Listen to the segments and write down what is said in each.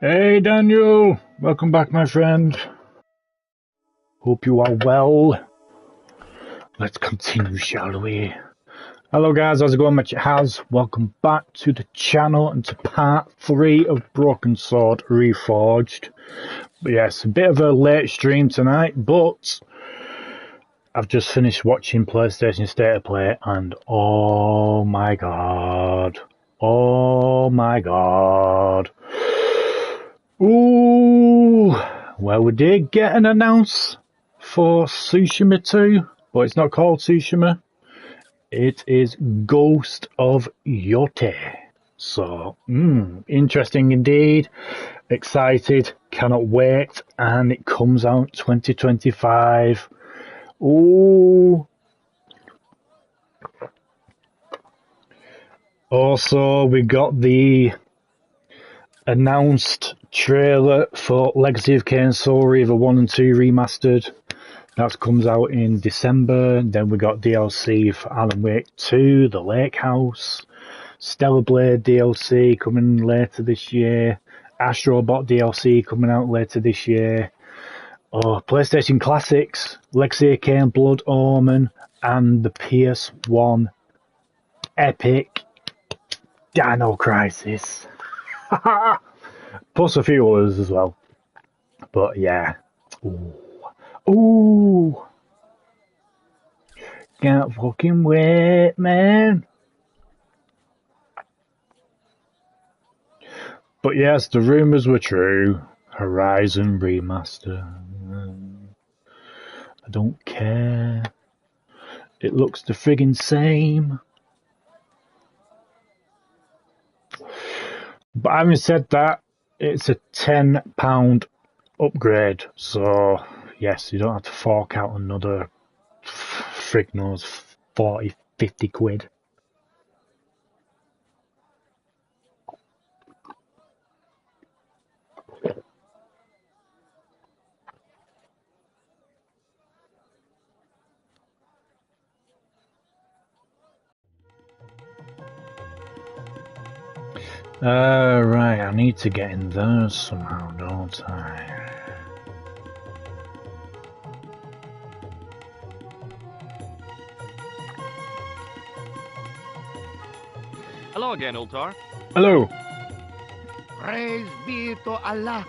Hey Daniel, welcome back my friend. Hope you are well. Let's continue, shall we? Hello guys, how's it going? HatCHeTHaZ. Welcome back to the channel and to part 3 of Broken Sword Reforged. But yes, a bit of a late stream tonight, but I've just finished watching PlayStation State of Play and oh my god. Ooh, well, we did get an announce for Tsushima 2, but it's not called Tsushima. It is Ghost of Yote. So, interesting indeed. Excited, cannot wait, and it comes out 2025. Ooh. Also, we got the announced trailer for Legacy of Kain Soul Reaver 1 and 2 remastered. That comes out in December. Then we got DLC for Alan Wake 2, The Lake House, Stellar Blade DLC coming later this year, Astrobot DLC coming out later this year. PlayStation Classics, Legacy of Kain Blood Omen, and the PS1 Epic Dino Crisis. Plus a few others as well. But yeah. Ooh. Can't fucking wait, man. But yes, the rumours were true. Horizon Remaster. I don't care. It looks the friggin' same. But having said that, it's a £10 upgrade, so yes, you don't have to fork out another frig knows 40-50 quid. Right, I need to get in there somehow, don't I? Hello again, Ultar. Hello. Praise be to Allah.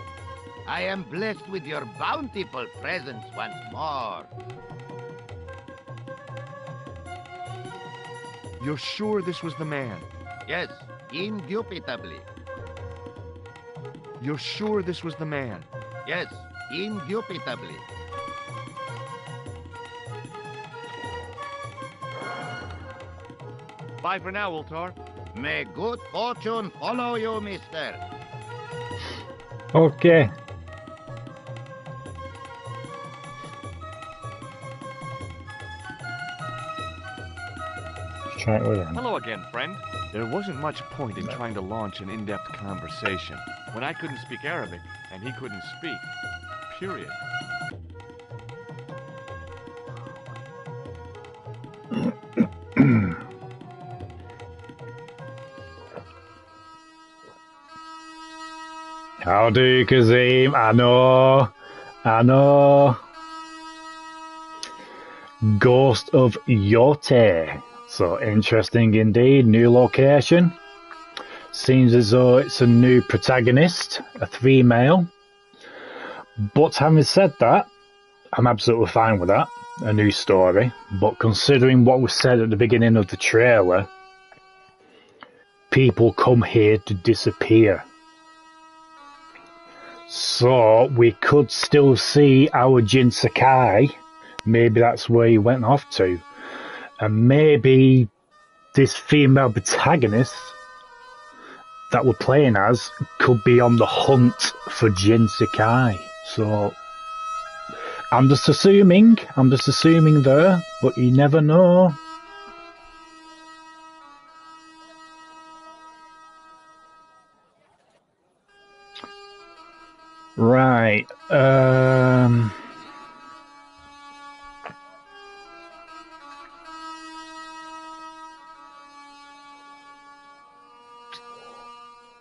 I am blessed with your bountiful presence once more. You're sure this was the man? Yes, indubitably. You're sure this was the man? Yes, indubitably. Bye for now, Ultar. May good fortune follow you, mister. Okay. Let's try it again. Hello again, friend. There wasn't much point in trying to launch an in-depth conversation. When I couldn't speak Arabic, and he couldn't speak. Period. Howdy, Kazim. I know. Ghost of Yote. So interesting indeed. New location. Seems as though it's a new protagonist, a female. But having said that, I'm absolutely fine with that. A new story. But considering what was said at the beginning of the trailer, people come here to disappear. So we could still see our Jin Sakai. Maybe that's where he went off to. And maybe this female protagonist that we're playing as could be on the hunt for Jin Sakai. So I'm just assuming there, but you never know. Right.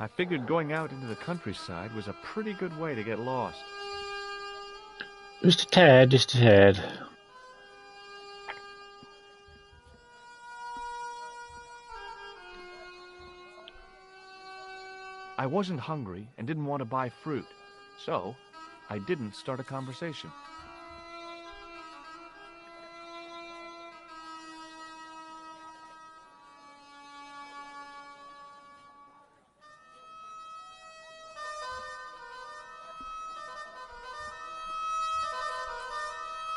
I figured going out into the countryside was a pretty good way to get lost. Just a tad, just a tad. I wasn't hungry and didn't want to buy fruit, so I didn't start a conversation.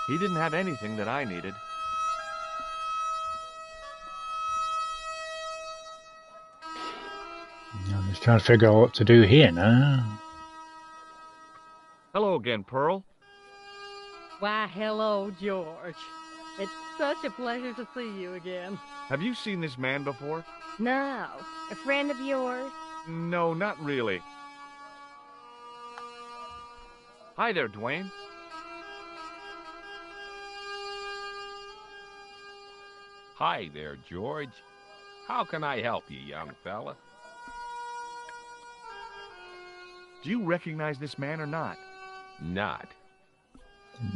He didn't have anything that I needed. I'm just trying to figure out what to do here now. Hello again, Pearl. Why, hello, George. It's such a pleasure to see you again. Have you seen this man before? No, a friend of yours? No, not really. Hi there, Dwayne. Hi there, George. How can I help you, young fella? Do you recognize this man or not? Not.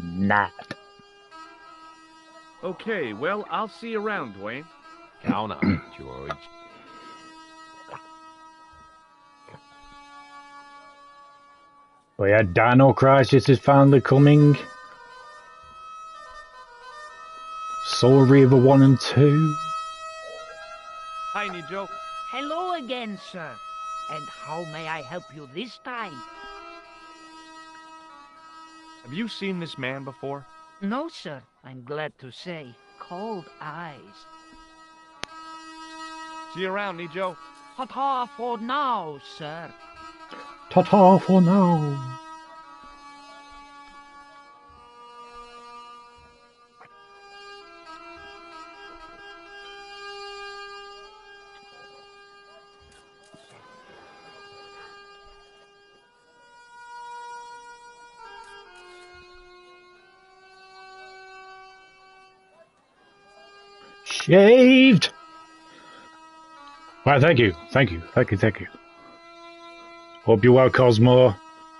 Not. Okay, well, I'll see you around, Dwayne. Count on it, George. Oh yeah, Dino Crisis is finally coming. Soul Reaver 1 and 2. Hi, Nijo. Hello again, sir. And how may I help you this time? Have you seen this man before? No, sir. I'm glad to say. Cold eyes. See you around, Nijo. Ta-ta for now, sir. Ta-ta for now. Shaved! Right, thank you. Hope you're well, Cosmo.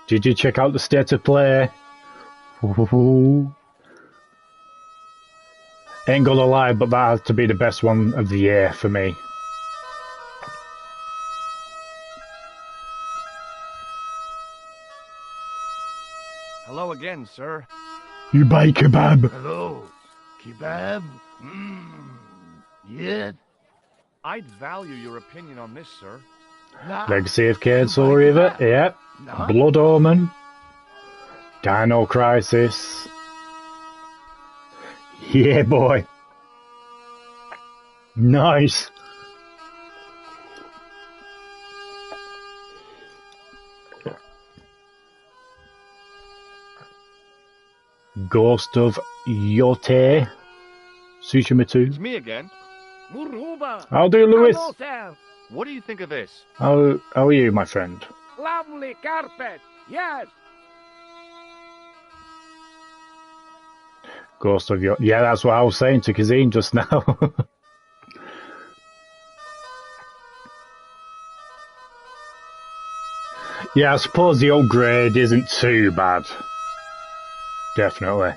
Did you check out the state of play? Ooh. Ain't gonna lie, but that has to be the best one of the year for me. Hello again, sir. You buy kebab. Hello. Kebab? Yes? I'd value your opinion on this, sir. Nah. Legacy of Kain, Soul Reaver. Yep. Nah. Blood Omen. Dino Crisis. Yeah, boy. Nice. Ghost of Yote. Tsushima 2. It's me again. Muruba. How do you, Lewis? Hello, sir. What do you think of this? How are you, my friend? Lovely carpet. Yes. Ghost of Yote. Yeah, that's what I was saying to Kazine just now. Yeah, I suppose the upgrade isn't too bad. Definitely.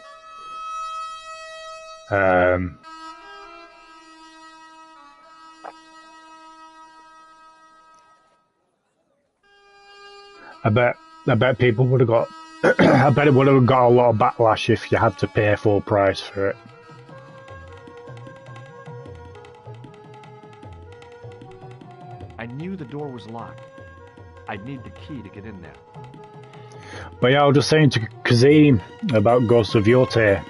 I bet people would have got I bet it would have got a lot of backlash if you had to pay full price for it. I knew the door was locked. I'd need the key to get in there. But yeah, I was just saying to Kazim about Ghost of Yotei.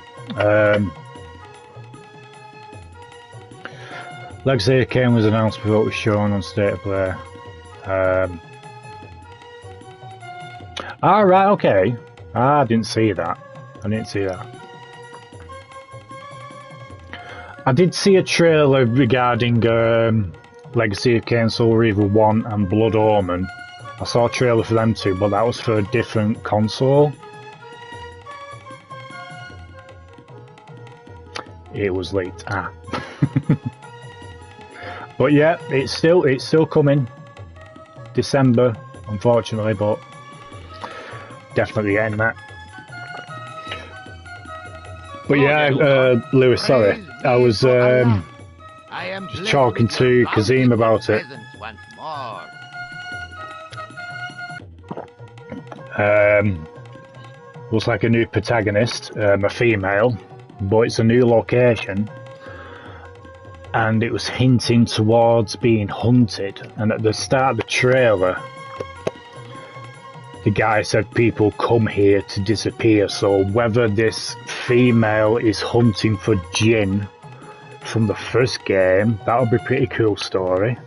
Legacy of Kain was announced before it was shown on State of Play. Right, okay. I didn't see that. I did see a trailer regarding Legacy of Kain, Soul Reaver 1 and Blood Omen. I saw a trailer for them too, but that was for a different console. It was leaked. But yeah, it's still coming. December, unfortunately, but definitely getting that. But yeah, Lewis, sorry. I was just talking to Kazim about it. Looks like a new protagonist, a female, but it's a new location. And it was hinting towards being hunted. And at the start of the trailer, the guy said people come here to disappear. So whether this female is hunting for Jin from the first game, that would be a pretty cool story.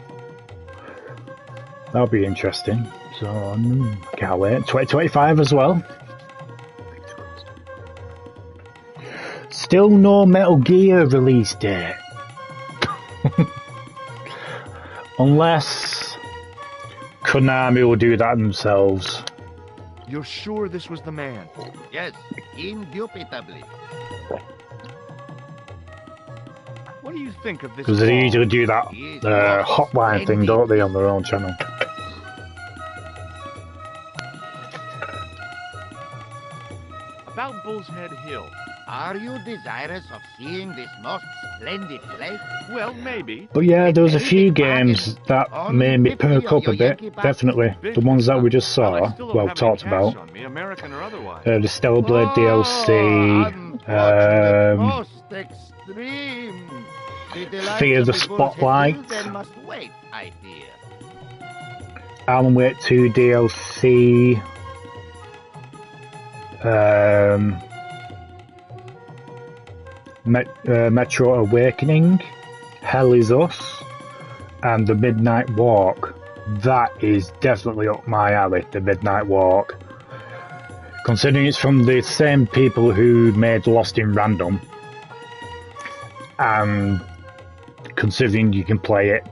That'll be interesting. So can't wait. 2025 as well. Still no Metal Gear release date. Unless Konami will do that themselves. You're sure this was the man? Yes, indubitably. What do you think of this? Because they usually do that hotline thing, don't they, on their own channel? About Bull's Head Hill. Are you desirous of seeing this most splendid place? Well, maybe. But yeah, there was a few games that made me perk up a bit, definitely. The ones that we just saw, well, talked about. The Stellar Blade DLC, Most extreme. Fear the Spotlight, Must wait, I fear. Alan Wake 2 DLC, Metro Awakening, Hell Is Us, and The Midnight Walk. That is definitely up my alley, The Midnight Walk. Considering it's from the same people who made Lost in Random, and considering you can play it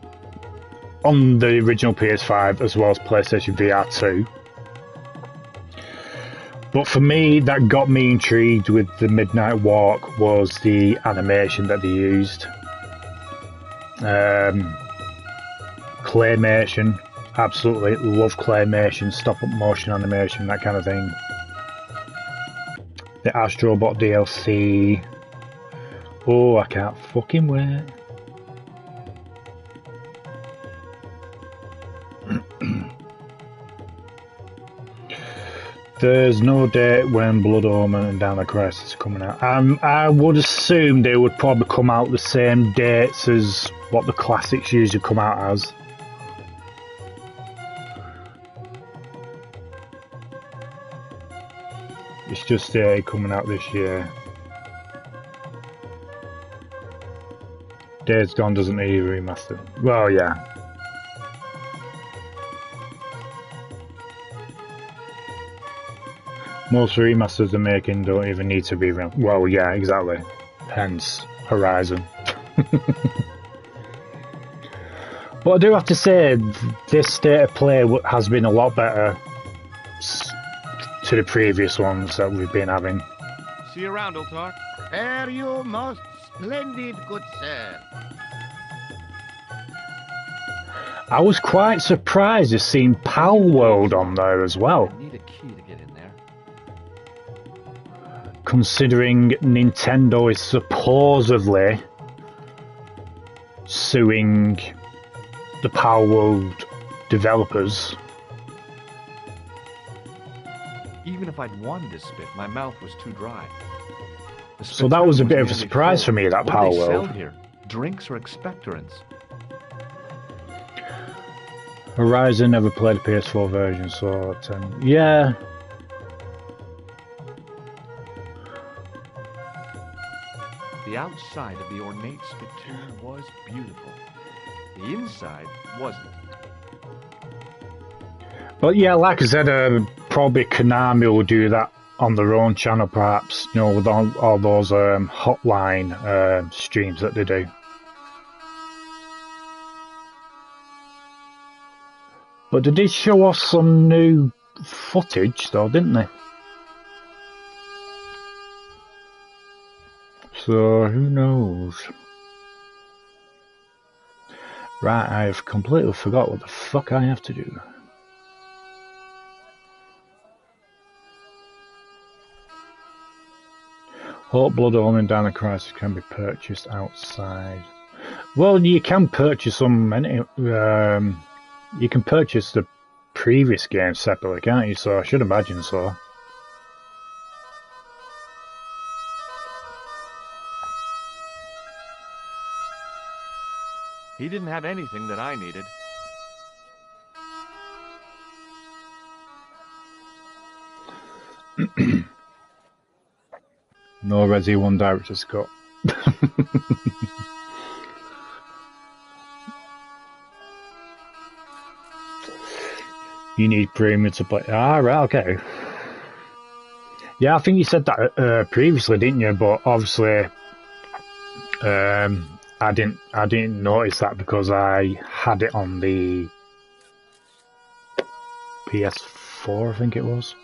on the original PS5 as well as PlayStation VR 2. But for me, that got me intrigued with The Midnight Walk was the animation that they used. Claymation, absolutely love claymation, stop-up motion animation, that kind of thing. The Astrobot DLC. Oh, I can't fucking wait. There's no date when Blood Omen and Down the Crisis are coming out. I would assume they would probably come out the same dates as what the classics usually come out as. It's just coming out this year. Days Gone doesn't need a remaster. Well, yeah. Most remasters they're making don't even need to be real. Well, yeah, exactly. Hence, Horizon. But I do have to say, this state of play has been a lot better to the previous ones that we've been having. See you around, old talk. Fare you most splendid, good sir. I was quite surprised to see Pal World on there as well. I need a key to get in there. Considering Nintendo is supposedly suing the Power World developers. Even if I'd wanted to spit, my mouth was too dry. The So that was a spittoon bit of a nearly surprise full. for me, that What Power do they sell World. here? Drinks or expectorants? Horizon never played a PS4 version, so yeah. The outside of the ornate spittoon was beautiful. The inside wasn't. But yeah, like I said, probably Konami will do that on their own channel, perhaps, you know, with all those hotline streams that they do. But they did show us some new footage, though, didn't they? So, who knows? Right, I've completely forgot what the fuck I have to do. Hope, Blood Omen, and Dino Crisis can be purchased outside. Well, you can purchase them. You can purchase the previous games separately, can't you? So I should imagine so. He didn't have anything that I needed. No Resi 1 Director's Cut. You need premium to play. Ah, right, okay. Yeah, I think you said that previously, didn't you? But obviously, I didn't notice that because I had it on the PS4, I think it was.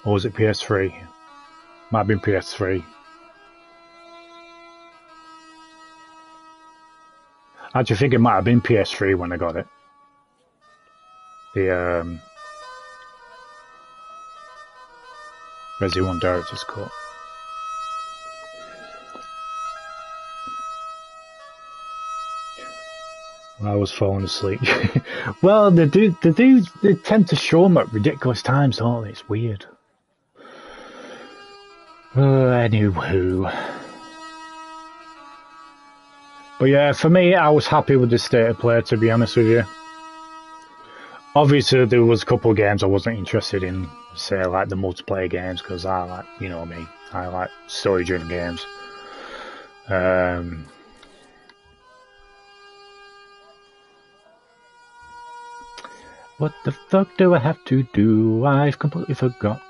Or was it PS3? Might have been PS3. Actually, I think it might have been PS3 when I got it. The Resi 1 Director's Cut. I was falling asleep. Well, they tend to show them at ridiculous times, don't they? It's weird. Anywho. But yeah, for me, I was happy with the state of play, to be honest with you. Obviously, there was a couple of games I wasn't interested in, say, like the multiplayer games, because I like, you know me, I like story-driven games. What the fuck do I have to do? I've completely forgot.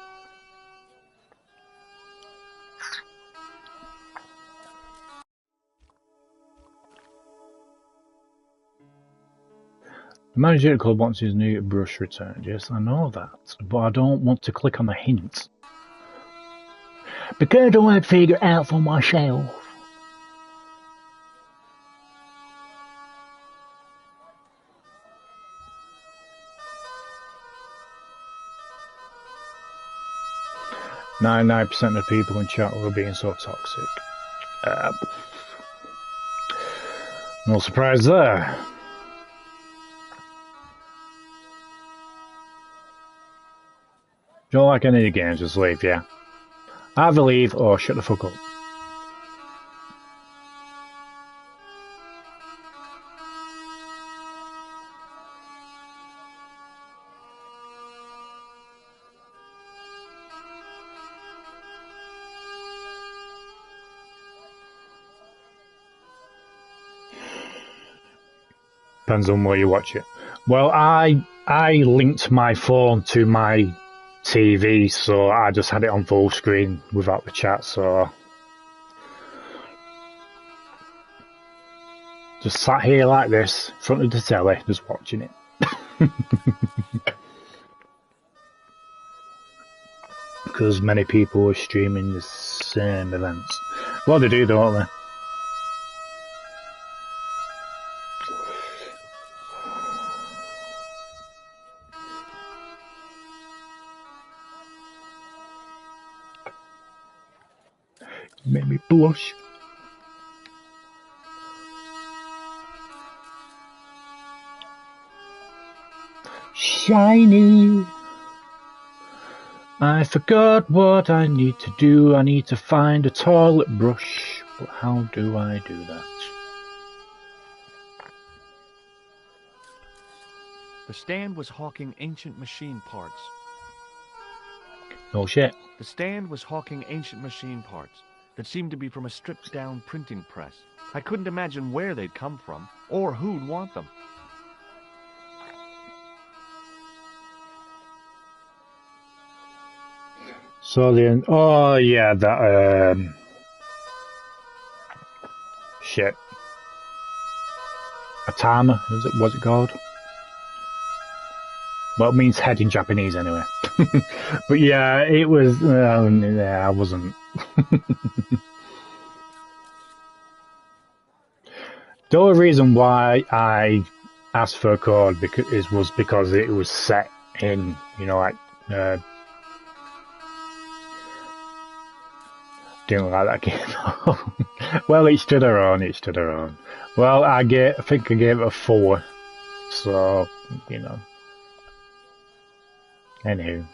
The manager at the club wants his new brush returned. Yes, I know that, but I don't want to click on the hint. Because I don't want to figure it out for myself. %of the people in chat were being so toxic. No surprise there. Don't like any of the games, just leave, yeah. Either leave or shut the fuck up. Depends on where you watch it. Well, I linked my phone to my TV, so I just had it on full screen without the chat, so just sat here like this, in front of the telly, just watching it. Because many people are streaming the same events. Well, they do, don't they? Make me blush. shiny. I forgot what I need to do. I need to find a toilet brush. But how do I do that? The stand was hawking ancient machine parts. Oh shit. The stand was hawking ancient machine parts that seemed to be from a stripped-down printing press. I couldn't imagine where they'd come from, or who'd want them. So then, oh yeah, that, shit. Atama, was it called? Well, it means head in Japanese anyway. But yeah, it was, yeah, I wasn't. The only reason why I asked for a code was because it was set in, you know, like, didn't like that game. Well, each to their own, each to their own. Well, I think I gave it a 4. So, you know. Anywho.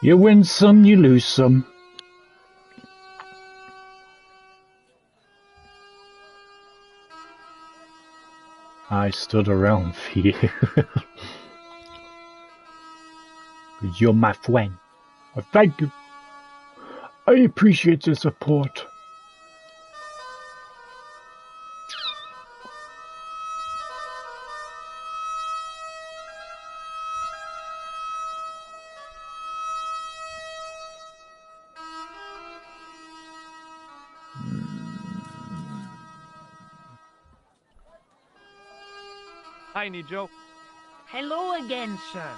You win some, you lose some. I stood around for you. 'Cause you're my friend. Well, thank you. I appreciate the support. Hi, Nijo. Hello again, sir.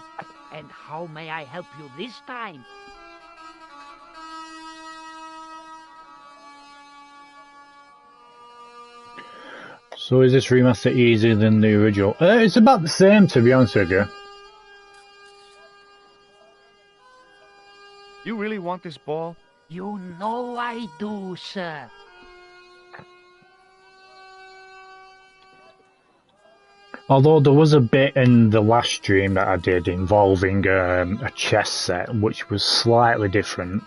And how may I help you this time? So is this remaster easier than the original? It's about the same, to be honest with you. You really want this ball? You know I do, sir. Although there was a bit in the last stream that I did involving a chess set, which was slightly different.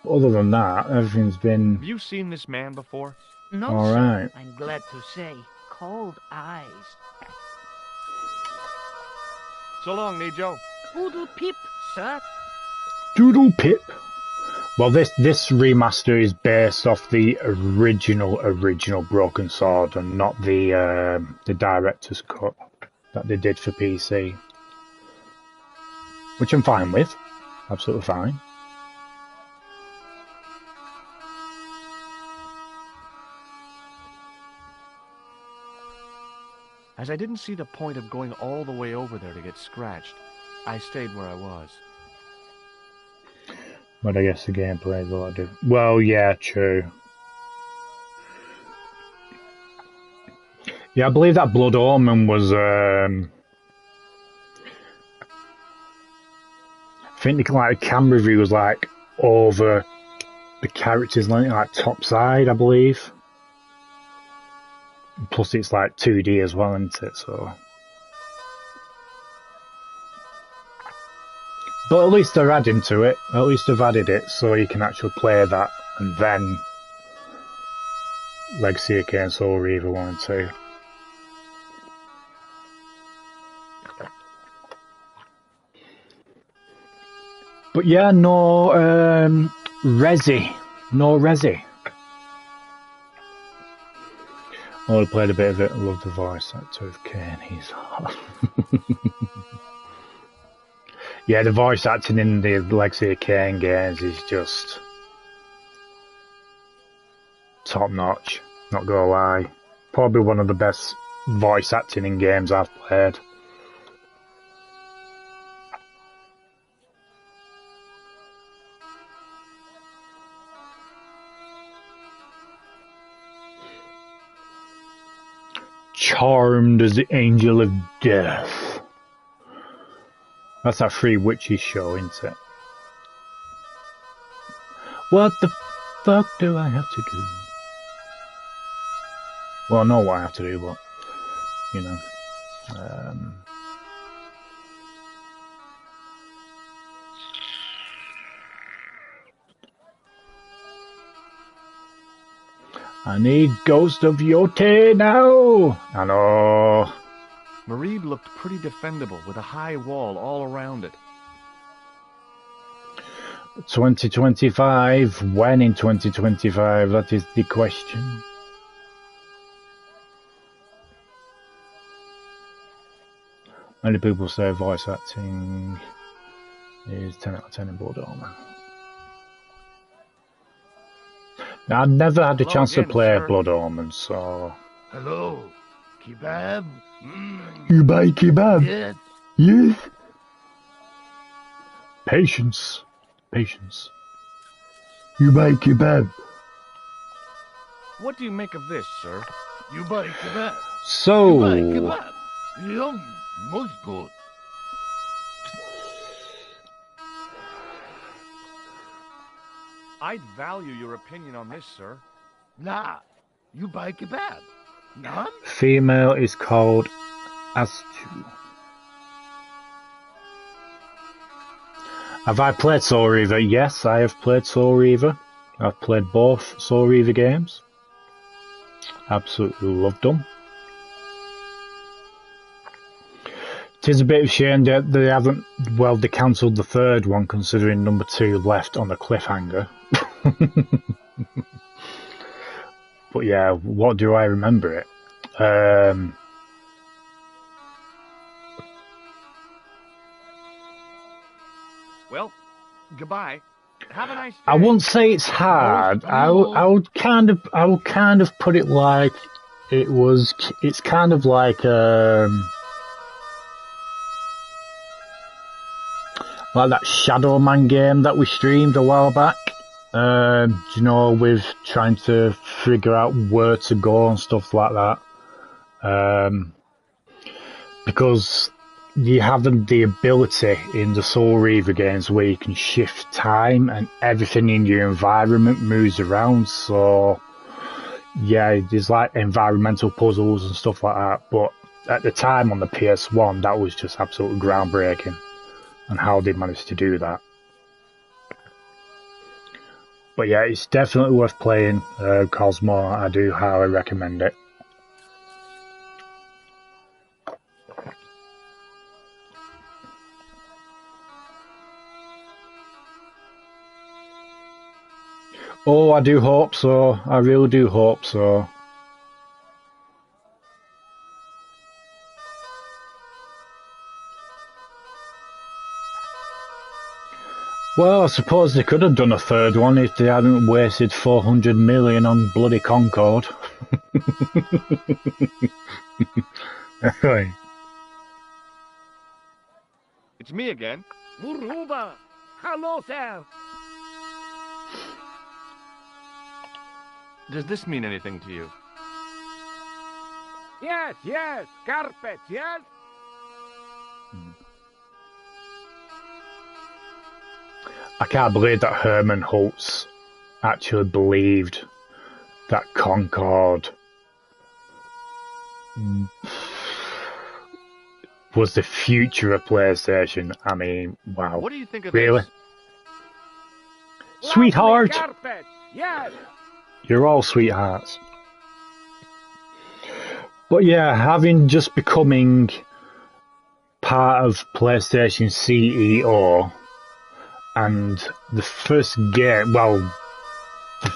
Other than that, everything's been... Have you seen this man before? No, all sir. right. I'm glad to say. Cold eyes. So long, Nijo. Poodle pip, sir. Doodle pip. Well, this remaster is based off the original Broken Sword and not the director's cut that they did for PC, which I'm fine with, absolutely fine. As I didn't see the point of going all the way over there to get scratched, I stayed where I was. But I guess the gameplay is a lot different. Well, yeah, true. Yeah, I believe that Blood Omen was, I think like the camera view was like over the characters, like top side, I believe. Plus it's like 2D as well, isn't it? So, but at least they're adding to it. At least they've added it so you can actually play that and then Legacy of Kain Soul Reaver 1 and 2. But yeah, no Resi. No Resi. I only played a bit of it. I love the voice actor of Kain. He's hot. Yeah, the voice acting in the Legacy of Kain games is just top notch. Not gonna lie. Probably one of the best voice acting in games I've played. Charmed as the Angel of Death. That's that Three Witches show, isn't it? What the fuck do I have to do? Well, I know what I have to do, but, you know. I need Ghost of Yote now! I know. Marib looked pretty defendable with a high wall all around it. 2025. When in 2025? That is the question. Many people say voice acting is 10 out of 10 in Blood Omen. Now, I've never had a chance to play Blood Omen, so... Hello, kebab? You buy kebab? Yes. Yes. Patience. Patience. You buy kebab? What do you make of this, sir? You buy kebab? So... You buy kebab? Yum, most good. I'd value your opinion on this, sir. Nah, you buy kebab? None? Female is called Astu. Have I played Soul Reaver? Yes, I have played Soul Reaver. I've played both Soul Reaver games. Absolutely loved them. It is a bit of a shame that they haven't, well, they cancelled the third one considering number 2 left on a cliffhanger. But yeah, what do I remember it? Well, goodbye. Have a nice day. I wouldn't say it's hard. I would kind of put it like it's kind of like that Shadow Man game that we streamed a while back. You know, with trying to figure out where to go and stuff like that. Because you have the ability in the Soul Reaver games where you can shift time and everything in your environment moves around. So, yeah, there's like environmental puzzles and stuff like that. But at the time on the PS1, that was just absolutely groundbreaking. And how they managed to do that. But yeah, it's definitely worth playing Cosmo. I do highly recommend it. Oh, I do hope so. I really do hope so. Well, I suppose they could have done a third one if they hadn't wasted 400 million on bloody Concord. It's me again. Muruba! Hello, sir! Does this mean anything to you? Yes, yes! Carpet, yes? I can't believe that Herman Holtz actually believed that Concord was the future of PlayStation. I mean, wow. What do you think of really? This? Sweetheart! Carpet, yes! You're all sweethearts. But yeah, having just becoming part of PlayStation CEO, and the first game, well, the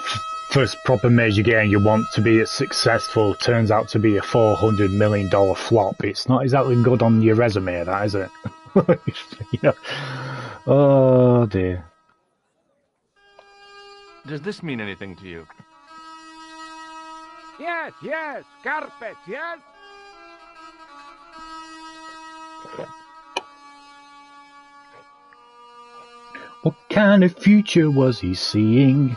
first proper major game you want to be successful turns out to be a $400 million flop. It's not exactly good on your resume, that, is it? You know? Oh dear. Does this mean anything to you? Yes, yes! Carpet, yes? What kind of future was he seeing?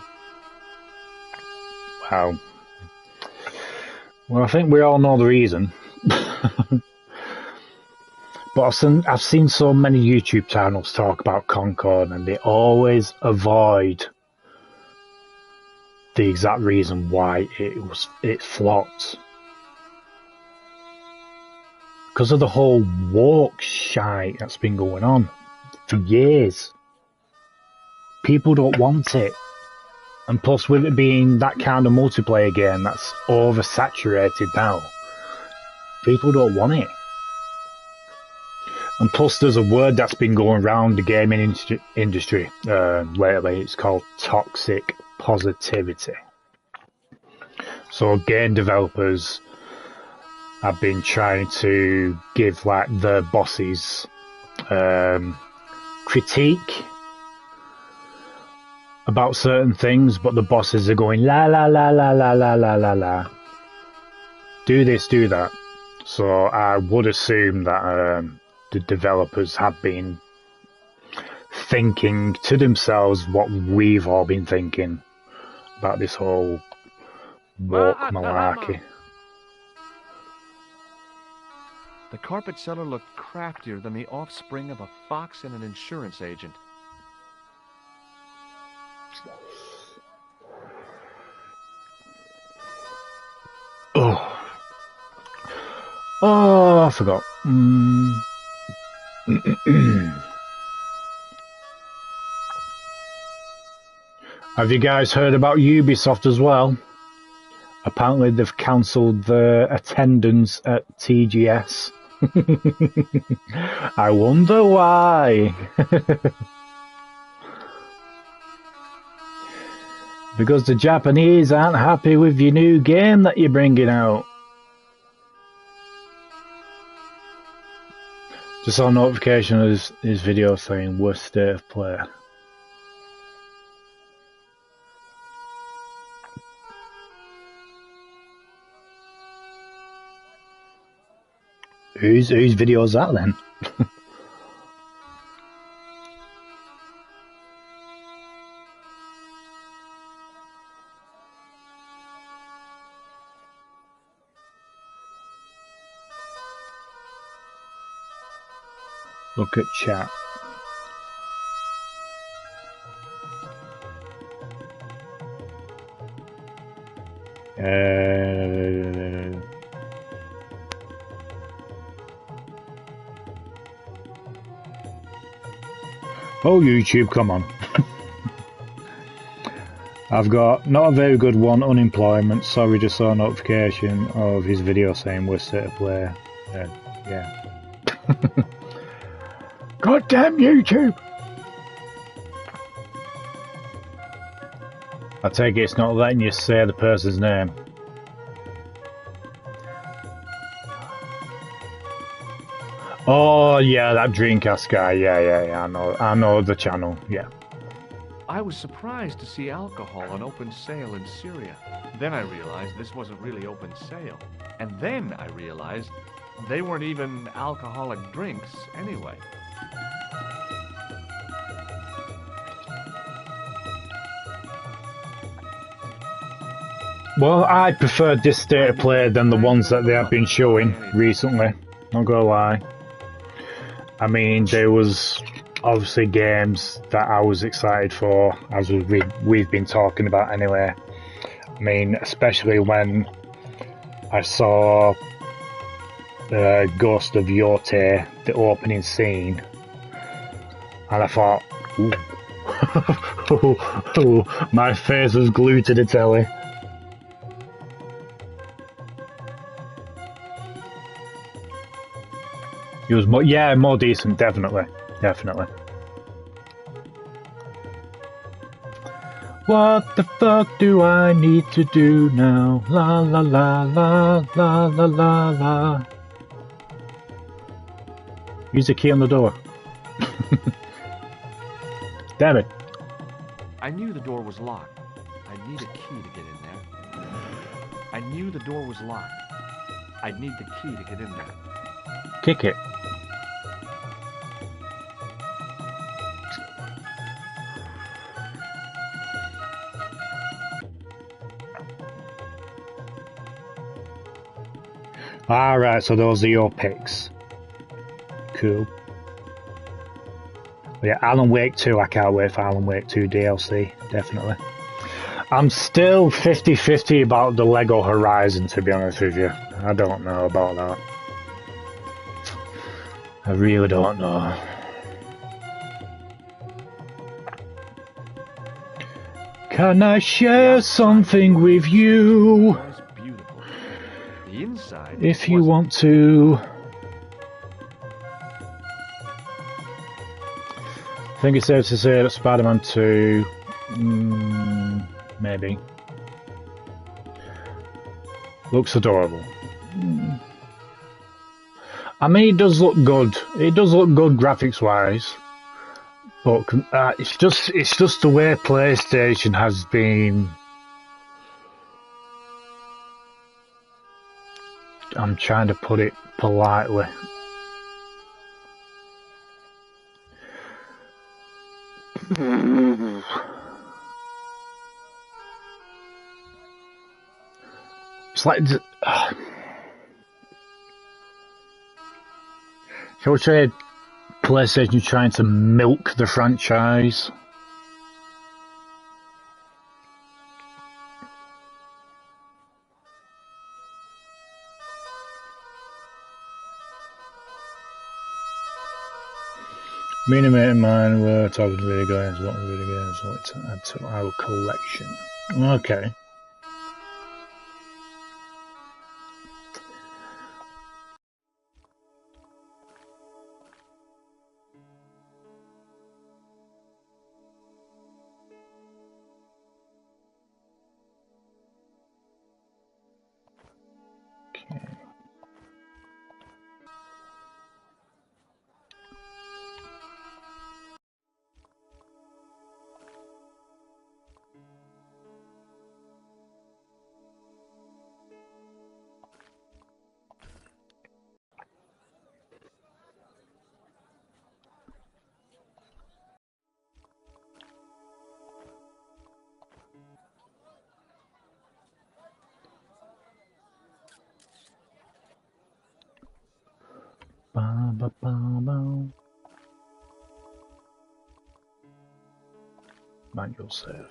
Wow. Well, I think we all know the reason. But I've seen so many YouTube channels talk about Concord, and they always avoid the exact reason why it flopped. because of the whole woke shite that's been going on for years. People don't want it. And plus, with it being that kind of multiplayer game that's oversaturated now, people don't want it. And plus, there's a word that's been going around the gaming industry lately. It's called toxic positivity. So game developers have been trying to give like their bosses critique about certain things, but the bosses are going la la la la la la la la la. Do this, do that. So I would assume that the developers have been thinking to themselves what we've all been thinking about this whole woke malarkey. The carpet seller looked craftier than the offspring of a fox and an insurance agent. Oh, I forgot. Have you guys heard about Ubisoft as well? Apparently they've cancelled the attendance at TGS. I wonder why. Because the Japanese aren't happy with your new game that you're bringing out. Just saw a notification of his video saying worst state of play. Whose video is that then? Look at chat. Oh, YouTube, come on. I've got not a very good one, unemployment. Sorry, just saw a notification of his video saying we're set to play. Yeah. God damn YouTube! I take it it's not letting you say the person's name. Oh yeah, that Dreamcast guy. Yeah. I know the channel. Yeah. I was surprised to see alcohol on open sale in Syria. Then I realized this wasn't really open sale. And then I realized they weren't even alcoholic drinks anyway. Well, I preferred this state of play than the ones that they have been showing recently. Not gonna lie. I mean, there was obviously games that I was excited for, as we've been talking about anyway. I mean, especially when I saw Ghost of Yote, the opening scene, and I thought, ooh. My face was glued to the telly. It was more decent, definitely. What the fuck do I need to do now? La la la la la la la la. Use the key on the door. Damn it. I knew the door was locked. I'd need a key to get in there. I knew the door was locked. I'd need the key to get in there. Kick it. Alright, so those are your picks. Cool. But yeah, Alan Wake 2, I can't wait for Alan Wake 2 DLC, definitely. I'm still 50-50 about the Lego Horizon, to be honest with you. I don't know about that. I really don't know. Can I share something with you? Was beautiful. The inside If you wasn't. want to. I think it's safe to say that Spider-Man 2, maybe, looks adorable. I mean, it does look good. It does look good graphics-wise, but it's just the way PlayStation has been. I'm trying to put it politely. It's like, shall we say, PlayStation trying to milk the franchise? Me and a mate of mine were talking to video games, what video games I wanted to add to our collection. Okay. Manual save.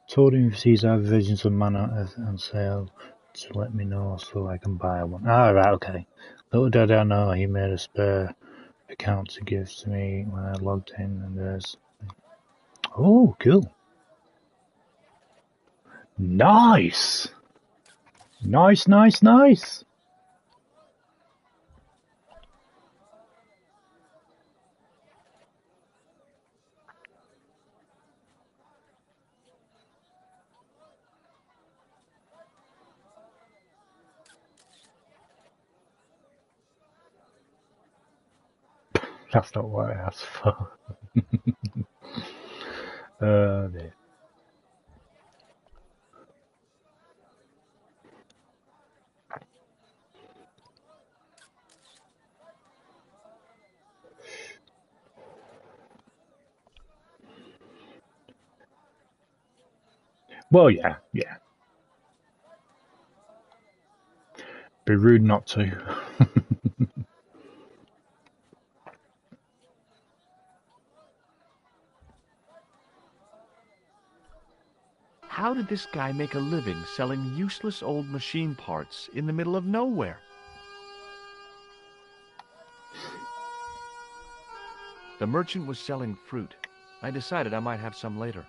Told him if he sees our visions of mana on sale to let me know so I can buy one. Ah, right, okay. Little did I know he made a spare account to give to me when I logged in, and there's. Oh, cool. Nice! Nice, nice, nice! That's not what I asked for. Dear. Well, yeah. Be rude not to. How did this guy make a living selling useless old machine parts in the middle of nowhere? The merchant was selling fruit. I decided I might have some later.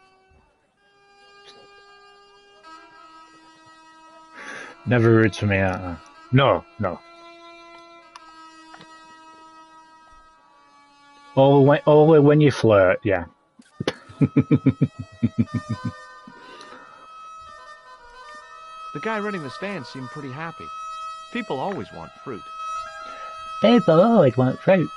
Never rude to me, No. Only when you flirt, yeah. The guy running the stand seemed pretty happy. People always want fruit. People always want fruit.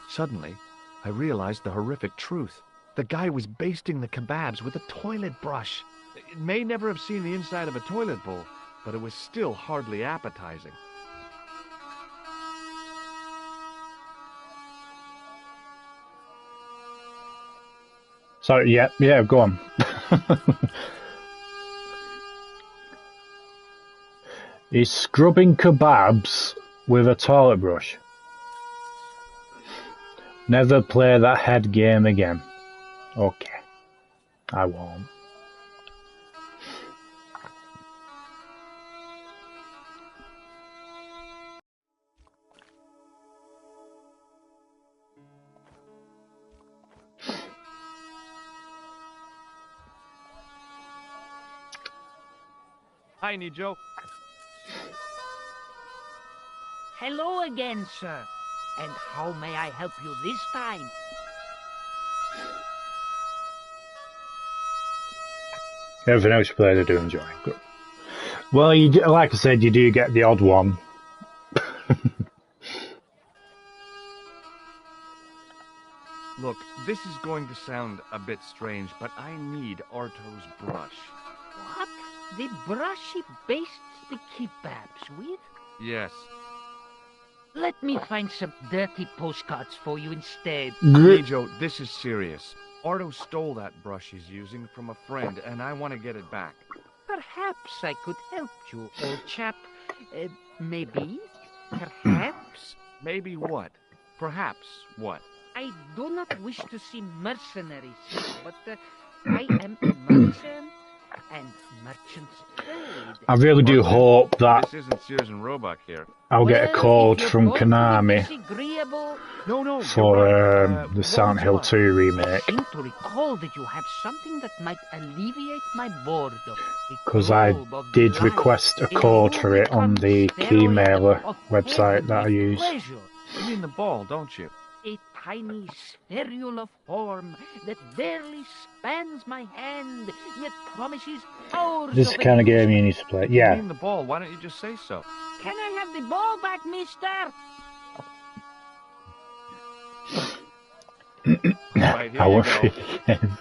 Suddenly, I realized the horrific truth. The guy was basting the kebabs with a toilet brush. It may never have seen the inside of a toilet bowl, but it was still hardly appetizing. Sorry, yeah, go on. He's scrubbing kebabs with a toilet brush. Never play that head game again. Okay, I won't. Hi, Nijo. Hello again, sir. And how may I help you this time? Everything else you played, I do enjoy. Good. Well, like I said, you do get the odd one. Look, this is going to sound a bit strange, but I need Arto's brush. What? The brush he bastes the kebabs with? Yes. Let me find some dirty postcards for you instead. Nijo, this is serious. Arto stole that brush he's using from a friend, and I want to get it back. Perhaps I could help you, old chap. Maybe? Perhaps? Maybe what? Perhaps what? I do not wish to seem mercenary, sir, but I am a merchant, and merchants trade. I really do hope that This isn't Sears and Roebuck here. I'll get a code from Konami No, for the Silent Hill 2 remake. I seem to recall that you have something that might alleviate my boredom. Because I did request a code for it on the Keymailer website that I use. You mean the ball, don't you? A tiny spherule of form that barely spans my hand, yet promises hours This is of the kind of game you need to play. You Yeah. mean the ball, why don't you just say so? Can I have the ball back, mister? Right, here I you won't go. read it again.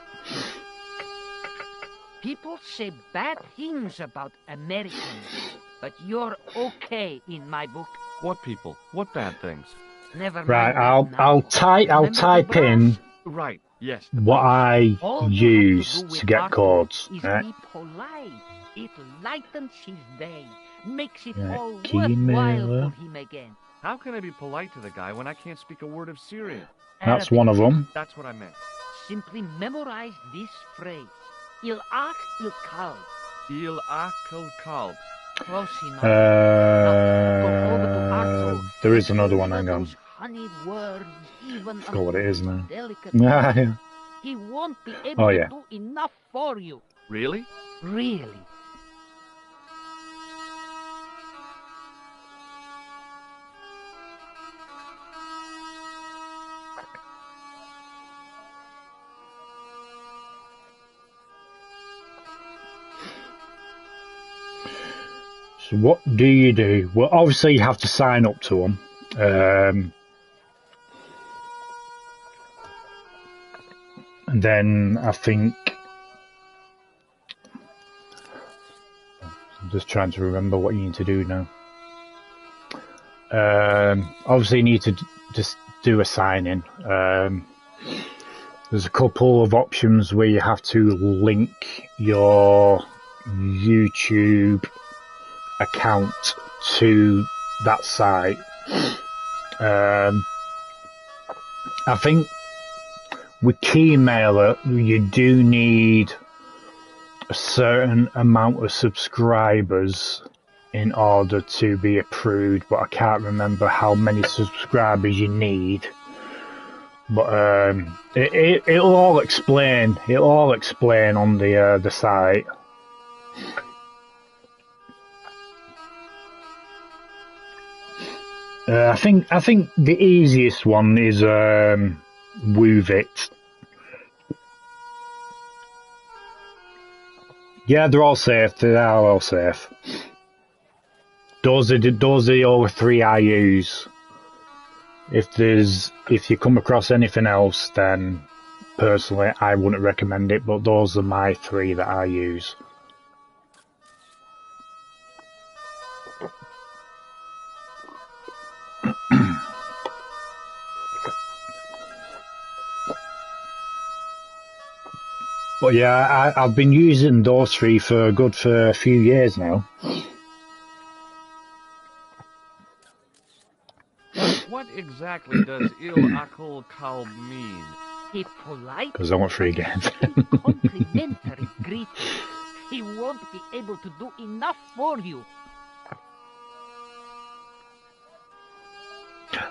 People say bad things about Americans, but you're okay in my book. What people? What bad things? Never mind. Right, that now. I'll Remember the type in brush? Right, yes. what I All you use have to do to with get Arthur codes. is Right? be polite. It lightens his day, makes it Right, all Keymailer. worthwhile for him again. How can I be polite to the guy when I can't speak a word of Syrian? That's one of them. That's what I meant. Simply memorize this phrase. Il ach il kal. Il akal kal. Close enough. Now, go over to Arthur. There is and another one, deliver hang on. those honeyed words, even Forgot what it is now. delicate. Yeah. He won't be able Oh, to yeah. do enough for you. Really? Really. So what do you do? Well, obviously you have to sign up to them. And then I think I'm just trying to remember what you need to do now. Obviously you need to just do a sign-in. There's a couple of options where you have to link your YouTube account to that site. I think with Keymailer you do need a certain amount of subscribers in order to be approved, but I can't remember how many subscribers you need. But it'll all explain. It'll all explain on the site. I think the easiest one is WooVit. Yeah, they're all safe. They are all safe. Those are the only three I use. If you come across anything else, then personally I wouldn't recommend it. But those are my three that I use. But yeah, I've been using those three for a few years now. What exactly does il akal kal mean? A polite, Because I want free games. complimentary greeting. He won't be able to do enough for you.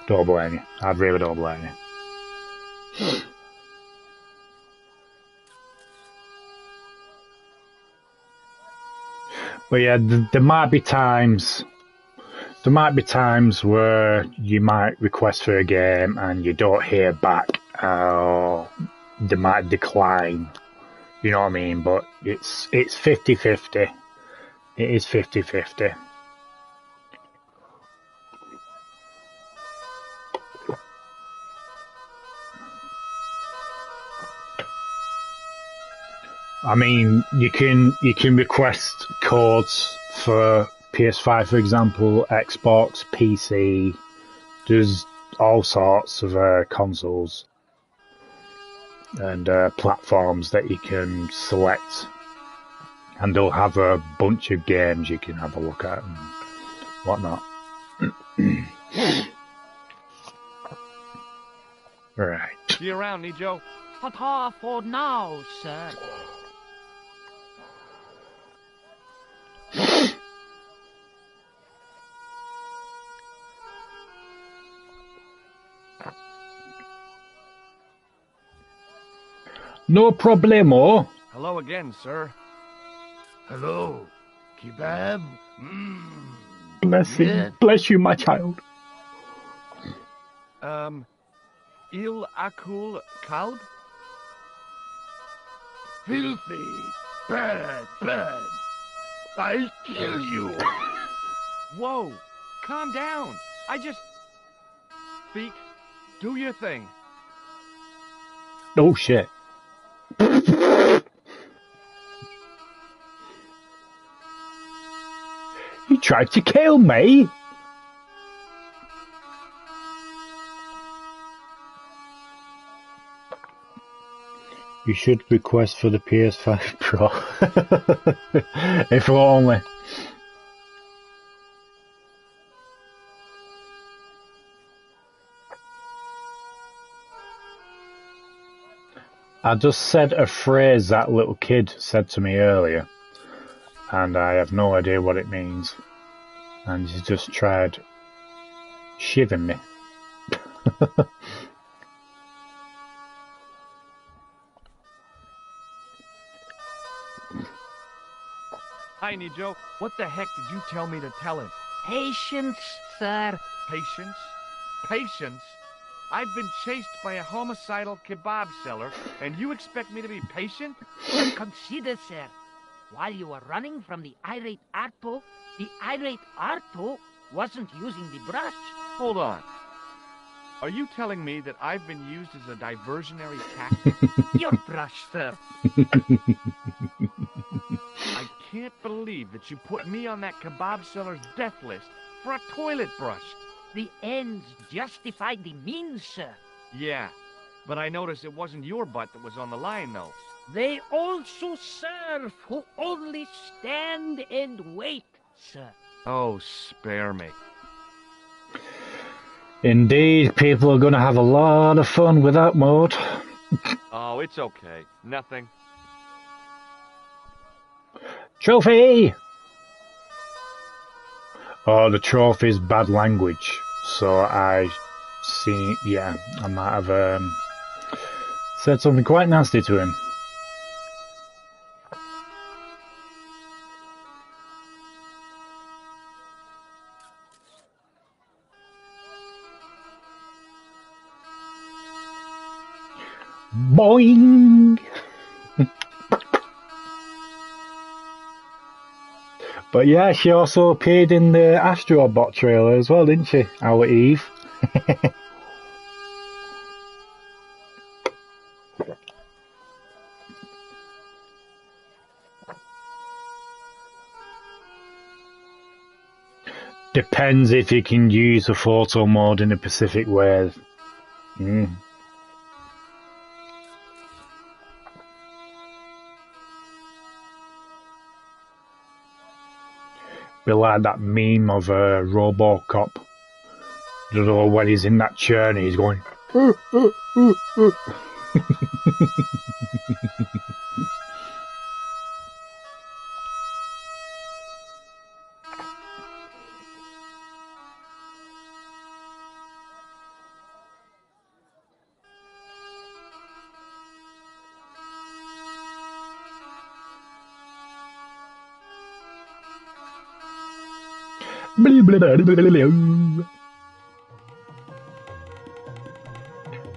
Don't blame you. I really don't blame you. But yeah, there might be times. There might be times where you might request for a game and you don't hear back, or they might decline. You know what I mean? But it's 50-50. It is 50-50. I mean, you can request codes for PS5, for example, Xbox, PC. There's all sorts of consoles and platforms that you can select, and they'll have a bunch of games you can have a look at and whatnot. Right. See you around, Nijo. Ta-ta for now, sir. No problemo. Hello again, sir. Hello, kebab. Bless you. Yeah. Bless you, my child. Il akul kalb? Filthy, bad. I kill you. Whoa! Calm down! I just... Speak. Do your thing. Oh shit. You tried to kill me. You should request for the PS5 Pro. If only. I just said a phrase that little kid said to me earlier, and I have no idea what it means. And he just tried shivering me. Hi, Nijo. What the heck did you tell me to tell him? Patience, sir. Patience? Patience? I've been chased by a homicidal kebab seller, and you expect me to be patient? Consider, sir, while you were running from the irate Arto, the irate Arto wasn't using the brush. Hold on. Are you telling me that I've been used as a diversionary tactic? Your brush, sir. I can't believe that you put me on that kebab seller's death list for a toilet brush. The ends justified the means, sir. Yeah, but I noticed it wasn't your butt that was on the line, though. They also serve who only stand and wait, sir. Oh, spare me. Indeed, people are going to have a lot of fun with that mode. Oh, it's okay. Nothing. Trophy! Oh, the trophy's bad language. So I might have said something quite nasty to him. Boing! But yeah, she also appeared in the Astro Bot trailer as well, didn't she? Our Eve. Depends if you can use the photo mode in a specific way. Be like that meme of Robocop. You know, when he's in that chair and he's going.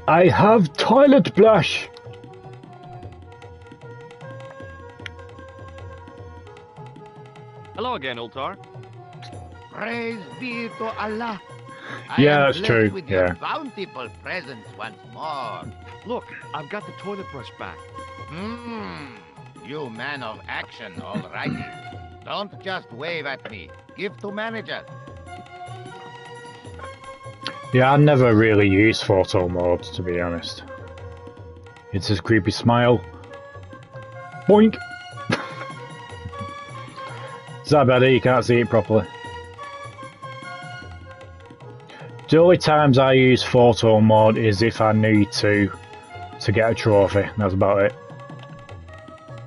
I have toilet brush. Hello again, Ultar. Praise be to Allah. Yeah, I am that's blessed true, with yeah. your bountiful presence once more. Look, I've got the toilet brush back. You man of action, alrighty. Don't just wave at me. Give to manager. Yeah, I never really use photo mode, to be honest. It's his creepy smile. Boink! Is that better? You can't see it properly. The only times I use photo mode is if I need to get a trophy. That's about it.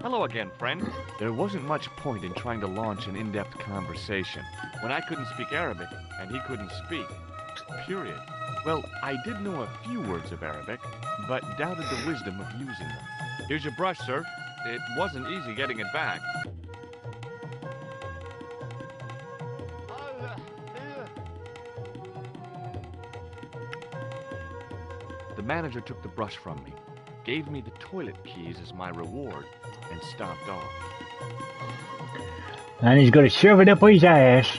Hello again, friend. There wasn't much point in trying to launch an in-depth conversation When I couldn't speak Arabic, and he couldn't speak. Period. Well, I did know a few words of Arabic, but doubted the wisdom of using them. Here's your brush, sir. It wasn't easy getting it back. The manager took the brush from me, gave me the toilet keys as my reward, and stomped off. And he's gonna shove it up his ass.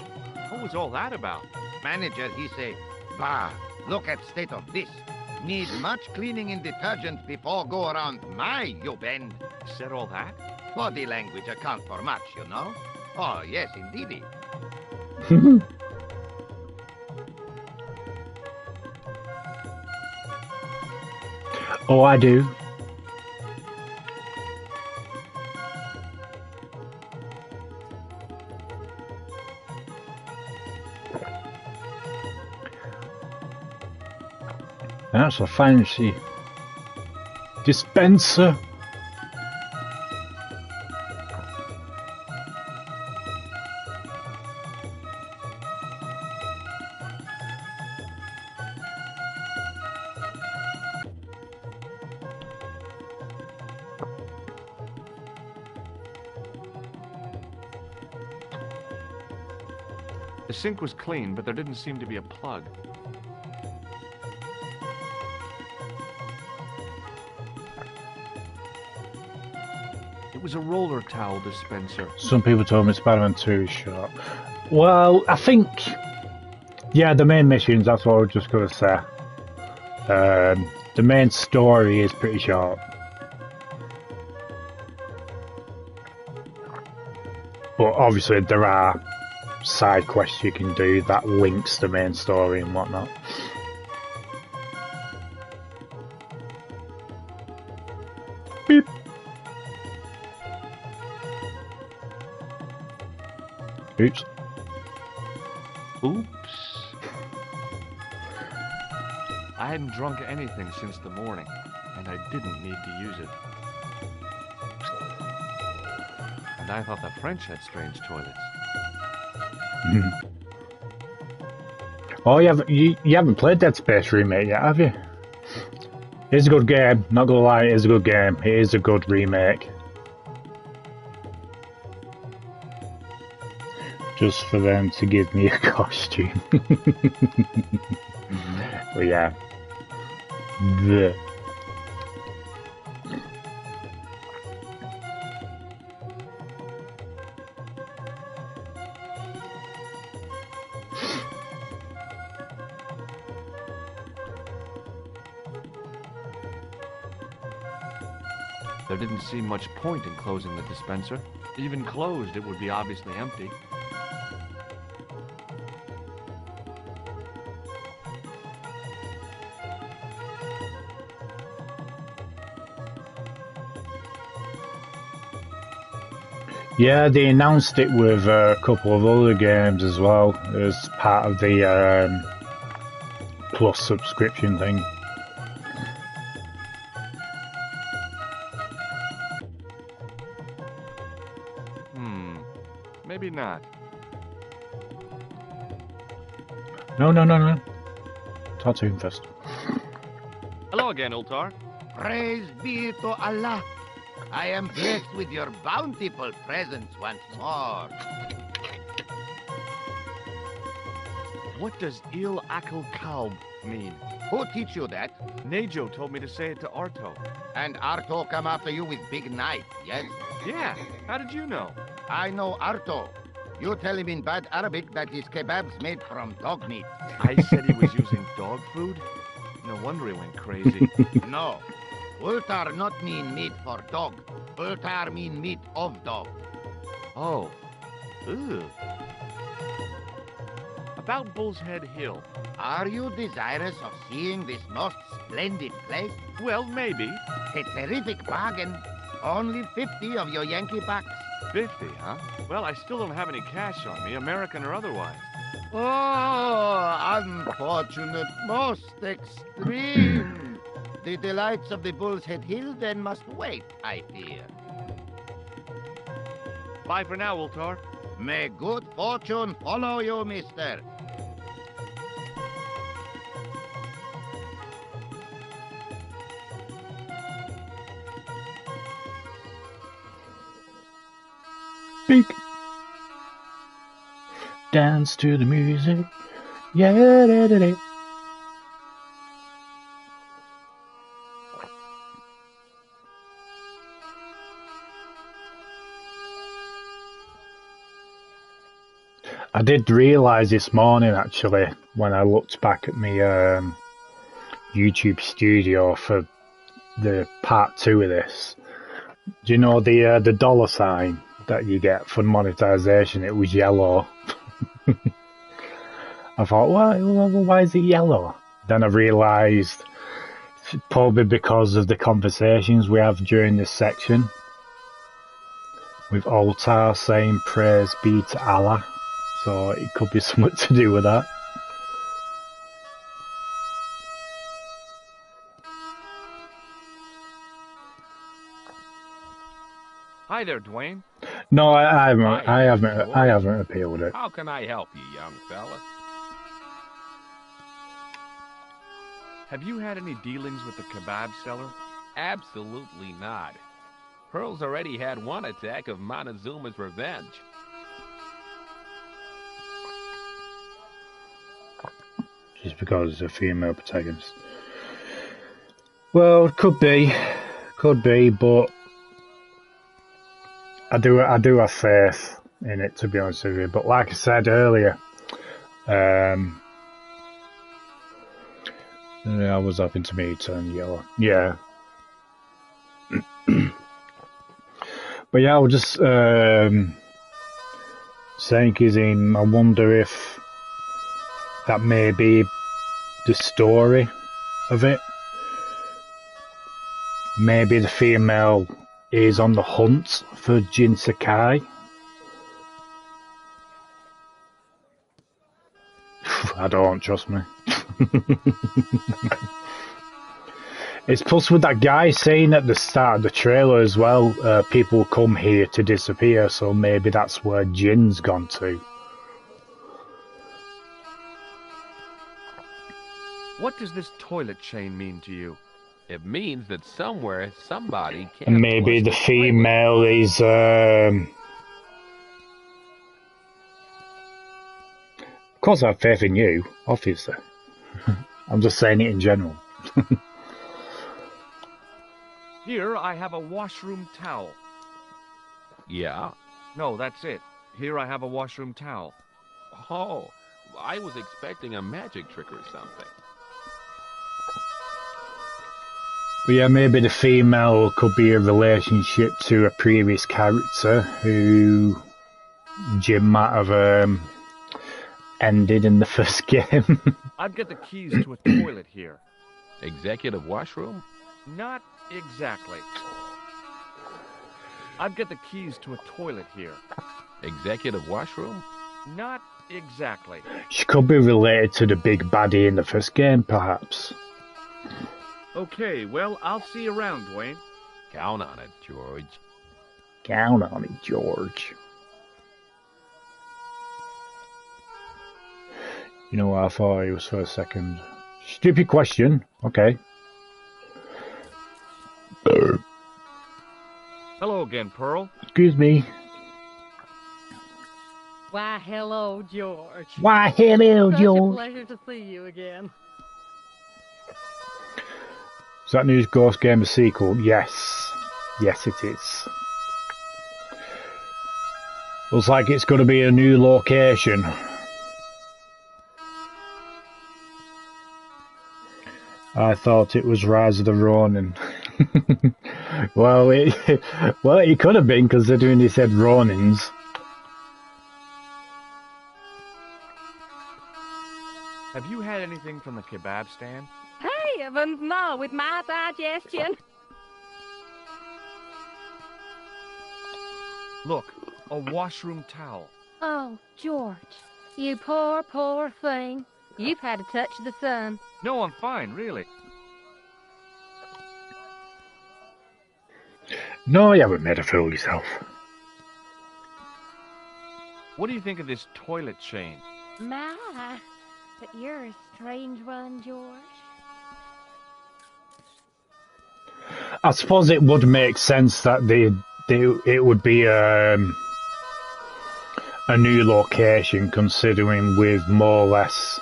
What was all that about? Manager, he say, bah, look at state of this. Need much cleaning in detergent before go around my, you bend. Said all that? Body language account for much, you know? Oh, yes, indeedy. Oh, I do. That's a fancy dispenser. The sink was clean, but there didn't seem to be a plug. It was a roller towel dispenser. Some people told me Spider-Man 2 is short. Well, I think... Yeah, the main missions, that's what I was just going to say. The main story is pretty short. But obviously there are side quests you can do that links the main story and whatnot. Beep. Oops. Oops. I hadn't drunk anything since the morning, and I didn't need to use it. And I thought the French had strange toilets. Oh, you haven't played Dead Space Remake yet, have you? It's a good game, not gonna lie, it is a good game. It is a good remake. Just for them to give me a costume. But yeah. Blech. There didn't seem much point in closing the dispenser. Even closed, it would be obviously empty. Yeah, they announced it with a couple of other games as well as part of the Plus subscription thing. Maybe not. No. Tattoo first. Hello again, Ultar. Praise be to Allah. I am blessed with your bountiful presence once more. What does Il Akal Kalb mean? Who teach you that? Nejo told me to say it to Arto. And Arto come after you with big knife, yes? Yeah, how did you know? I know Arto. You tell him in bad Arabic that his kebab's made from dog meat. I said he was using dog food? No wonder he went crazy. No. Ultar not mean meat for dog. Ultar mean meat of dog. Oh. Ugh. About Bull's Head Hill. Are you desirous of seeing this most splendid place? Well, maybe. A terrific bargain. Only 50 of your Yankee bucks. 50, huh? Well, I still don't have any cash on me, American or otherwise. Oh, unfortunate, most extreme. The delights of the Bull's Head Hill then must wait, I fear. Bye for now, Ultar. May good fortune follow you, mister. Speak. Dance to the music. Yeah, da, da, da. I did realise this morning, actually, when I looked back at my YouTube studio for the part 2 of this. Do you know the dollar sign that you get for monetization? It was yellow. I thought, why is it yellow? Then I realised it's probably because of the conversations we have during this section, with Altar saying praise be to Allah. So it could be something to do with that. Hi there, Dwayne. No, I haven't appealed it. How can I help you, young fella? Have you had any dealings with the kebab seller? Absolutely not. Pearl's already had one attack of Montezuma's revenge. Just because it's a female protagonist. Well, it could be, but I do have faith in it, to be honest with you. But like I said earlier, I was hoping to me turn yellow. Yeah. But yeah, I was just saying, I wonder if that may be the story of it. Maybe the female is on the hunt for Jin Sakai. I don't, trust me. It's plus with that guy saying at the start of the trailer as well, people come here to disappear, so maybe that's where Jin's gone to. What does this toilet chain mean to you? It means that somewhere, somebody can't. Maybe the female is, of course I have faith in you, obviously. I'm just saying it in general. Here I have a washroom towel. Yeah? No, that's it. Here I have a washroom towel. Oh, I was expecting a magic trick or something. But yeah, maybe the female could be a relationship to a previous character who Jim might have ended in the first game. I've got the keys to a toilet here. Executive washroom? Not exactly. I've got the keys to a toilet here. Executive washroom? Not exactly. She could be related to the big baddie in the first game, perhaps. Okay, well, I'll see you around, Dwayne. Count on it, George. Count on it, George. You know what I thought it was for a second? Stupid question. Okay. Hello again, Pearl. Excuse me. Why, hello, George. Why, hello, Such a George. pleasure to see you again. Is that news Ghost Game a sequel? Yes. Yes, it is. Looks like it's going to be a new location. I thought it was Rise of the Ronin. well, it could have been, considering he said Ronins. Have you had anything from the kebab stand? Hey, Evans, no, with my digestion. Look, a washroom towel. Oh, George, you poor, poor thing. You've had a touch of the sun. No, I'm fine, really. No, you haven't made a fool of yourself. What do you think of this toilet chain? My, but you're a strange one, George. I suppose it would make sense that it would be a new location, considering we've more or less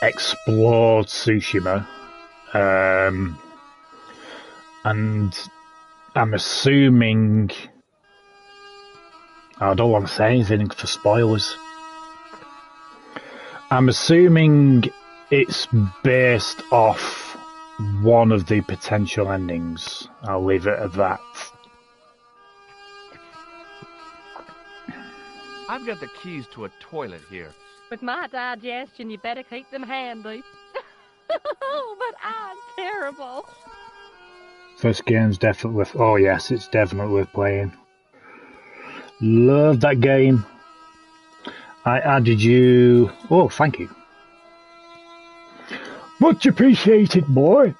explored Tsushima. And I'm assuming... I don't want to say anything for spoilers. I'm assuming it's based off one of the potential endings. I'll leave it at that. I've got the keys to a toilet here. With my digestion, you better keep them handy. Oh, but I'm terrible. First game's definitely worth... Oh yes, it's definitely worth playing. Love that game. I added you... Oh, thank you. Much appreciated, boy.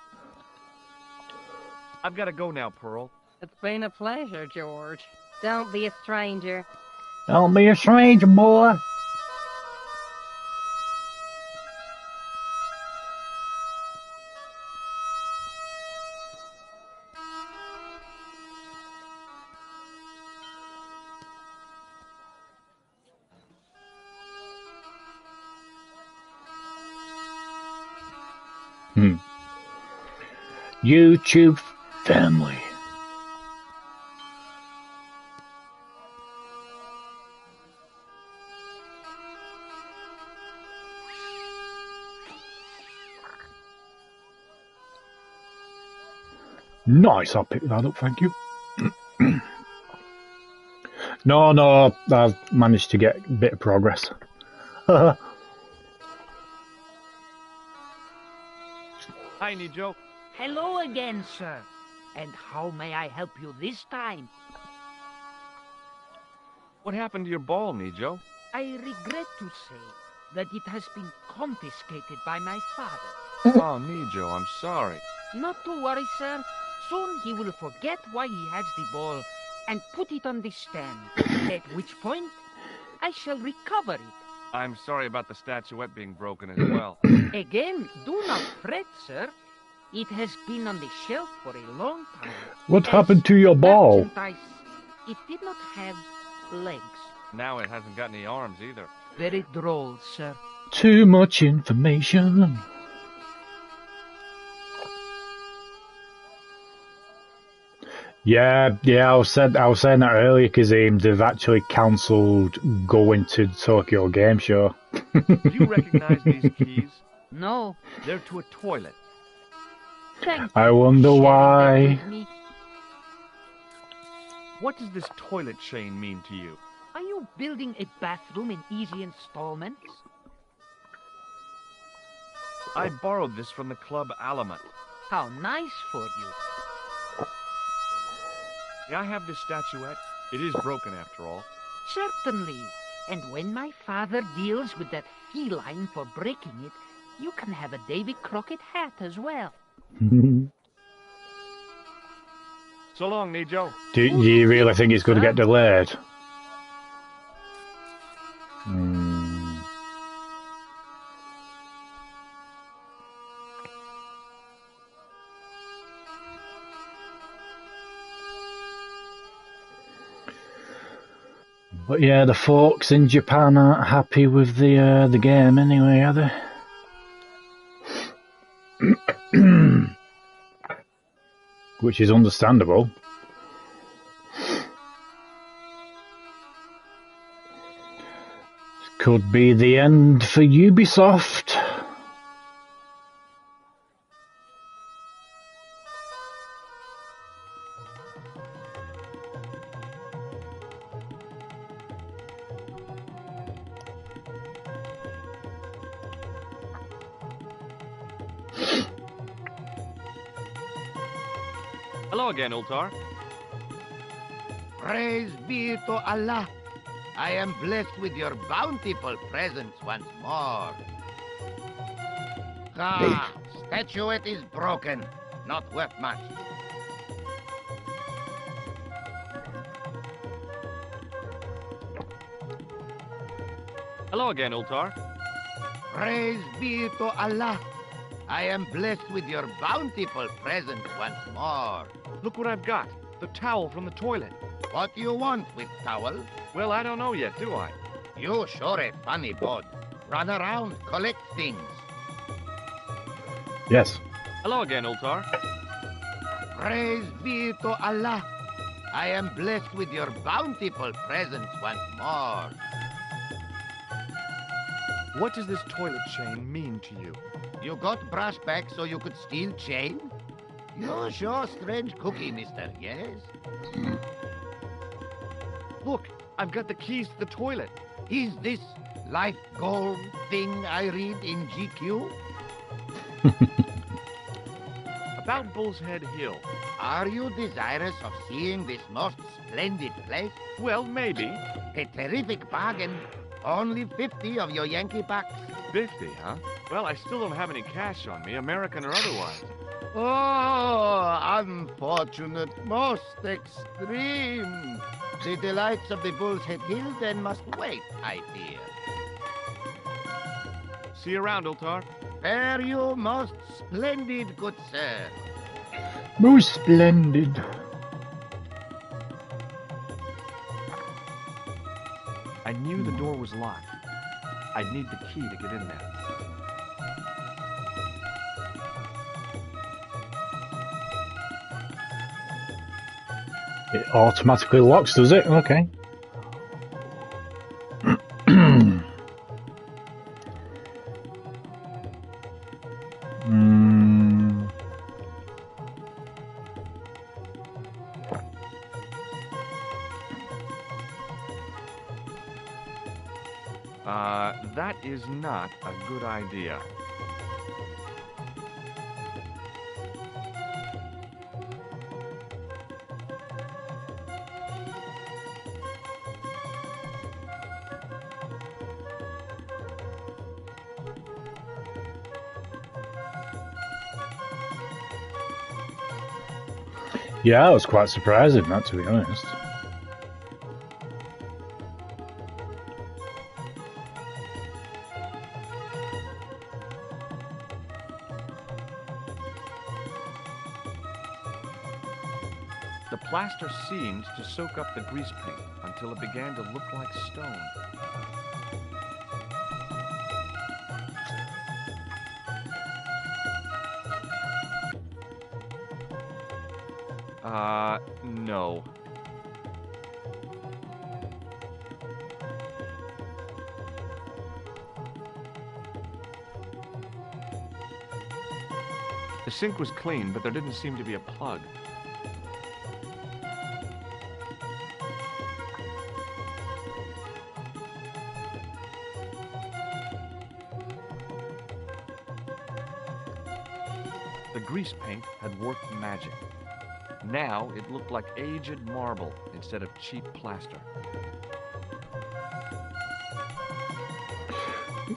I've got to go now, Pearl. It's been a pleasure, George. Don't be a stranger. Don't be a stranger, boy. YouTube family. Nice, I'll pick that up, thank you. No, I've managed to get a bit of progress. Hi, Nijo. Hello again, sir. And how may I help you this time? What happened to your ball, Nijo? I regret to say that it has been confiscated by my father. Oh, Nijo, I'm sorry. Not to worry, sir. Soon he will forget why he has the ball and put it on the stand, at which point I shall recover it. I'm sorry about the statuette being broken as well. Again, do not fret, sir. It has been on the shelf for a long time. What As happened to your ball? merchandise, it did not have legs. Now it hasn't got any arms either. Very droll, sir. Too much information. Yeah, I was saying that earlier, Kazim. They've actually cancelled going to the Tokyo Game Show. Do you recognize these keys? No. They're to a toilet. Thank I you for wonder sharing that why. with me. What does this toilet chain mean to you? Are you building a bathroom in easy installments? I borrowed this from the Club Alamut. How nice for you. May I have this statuette? It is broken after all. Certainly. And when my father deals with that feline for breaking it, you can have a Davy Crockett hat as well. So long, Nijo. Do you really think it's going to get delayed? But yeah, the folks in Japan aren't happy with the game anyway, are they? Which is understandable. Could be the end for Ubisoft. Hello again, Ultar. Praise be to Allah. I am blessed with your bountiful presence once more. Ah, statuette is broken. Not worth much. Hello again, Ultar. Praise be to Allah. I am blessed with your bountiful presence once more. Look what I've got. The towel from the toilet. What do you want with towel? Well, I don't know yet, do I? You sure a funny bod. Run around, collect things. Yes. Hello again, Ultar. Praise be to Allah. I am blessed with your bountiful presence once more. What does this toilet chain mean to you? You got brush back so you could steal chain? You're sure strange cookie, mister, yes? Look, I've got the keys to the toilet. Is this life goal thing I read in GQ? About Bull's Head Hill. Are you desirous of seeing this most splendid place? Well, maybe. A terrific bargain. Only 50 of your Yankee bucks. 50, huh? Well, I still don't have any cash on me, American or otherwise. Oh, unfortunate, most extreme. The delights of the Bull's Head Hill then must wait, I fear. See you around, Ultar. Fare you most splendid, good sir. Most splendid. I knew the door was locked. I'd need the key to get in there. It automatically locks, does it? Okay. That is not a good idea. Yeah, I was quite surprised at that, to be honest. The plaster seemed to soak up the grease paint until it began to look like stone. No. The sink was clean, but there didn't seem to be a plug. The grease paint had worked magic. Now it looked like aged marble instead of cheap plaster.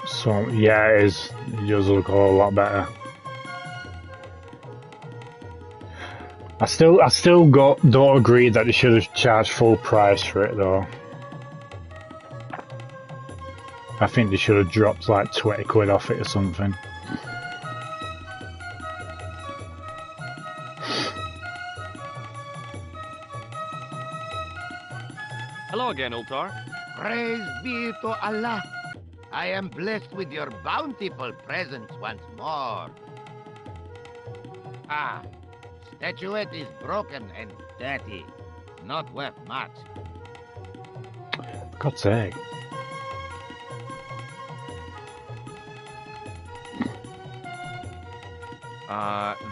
So yeah, it is. It does look a whole lot better. I still don't agree that they should have charged full price for it though. I think they should have dropped like 20 quid off it or something. Hello again, Ultar. Praise be to Allah. I am blessed with your bountiful presence once more. Ah, statuette is broken and dirty. Not worth much. For God's sake.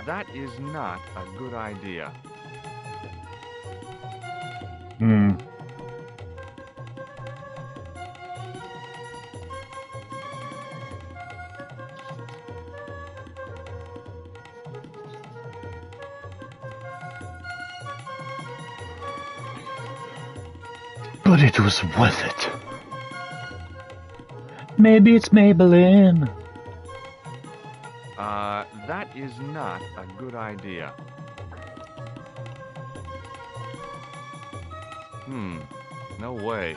That is not a good idea. Hmm. But it was worth it. Maybe it's Maybelline. That is not a good idea. No way.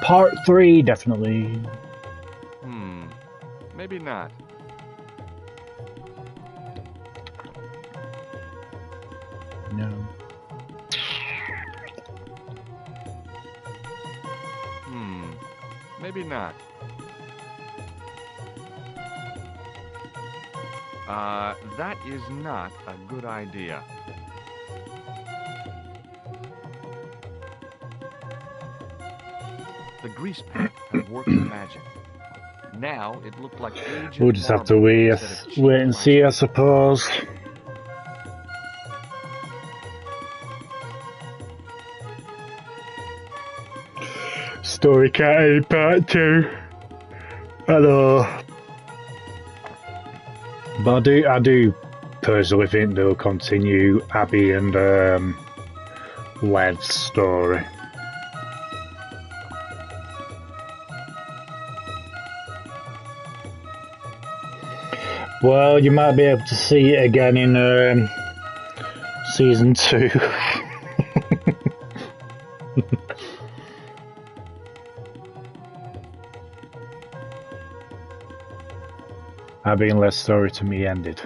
Part 3, definitely. Maybe not. No. Maybe not. That is not a good idea. The grease paint had worked magic. Now it looked like aged We'll just have to marble wait instead of cheap and see, I suppose. Story Cat Part 2. Hello. But I do personally think they'll continue Abby and Lev's story. Well, you might be able to see it again in season 2. Abby and Lev's story to me ended.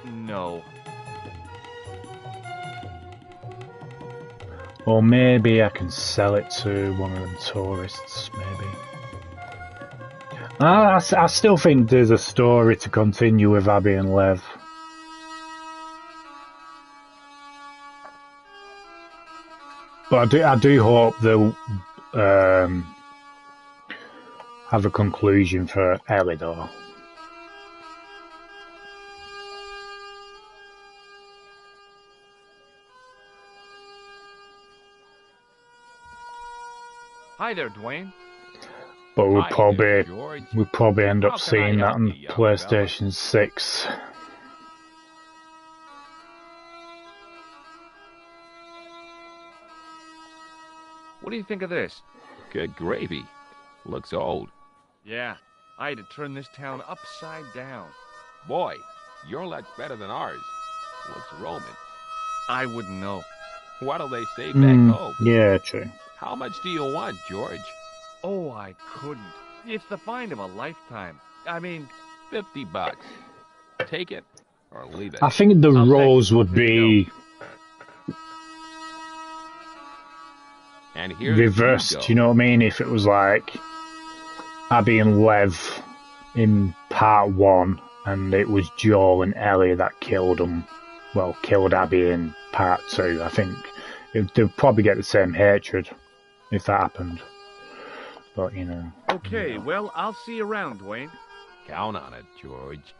No. Or maybe I can sell it to one of them tourists, maybe. I still think there's a story to continue with Abby and Lev. But I do hope they'll have a conclusion for Ellie, though. Hi there, Dwayne. But we'll Hi there, George. probably end How up can I seeing that help on you, young PlayStation 6. What do you think of this? Good gravy. Looks old. Yeah, I had to turn this town upside down. Boy, your luck's better than ours. Looks Roman. I wouldn't know. What'll they say back home? Yeah, true. How much do you want, George? Oh, I couldn't. It's the find of a lifetime. I mean, $50. Take it or leave it. I think the I'll roles take- would be And here reversed, you know what I mean? If it was like Abby and Lev in part 1 and it was Joel and Ellie that killed them, well, killed Abby in part 2, I think they'd probably get the same hatred if that happened. But, you know. okay, well, I'll see you around, Dwayne. Count on it, George.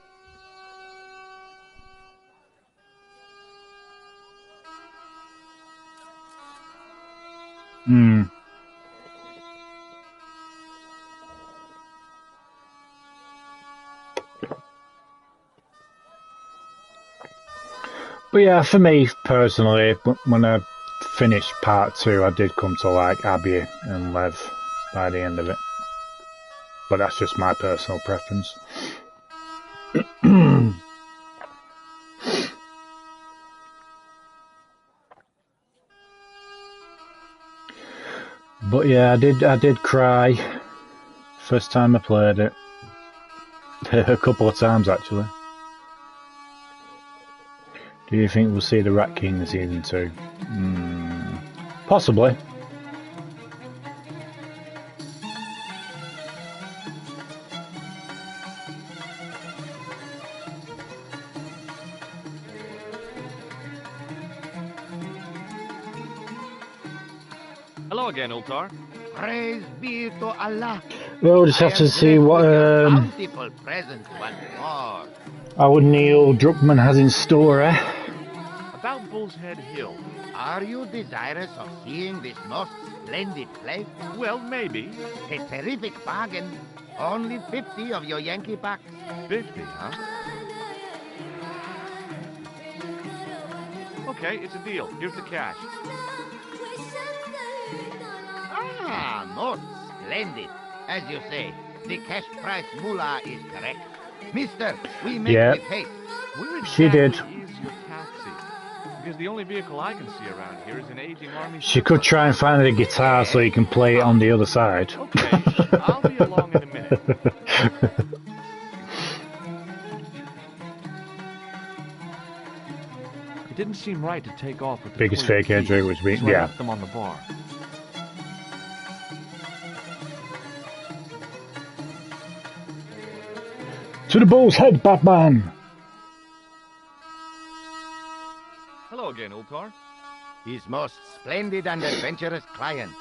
But yeah, for me personally, when I finished part 2, I did come to like Abby and Lev by the end of it. But that's just my personal preference. But yeah, I did cry first time I played it. A couple of times actually. Do you think we'll see the Rat King in season 2? Possibly. Hello again, Ultar. Praise be to Allah. We'll just have to see what bountiful presents once more. our Neil Druckmann has in store, eh? About Bull's Head Hill. Are you desirous of seeing this most splendid place? Well, maybe. A terrific bargain. Only 50 of your Yankee bucks. 50, huh? Okay, it's a deal. Here's the cash. Ah, most splendid. As you say, the cash price mullah is correct. Mister, we make with haste. Where She did. exactly is your taxi? Because the only vehicle I can see around here is an aging army. She could try and find the guitar so you can play it on the other side. Okay, I'll be along in a minute. It didn't seem right to take off with the Biggest toilet fake edge keys, which we so I yeah. left them on the bar. To the bull's head, Batman! Hello again, Ultar. His most splendid and adventurous client.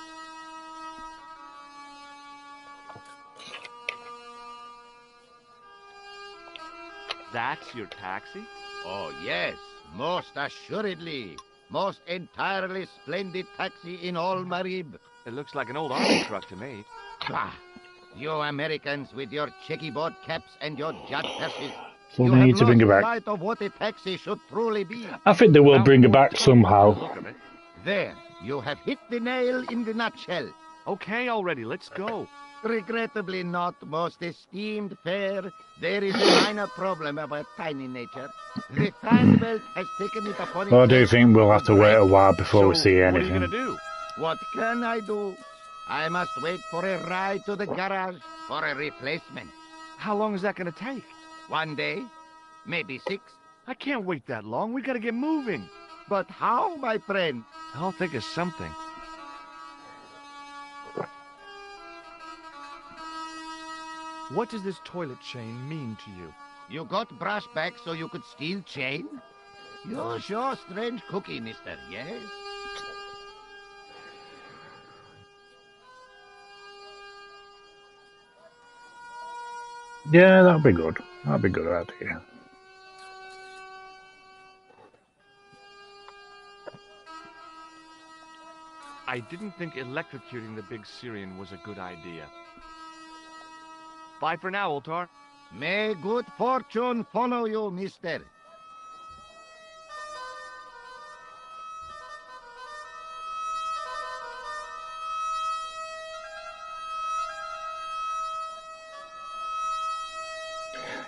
That's your taxi? Oh, yes, most assuredly. Most entirely splendid taxi in all Marib. It looks like an old army truck to me. Bah! You Americans with your checkerboard caps and your judge purses. So You they have need to bring lost her back. sight of what a taxi should truly be. I think they will bring her back Look somehow. of it. There, you have hit the nail in the nutshell. Okay, already, let's go. Regrettably not, most esteemed fair. There is a minor problem of a tiny nature. The fan belt has taken it upon I do itself think we'll have to wait a while before we So, see what are you anything. gonna do? What can I do? I must wait for a ride to the garage for a replacement. How long is that gonna take? 1 day, maybe 6. I can't wait that long. We gotta get moving. But how, my friend? I'll think of something. What does this toilet chain mean to you? You got brush back so you could steal chain? You're sure strange cookie, mister, yes? Yeah, that'll be good. That'll be a good idea. I didn't think electrocuting the big Syrian was a good idea. Bye for now, Ultar. May good fortune follow you, mister.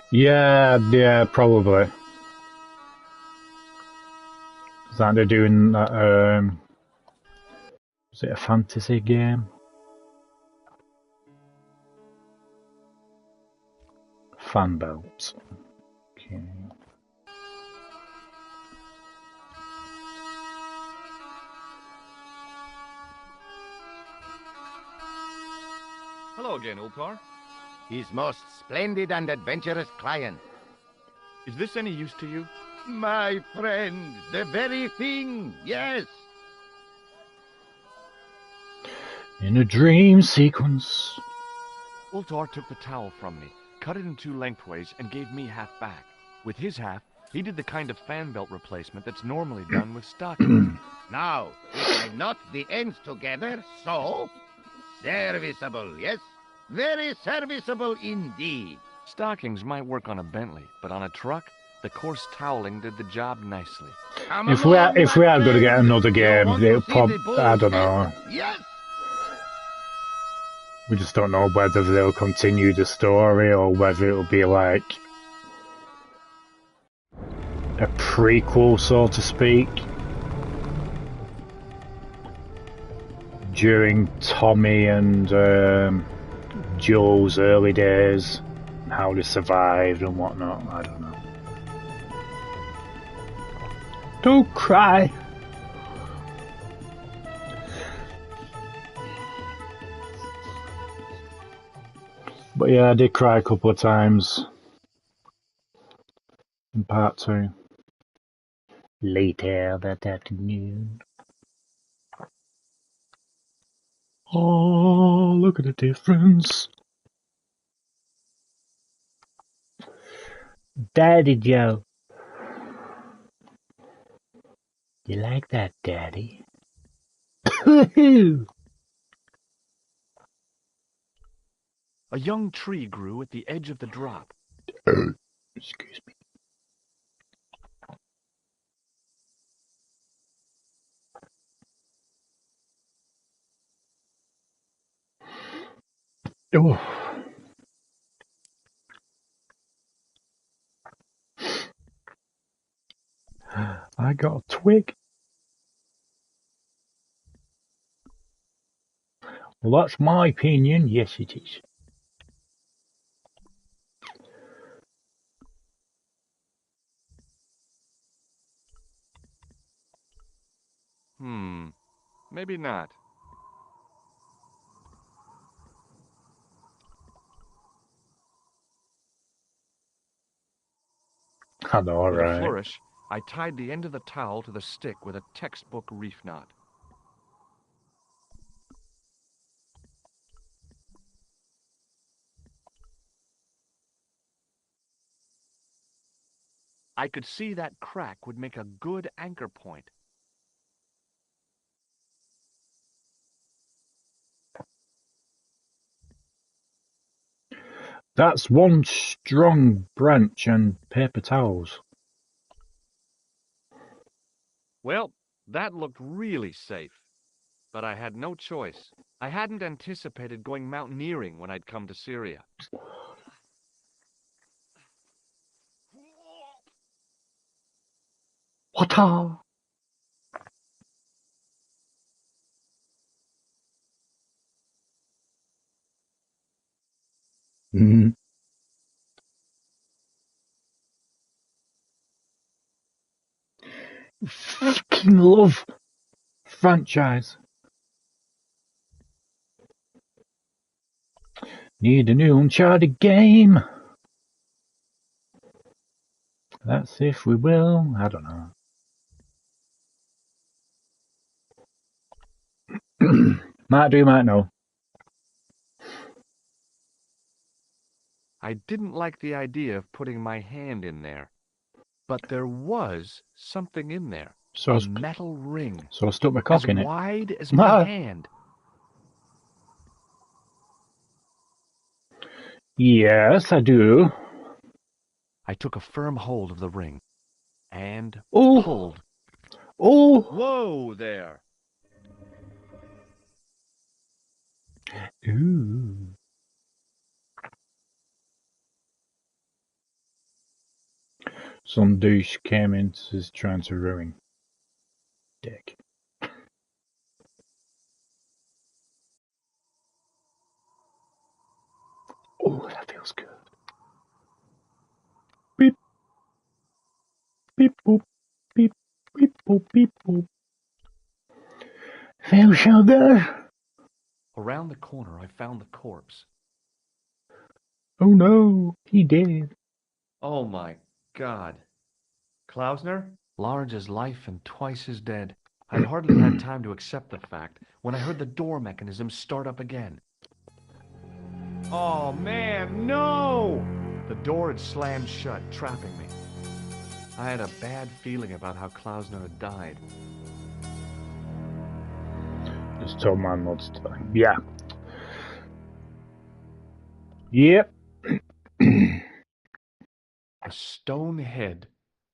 Yeah, probably. Is that they're doing that, is it a fantasy game? Fan belt. Okay. Hello again, Ultar. His most splendid and adventurous client. Is this any use to you? My friend, the very thing, yes. In a dream sequence. Ultar took the towel from me, cut it in 2 lengthways, and gave me half back. With his half, he did the kind of fan belt replacement that's normally done with stockings. Now, if I knot the ends together, so... Serviceable, yes? Very serviceable indeed. Stockings might work on a Bentley, but on a truck, the coarse toweling did the job nicely. Come If we are along, my going to get friend. another You game, want to it'll see the bull's I don't know. head? Yes. We just don't know whether they'll continue the story or whether it'll be like a prequel, so to speak. during Tommy and Joe's early days, how they survived and whatnot. I don't know. Don't cry. But yeah, I did cry a couple of times in part 2. Later that afternoon. Oh, look at the difference. Daddy Joe. You like that, Daddy? A young tree grew at the edge of the drop. Excuse me. Oh. I got a twig. Well, that's my opinion. Yes, it is. Maybe not. I know, With a right? flourish, I tied the end of the towel to the stick with a textbook reef knot. I could see that crack would make a good anchor point. That's one strong branch and paper towels. Well, that looked really safe. But I had no choice. I hadn't anticipated going mountaineering when I'd come to Syria. What? Mm. Fucking love franchise. Need a new Uncharted game. That's if we will. I don't know. Might do, might know. I didn't like the idea of putting my hand in there. But there was something in there. So a metal ring. So I stuck my cock in it. As wide as my hand. Yes, I do. I took a firm hold of the ring. And Ooh. pulled. Oh! Whoa there! Ooh. Some douche came in trying to ruin. Dick. Oh, that feels good. Beep. Beep boop. Beep. Beep boop. Beep boop. Feels so good. Around the corner, I found the corpse. Oh no, he did. Oh my God. Klausner? Large as life and twice as dead. I'd hardly had time to accept the fact when I heard the door mechanism start up again. Oh man, no! The door had slammed shut, trapping me. I had a bad feeling about how Klausner had died. Just told my not to die. Yeah. Yep. A stone head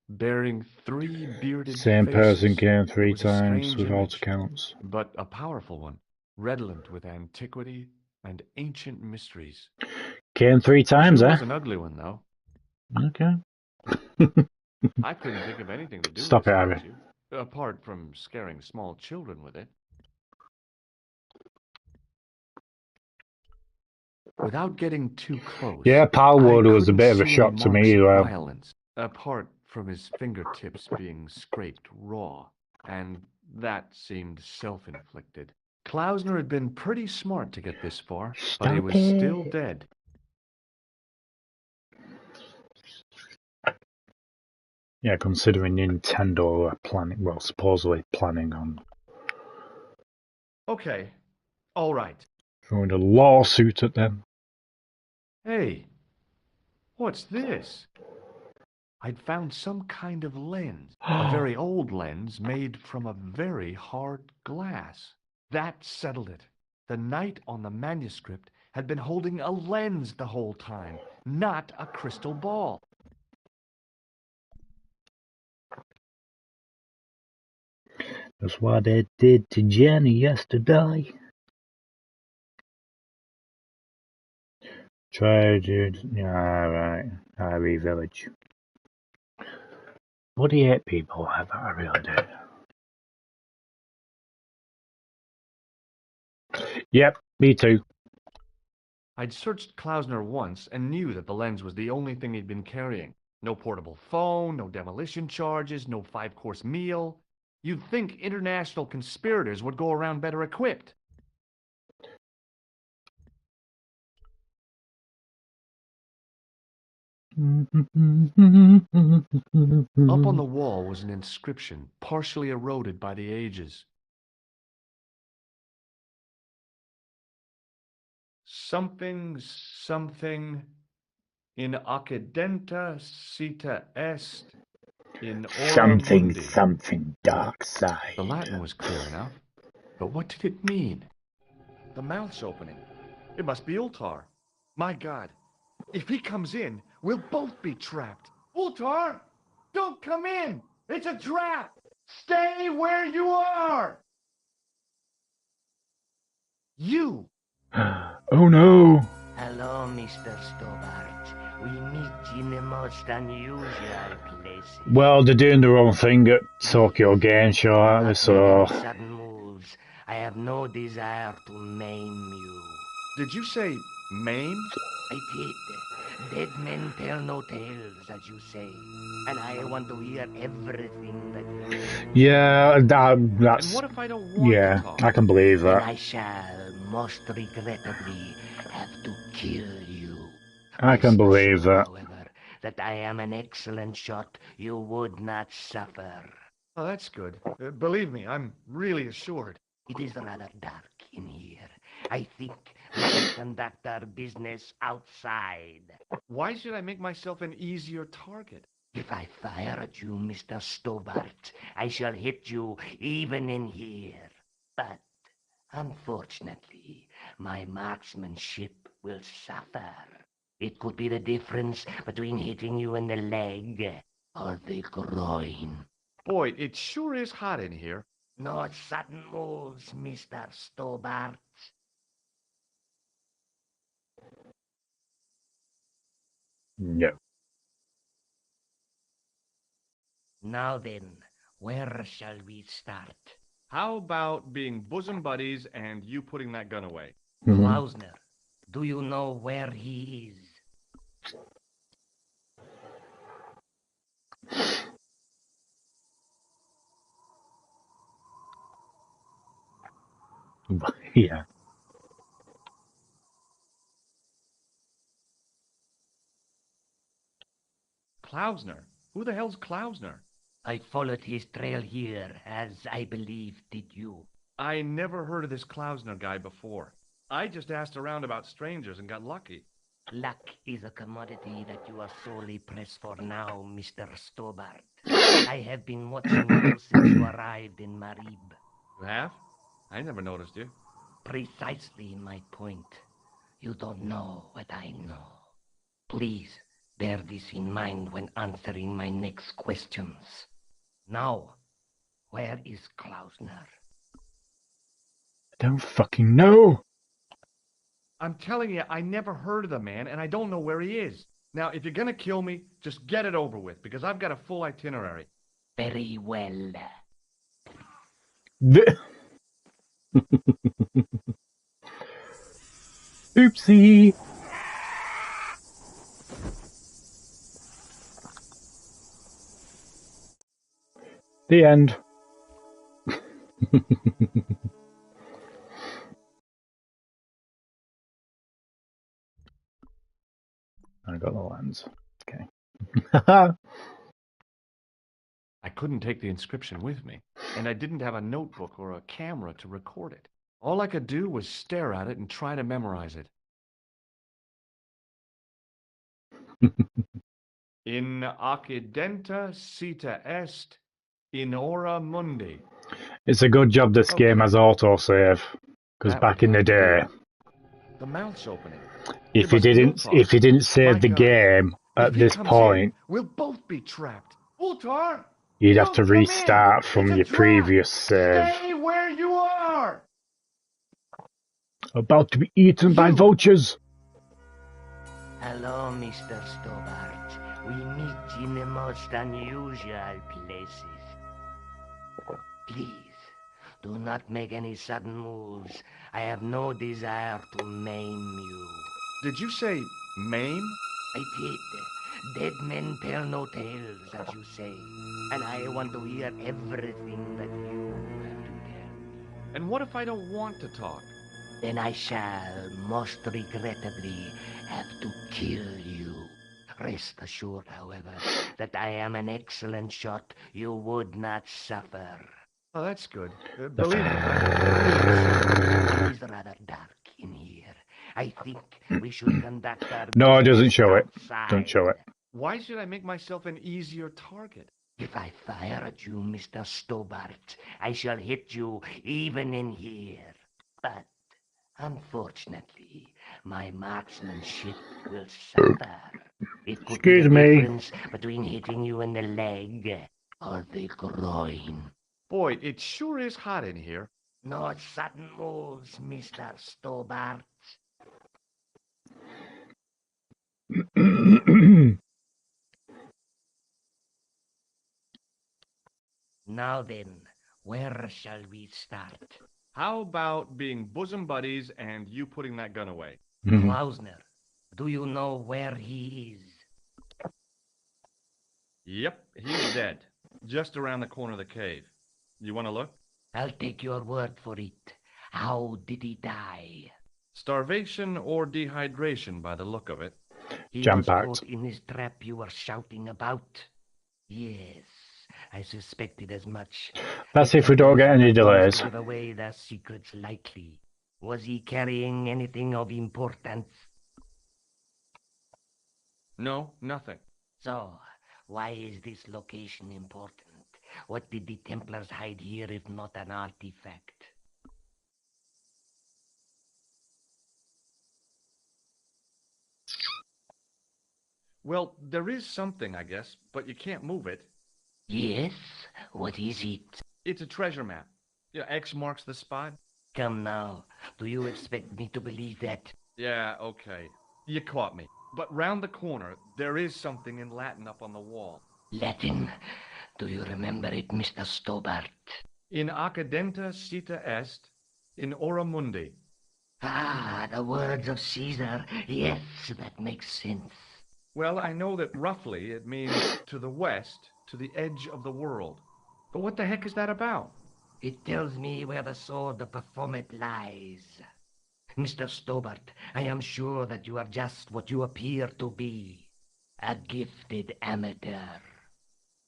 bearing 3 bearded Same faces. person came 3 times with all image, accounts. But a powerful one, redolent with antiquity and ancient mysteries. Came 3 times, It eh? was an ugly one, though. Okay. I couldn't think of anything to do Stop with it, a Harry. statue, apart from scaring small children with it. Without getting too close, Yeah, Palwood was a couldn't bit of a see any shock to marks me as of well. violence, apart from his fingertips being scraped raw, and that seemed self-inflicted. Klausner had been pretty smart to get this far, but he Stop was still it. dead. Yeah, considering Nintendo are planning, well, supposedly planning on Okay, all right. throwing a lawsuit at them. Hey, what's this? I'd found some kind of lens, a very old lens made from a very hard glass. That settled it. The knight on the manuscript had been holding a lens the whole time, not a crystal ball. That's what they did to Jenny yesterday. Traded, yeah, right, Ivy Village. Bloody hate people like that, I really do. Yep, me too. I'd searched Klausner once and knew that the lens was the only thing he'd been carrying. No portable phone, no demolition charges, no 5-course meal. You'd think international conspirators would go around better equipped. Up on the wall was an inscription, partially eroded by the ages. Something, something, in occidenta cita est, in ora Something, mundi. something dark side. The Latin was clear enough, but what did it mean? The mouth's opening. It must be Ultar. My God, if he comes in, we'll both be trapped. Ultar, don't come in! It's a trap! Stay where you are! You! Oh no! Hello, Mr. Stobart. We meet in the most unusual places. Well, they're doing their own thing at Tokyo Game Show, aren't they? So Sudden moves. I have no desire to maim you. Did you say maim? I did. Dead men tell no tales, as you say. And I want to hear everything that you say. yeah, that's And what if I don't want to talk? I can believe Then that. I shall, most regrettably, have to kill you. I can Rest believe assured, that. however, that I am an excellent shot. You would not suffer. Oh, that's good. Believe me, I'm really assured. It is rather dark in here. I think we should conduct our business outside. Why should I make myself an easier target? If I fire at you, Mr. Stobart, I shall hit you even in here. But, unfortunately, my marksmanship will suffer. It could be the difference between hitting you in the leg or the groin. Boy, it sure is hot in here. No sudden moves, Mr. Stobart. No. Now then, where shall we start? How about being bosom buddies and you putting that gun away? Klausner, do you know where he is? Yeah. Klausner? Who the hell's Klausner? I followed his trail here, as I believe did you. I never heard of this Klausner guy before. I just asked around about strangers and got lucky. Luck is a commodity that you are sorely pressed for now, Mr. Stobart. I have been watching you since you arrived in Marib. You have? I never noticed you. Precisely my point. You don't know what I know. Please, bear this in mind when answering my next questions. Now, where is Klausner? I don't fucking know. I'm telling you, I never heard of the man, and I don't know where he is. Now, if you're gonna kill me, just get it over with, because I've got a full itinerary. Very well. Oopsie. The end. I got the lens. Okay. I couldn't take the inscription with me, and I didn't have a notebook or a camera to record it. All I could do was stare at it and try to memorize it. In accidenta sita est, in ora mundi. It's a good job this game has autosave, because That back would in the have to day, be. The mouth's opening. if It you must be didn't Ultar. if you didn't save My the God. game If at he this comes point, in, we'll both be trapped. Ultar! you'd have to Don't come in. restart from It's a your trap. previous save. Stay where you are! About to be eaten by You! vultures. Hello, Mr. Stobart. We meet in the most unusual places. Please, do not make any sudden moves. I have no desire to maim you. Did you say maim? I did. Dead men tell no tales, as you say. And I want to hear everything that you have to tell me. And what if I don't want to talk? Then I shall, most regrettably, have to kill you. Rest assured, however, that I am an excellent shot you would not suffer. Oh, that's good. Believe me, I... It is rather dark in here. I think we should conduct our No, it doesn't business show it. outside. Don't show it. Why should I make myself an easier target? If I fire at you, Mr. Stobart, I shall hit you even in here. But unfortunately, my marksmanship will suffer. It could Excuse be the me. difference between hitting you in the leg or the groin. Boy, it sure is hot in here. No sudden moves, Mr. Stobart. Now then, where shall we start? How about being bosom buddies and you putting that gun away? Klausner, do you know where he is? Yep, he's dead. Just around the corner of the cave. You want to look? I'll take your word for it. How did he die? Starvation or dehydration by the look of it. He was Jam-packed. caught in this trap you were shouting about. Yes, I suspected as much. That's if we don't get any Wants to delays. give away their secrets lightly. Was he carrying anything of importance? No, nothing. So, why is this location important? What did the Templars hide here if not an artifact? Well, there is something, I guess, but you can't move it. Yes? What is it? It's a treasure map. Yeah, X marks the spot. Come now, do you expect me to believe that? Yeah, okay. You caught me. But round the corner, there is something in Latin up on the wall. Latin? Do you remember it, Mr. Stobart? In accidenta sita est, in ora mundi. Ah, the words of Caesar. Yes, that makes sense. Well, I know that roughly it means to the west, to the edge of the world. But what the heck is that about? It tells me where the sword of Baphomet lies. Mr. Stobart, I am sure that you are just what you appear to be. A gifted amateur.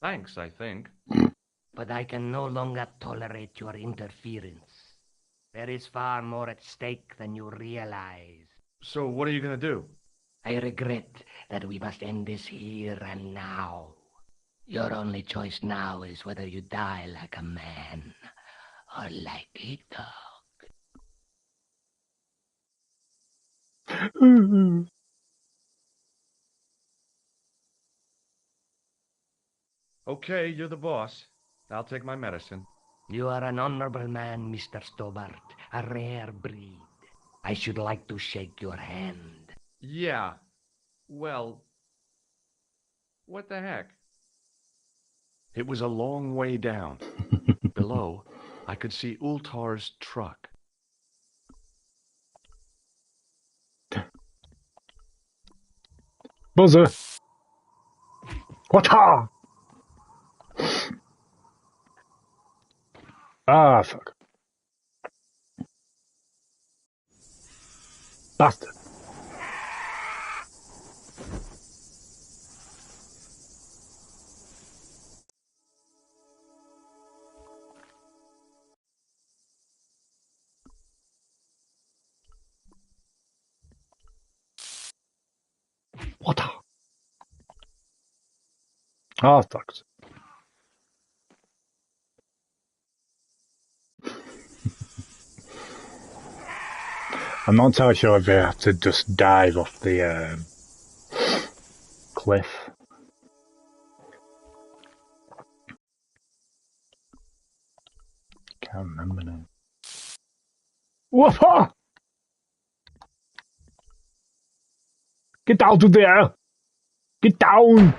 Thanks, I think. But I can no longer tolerate your interference. There is far more at stake than you realize. So what are you going to do? I regret that we must end this here and now. Your only choice now is whether you die like a man or like a dog. Okay, you're the boss. I'll take my medicine. You are an honorable man, Mr. Stobart, a rare breed. I should like to shake your hand. Yeah. Well, what the heck? It was a long way down. Below, I could see Ultar's truck. Buzzer! What? Ah, fuck. Bastard. What? Ah, fuck. I'm not entirely sure if I have to just dive off the cliff. Can't remember now. Whoa! Get out of there! Get down!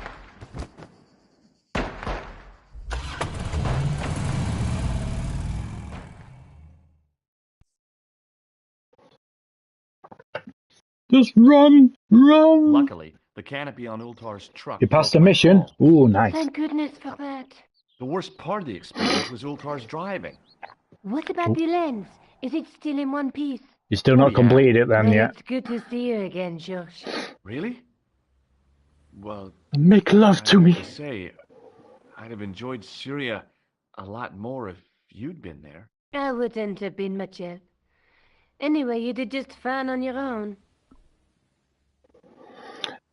Just run! Run! Luckily, the canopy on Ultar's truck... You passed the broke my mission? fall. Ooh, nice. Thank goodness for that. The worst part of the experience was Ultar's driving. What about the lens? Is it still in one piece? You still not yeah. completed it then Well, yet? it's good to see you again, Josh. Really? Well, Make love to I me. have to say, I'd have enjoyed Syria a lot more if you'd been there. I wouldn't have been much help. Anyway, you did just fine on your own.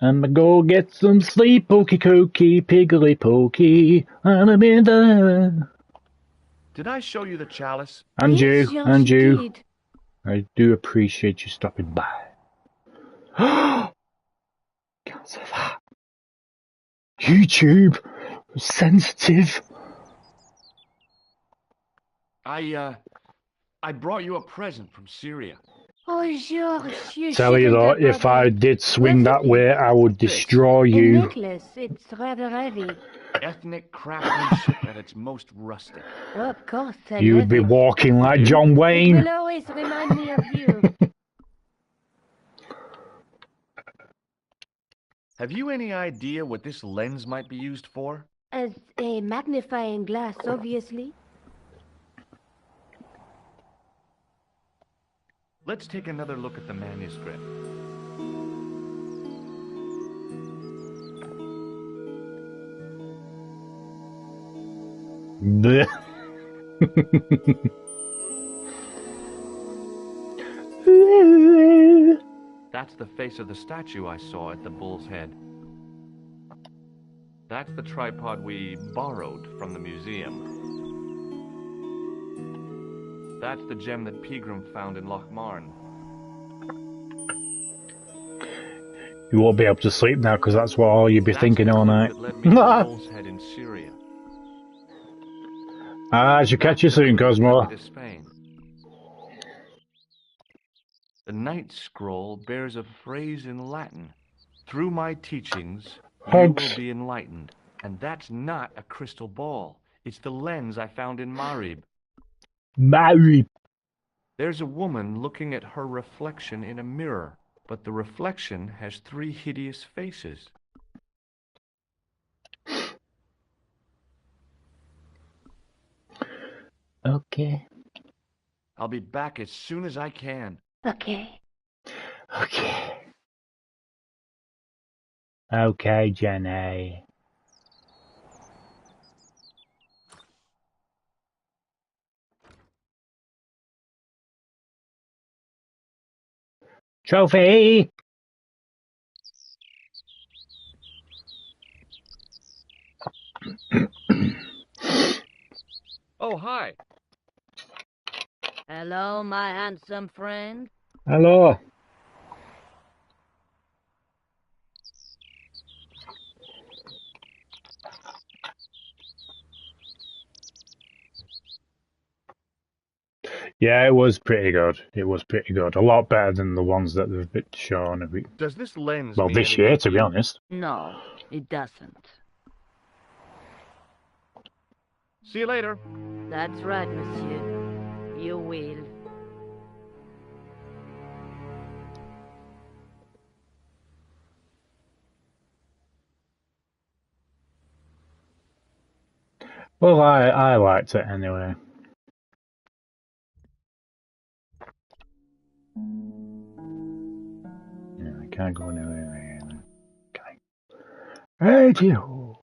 I'ma go get some sleep, pokey cookie, piggly pokey, and I'm in there. Did I show you the chalice? And Yes, you, Josh, and you. did. I do appreciate you stopping by. Can't say that. YouTube, sensitive. I brought you a present from Syria. Oh, George, you Tell you shouldn't though, have if I bothered. did swing What's that it? way, I would destroy A you. necklace. It's rather heavy. Ethnic craftsmanship at its most rustic. Oh, of course, I You would love be it. walking like John It Wayne. will always remind me of you. Have you any idea what this lens might be used for? As a magnifying glass, obviously. Let's take another look at the manuscript. Blech. That's the face of the statue I saw at the bull's head. That's the tripod we borrowed from the museum. That's the gem that Pegram found in Lochmarn. You won't be able to sleep now because that's what all you'll be thinking all night. That led me to the bull's head in Syria. I shall catch you soon, Cosmo. To Spain. The Night Scroll bears a phrase in Latin. Through my teachings, you will be enlightened. And that's not a crystal ball. It's the lens I found in Marib. Marib. There's a woman looking at her reflection in a mirror, but the reflection has 3 hideous faces. Okay. I'll be back as soon as I can. Okay. Okay. Okay, Jenny. Trophy! Oh, hi. Hello, my handsome friend. Hello. Yeah, it was pretty good. It was pretty good. A lot better than the ones that they've been shown. Does this lens Well, mean this anything year, to be you? honest. No, it doesn't. See you later. That's right, monsieur. You will. Well, I liked it anyway. Yeah, I can't go anywhere. Okay. Radio.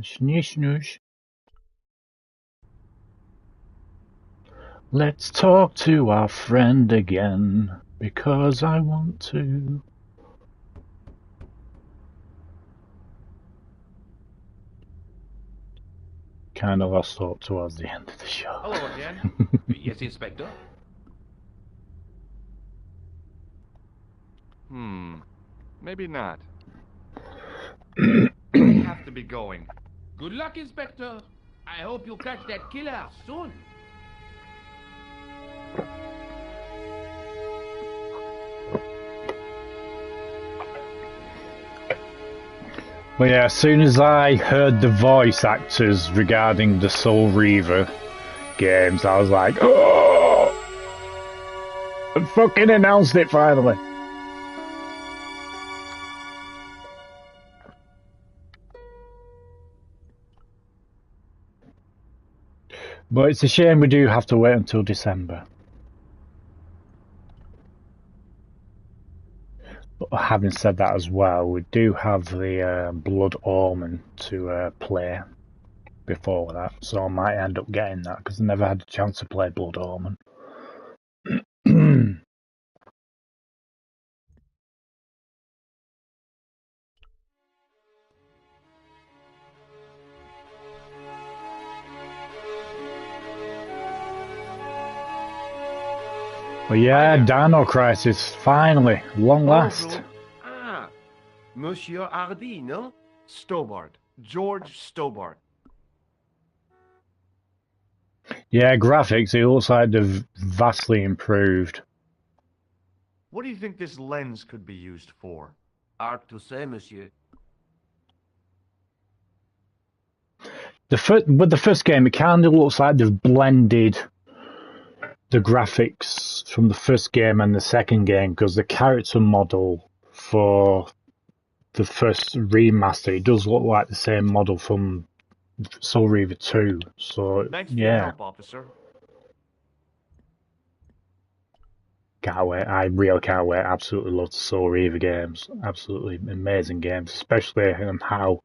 Snoosh. Let's talk to our friend again, because I want to. Kind of lost hope towards the end of the show. Hello again. Yes, Inspector. Maybe not. I have to be going. Good luck, Inspector. I hope you catch that killer soon. But yeah, as soon as I heard the voice actors regarding the Soul Reaver games, I was like, oh! I fucking announced it finally. But it's a shame we do have to wait until December. But having said that as well, we do have the Blood Omen to play before that, so I might end up getting that because I never had a chance to play Blood Omen. But yeah, Dino Crisis, finally, long last. Ah, Monsieur Hardy, no? Stobart. George Stobart. Yeah, graphics, it looks like they've vastly improved. What do you think this lens could be used for? Hard to say, monsieur. With the first game, it kind of looks like they've blended the graphics from the first game and the second game, because the character model for the first remaster, it does look like the same model from Soul Reaver 2. So Thanks for your help, officer. Can't wait. I really can't wait. Absolutely love the Soul Reaver games. Absolutely amazing games, especially on how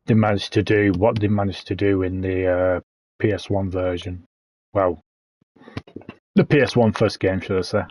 they managed to do what they managed to do in the PS1 version. Well, the PS1 first game, should I say.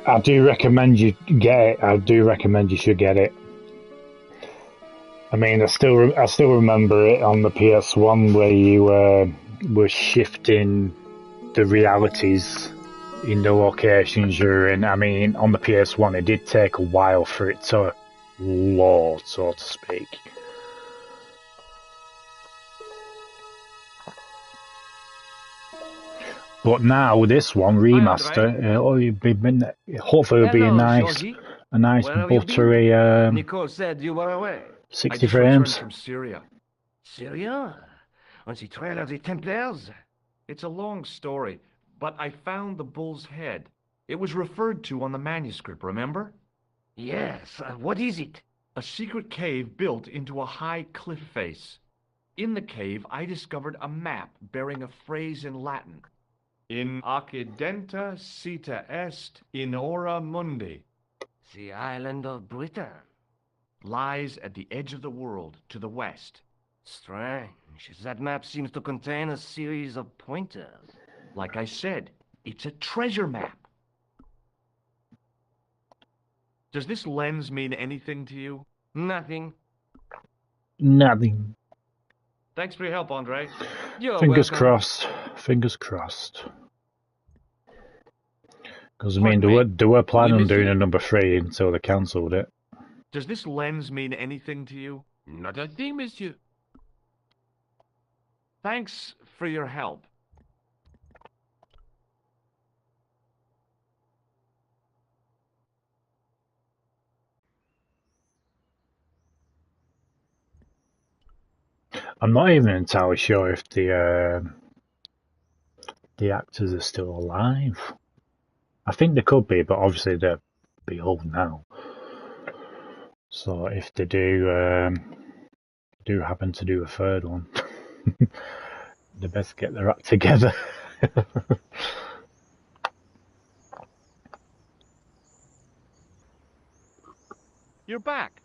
I do recommend you get it. I do recommend you should get it. I mean, I still remember it on the PS1 where you were shifting the realities in the locations you're in. I mean, on the PS1, it did take a while for it to load, so to speak. But now with this one remaster, hopefully it'll be a nice buttery. Nicole said you were away. 60 frames. From Syria. Syria? On the trail of the Templars? It's a long story, but I found the bull's head. It was referred to on the manuscript, remember? Yes. What is it? A secret cave built into a high cliff face. In the cave, I discovered a map bearing a phrase in Latin. In accidenta sita est in ora mundi. The island of Britain. Lies at the edge of the world, to the west. Strange. That map seems to contain a series of pointers. Like I said, it's a treasure map. Does this lens mean anything to you? Nothing. Nothing. Thanks for your help, Andre. You're Fingers welcome. crossed. Fingers crossed. Because, I mean, they were planning on doing a number 3 until they cancelled it. Does this lens mean anything to you? Not a thing, monsieur. Thanks for your help. I'm not even entirely sure if the actors are still alive. I think they could be, but obviously they'll be old now. So if they do happen to do a third one, they best get their act together. You're back.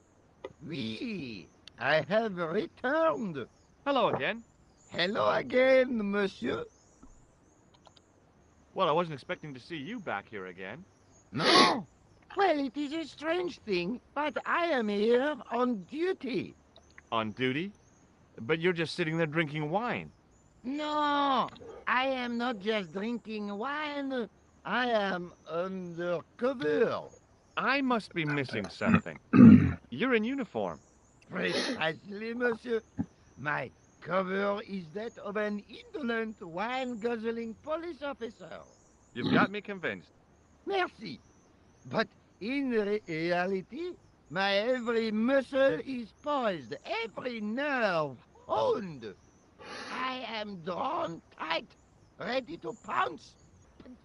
Oui, I have returned. Hello again. Hello again, monsieur. Well, I wasn't expecting to see you back here again. No? Well, it is a strange thing, but I am here on duty. On duty? But you're just sitting there drinking wine. No, I am not just drinking wine. I am undercover. I must be missing something. You're in uniform. Precisely, monsieur. My cover is that of an indolent, wine-guzzling police officer. You've got me convinced. Merci. But in reality, my every muscle is poised, every nerve honed. I am drawn tight, ready to pounce.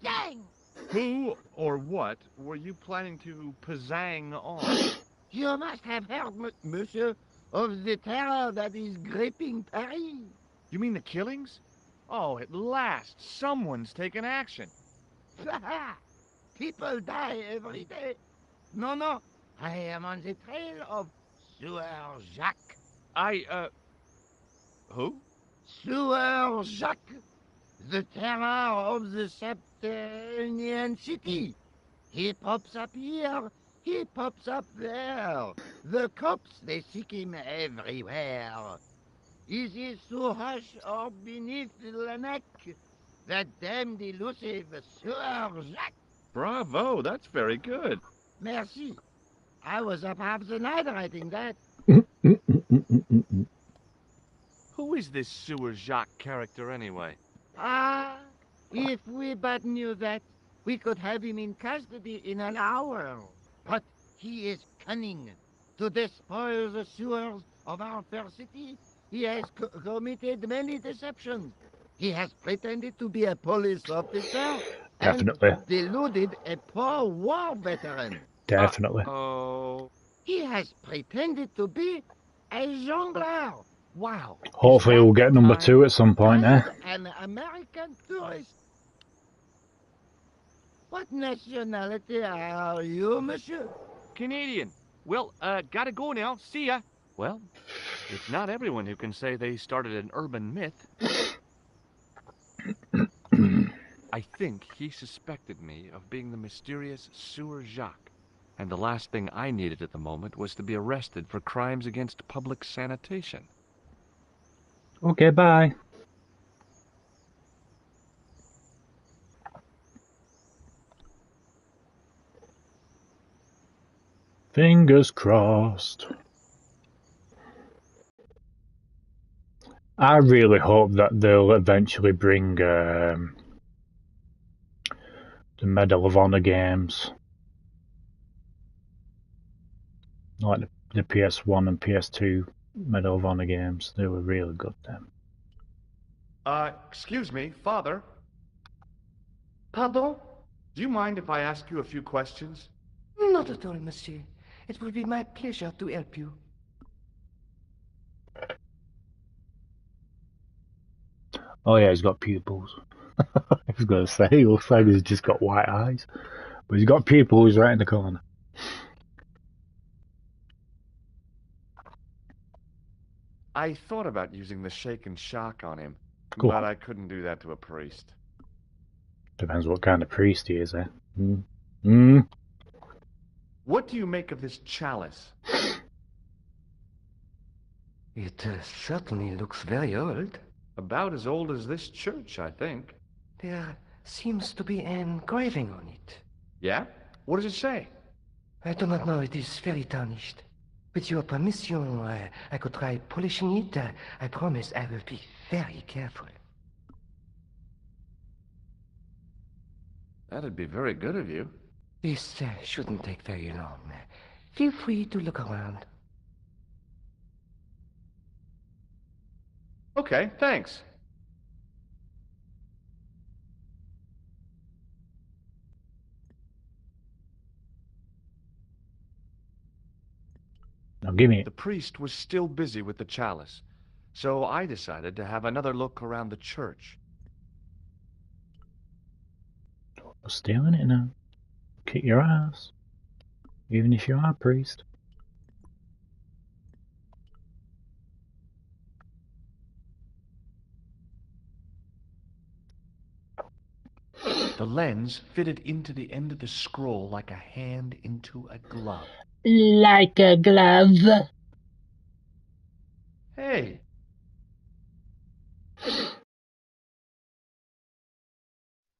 Dang! Who or what were you planning to pizzang on? You must have heard, monsieur, of the terror that is gripping Paris. You mean the killings? Oh, at last, someone's taken action. People die every day. No, I am on the trail of Sewer Jacques. Who? Sewer Jacques, the terror of the subterranean city. He pops up here, he pops up there. The cops, they seek him everywhere. Is he so hush or beneath the neck? That damned elusive Sewer Jacques. Bravo, that's very good. Merci. I was up half the night writing that. Who is this Sewer Jacques character anyway? Ah, if we but knew that, we could have him in custody in an hour. But he is cunning. To despoil the sewers of our fair city, he has committed many deceptions. He has pretended to be a police officer Definitely. and deluded a poor war veteran. Definitely. Oh. He has pretended to be a jongleur. Wow. Hopefully we'll get number 2 at some point, eh? An American tourist. What nationality are you, monsieur? Canadian. Well, gotta go now. See ya. Well, it's not everyone who can say they started an urban myth. I think he suspected me of being the mysterious Sewer Jacques. And the last thing I needed at the moment was to be arrested for crimes against public sanitation. Okay, bye. Fingers crossed. I really hope that they'll eventually bring the Medal of Honor games. Like the PS1 and PS2 Medal of Honor games. They were really good then. Excuse me, Father. Pardon? Do you mind if I ask you a few questions? Not at all, monsieur. It will be my pleasure to help you. Oh yeah, he's got pupils. I was going to say, he looks like he's just got white eyes. But he's got pupils right in the corner. I thought about using the shake and shock on him, Cool. but I couldn't do that to a priest. Depends what kind of priest he is, eh? What do you make of this chalice? It certainly looks very old. About as old as this church, I think. There seems to be an engraving on it. Yeah? What does it say? I do not know, it is very tarnished. With your permission, I could try polishing it. I promise I will be very careful. That'd be very good of you. This shouldn't take very long. Feel free to look around. Okay, thanks. Now give me The it. priest was still busy with the chalice, so I decided to have another look around the church. I'm stealing it now. Kick your ass. Even if you are a priest. The lens fitted into the end of the scroll like a hand into a glove. Like a glove. Hey!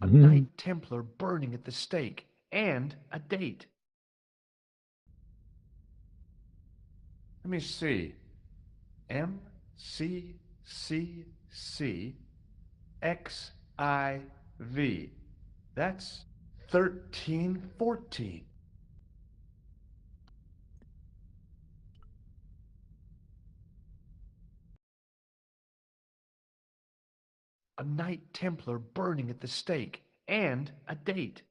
A Knight Templar burning at the stake, and a date. Let me see. MCCCXIV. That's 1314. A Knight Templar burning at the stake, and a date.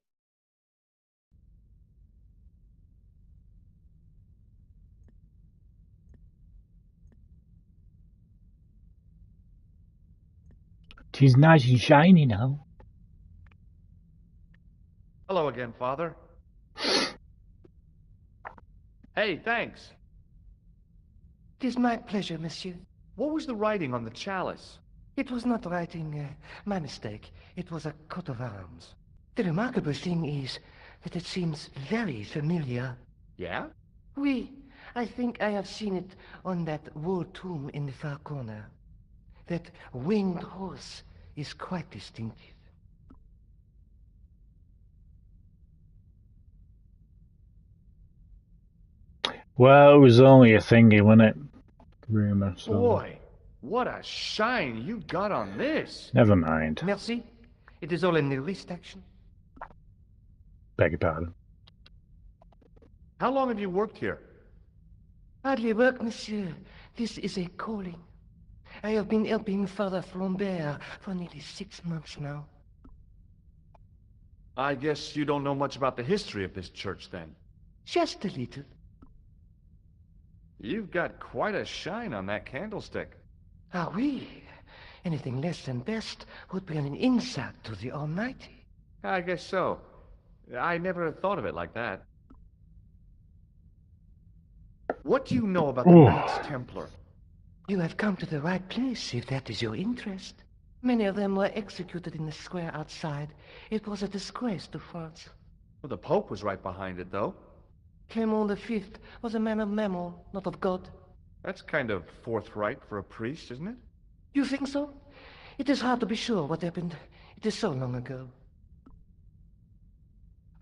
She's nice and shiny now. Hello again, Father. Hey, thanks. It is my pleasure, monsieur. What was the writing on the chalice? It was not writing, my mistake. It was a coat of arms. The remarkable thing is that it seems very familiar. Yeah? Oui, I think I have seen it on that wall tomb in the far corner. That winged horse is quite distinctive. Well, it was only a thingy, wasn't it? Rumour, so... Boy, what a shine you got on this. Never mind. Merci. It is all in the wrist action. Beg your pardon. How long have you worked here? Hardly work, monsieur. This is a calling. I have been helping Father Flambert for nearly 6 months now. I guess you don't know much about the history of this church, then. Just a little. You've got quite a shine on that candlestick. Ah, oui. Anything less than best would be an insult to the Almighty. I guess so. I never thought of it like that. What do you know about the Knights Templar? You have come to the right place, if that is your interest. Many of them were executed in the square outside. It was a disgrace to France. Well, the Pope was right behind it, though. Clement V was a man of mammon, not of God. That's kind of forthright for a priest, isn't it? You think so? It is hard to be sure what happened. It is so long ago.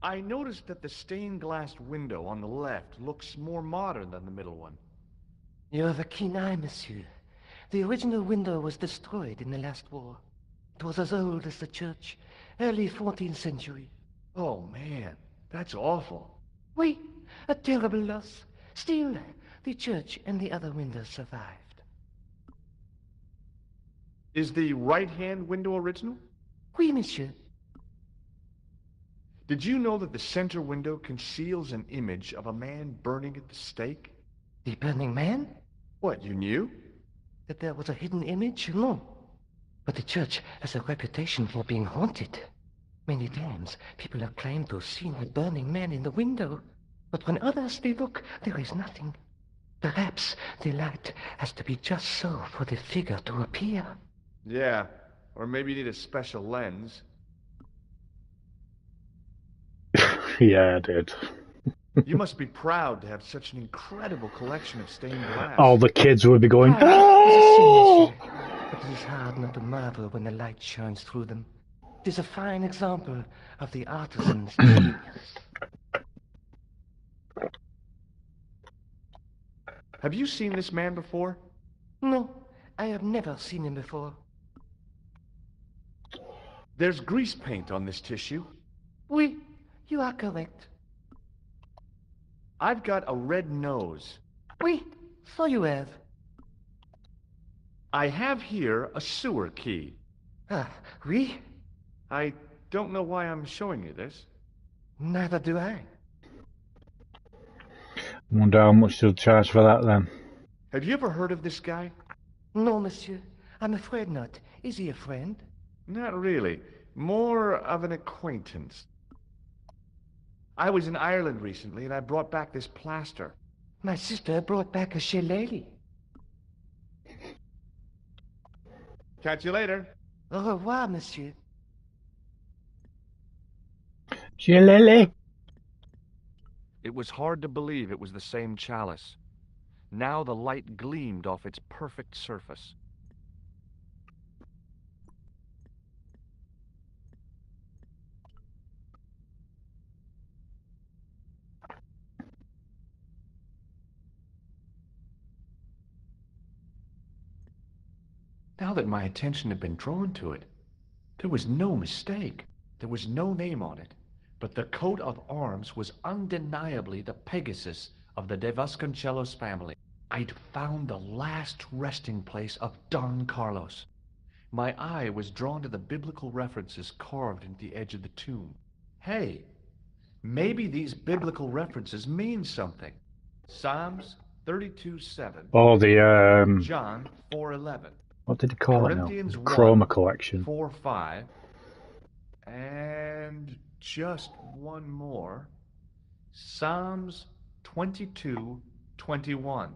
I noticed that the stained glass window on the left looks more modern than the middle one. You have a keen eye, monsieur. The original window was destroyed in the last war. It was as old as the church, early 14th century. Oh, man, that's awful. Oui, a terrible loss. Still, the church and the other windows survived. Is the right-hand window original? Oui, monsieur. Did you know that the center window conceals an image of a man burning at the stake? The burning man? What, you knew? That there was a hidden image? No. But the church has a reputation for being haunted. Many times, people have claimed to have seen a burning man in the window. But when others they look, there is nothing. Perhaps the light has to be just so for the figure to appear. Yeah, or maybe you need a special lens. Yeah, I did. You must be proud to have such an incredible collection of stained glass. All the kids would be going, Ah, it is a sin, monsieur. But it is hard not to marvel when the light shines through them. 'Tis a fine example of the artisan's genius. Have you seen this man before? No, I have never seen him before. There's grease paint on this tissue. Oui, you are correct. I've got a red nose. Oui, so you have. I have here a sewer key. Ah, oui? I don't know why I'm showing you this. Neither do I. Wonder how much they'll charge for that then. Have you ever heard of this guy? No, monsieur. I'm afraid not. Is he a friend? Not really. More of an acquaintance. I was in Ireland recently and I brought back this plaster. My sister brought back a shillelagh. Catch you later. Au revoir, monsieur. Shillelagh. It was hard to believe it was the same chalice. Now the light gleamed off its perfect surface. Now that my attention had been drawn to it, there was no mistake. There was no name on it, but the coat of arms was undeniably the Pegasus of the de Vasconcelos family. I'd found the last resting place of Don Carlos. My eye was drawn to the biblical references carved into the edge of the tomb. Hey, maybe these biblical references mean something. Psalms 32:7. Or the John 4:11. what did he call it now? Corinthians 1, Chroma collection. 4:5. And just one more. Psalms 22:21.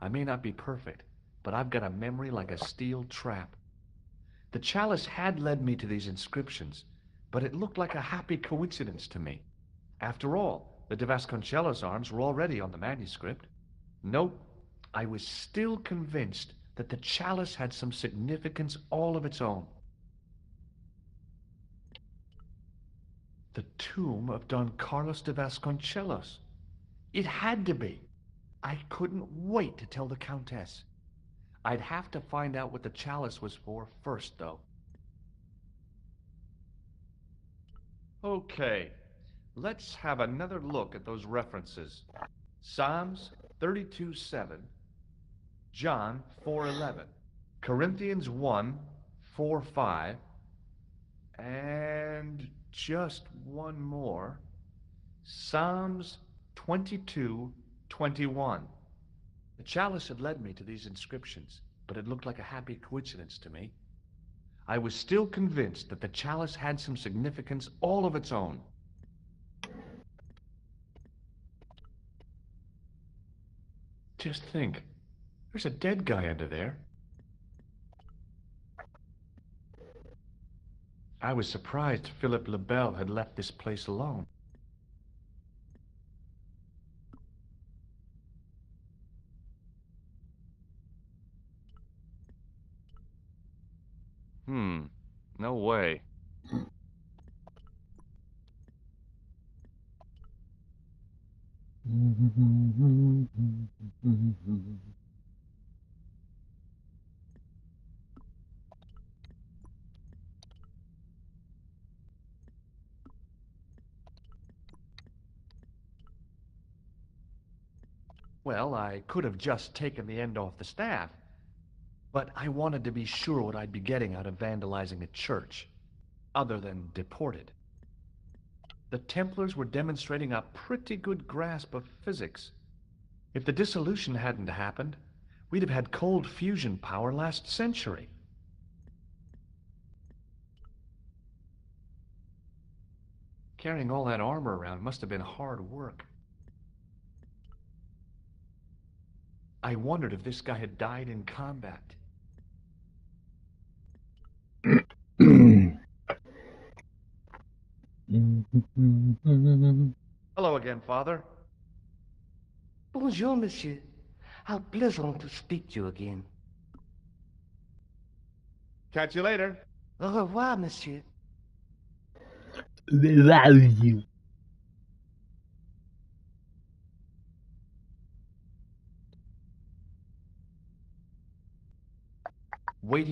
I may not be perfect, but I've got a memory like a steel trap. The chalice had led me to these inscriptions, but it looked like a happy coincidence to me. After all, the de Vasconcelos arms were already on the manuscript. Nope, I was still convinced that the chalice had some significance all of its own. The tomb of Don Carlos de Vasconcelos. It had to be. I couldn't wait to tell the Countess. I'd have to find out what the chalice was for first, though. Okay, let's have another look at those references. Psalms 32:7, John 4:11, Corinthians 1:4-5, and just one more. Psalms 22:21. The chalice had led me to these inscriptions, but it looked like a happy coincidence to me. I was still convinced that the chalice had some significance all of its own. Just think, there's a dead guy under there. I was surprised Philip Lebel had left this place alone. No way. Well, I could have just taken the end off the staff, but I wanted to be sure what I'd be getting out of vandalizing a church, other than deported. The Templars were demonstrating a pretty good grasp of physics. If the dissolution hadn't happened, we'd have had cold fusion power last century. Carrying all that armor around must have been hard work. I wondered if this guy had died in combat. Hello again, Father. Bonjour, monsieur. How pleasant to speak to you again. Catch you later. Au revoir, monsieur. Waiting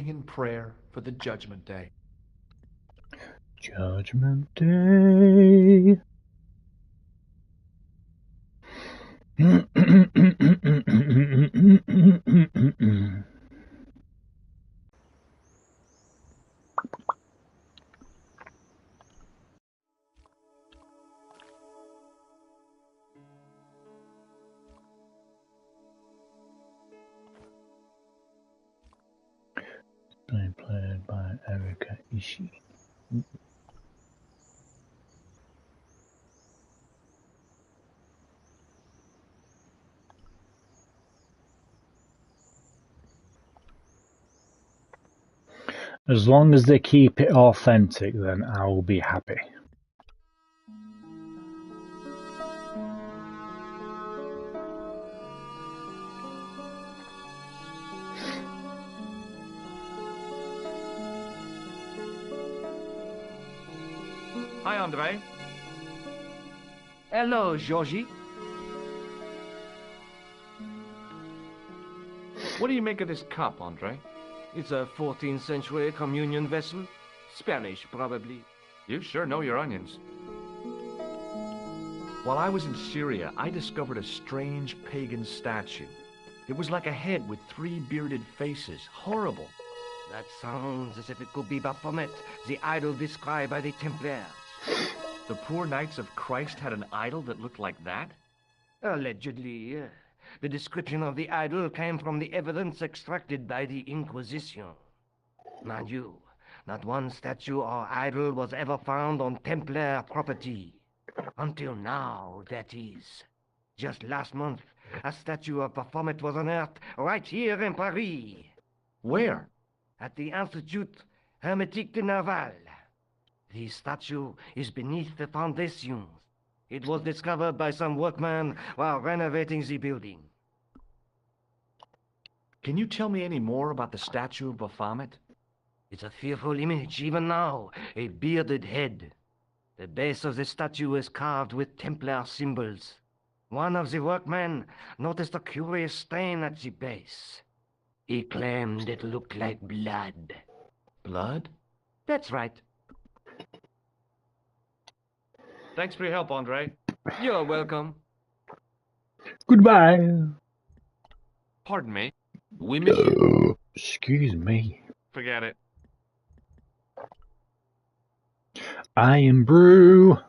in prayer for the Judgment Day. Judgment Day. Played by Erika Ishii. As long as they keep it authentic, then I will be happy. Hi, Andre. Hello, Georgie. What do you make of this cup, Andre? It's a 14th century communion vessel. Spanish, probably. You sure know your onions. While I was in Syria, I discovered a strange pagan statue. It was like a head with 3 bearded faces. Horrible. That sounds as if it could be Baphomet, the idol described by the Templars. The poor Knights of Christ had an idol that looked like that? Allegedly. The description of the idol came from the evidence extracted by the Inquisition. Mind you, not one statue or idol was ever found on Templar property. Until now, that is. Just last month, a statue of Baphomet was unearthed right here in Paris. Where? At the Institut Hermétique de Nerval. The statue is beneath the foundations. It was discovered by some workmen while renovating the building. Can you tell me any more about the statue of Baphomet? It's a fearful image, even now. A bearded head. The base of the statue is carved with Templar symbols. One of the workmen noticed a curious stain at the base. He claimed it looked like blood. Blood? That's right. Thanks for your help, Andre. You're welcome. Goodbye. Pardon me. We miss you. Excuse me. Forget it. I am Brew.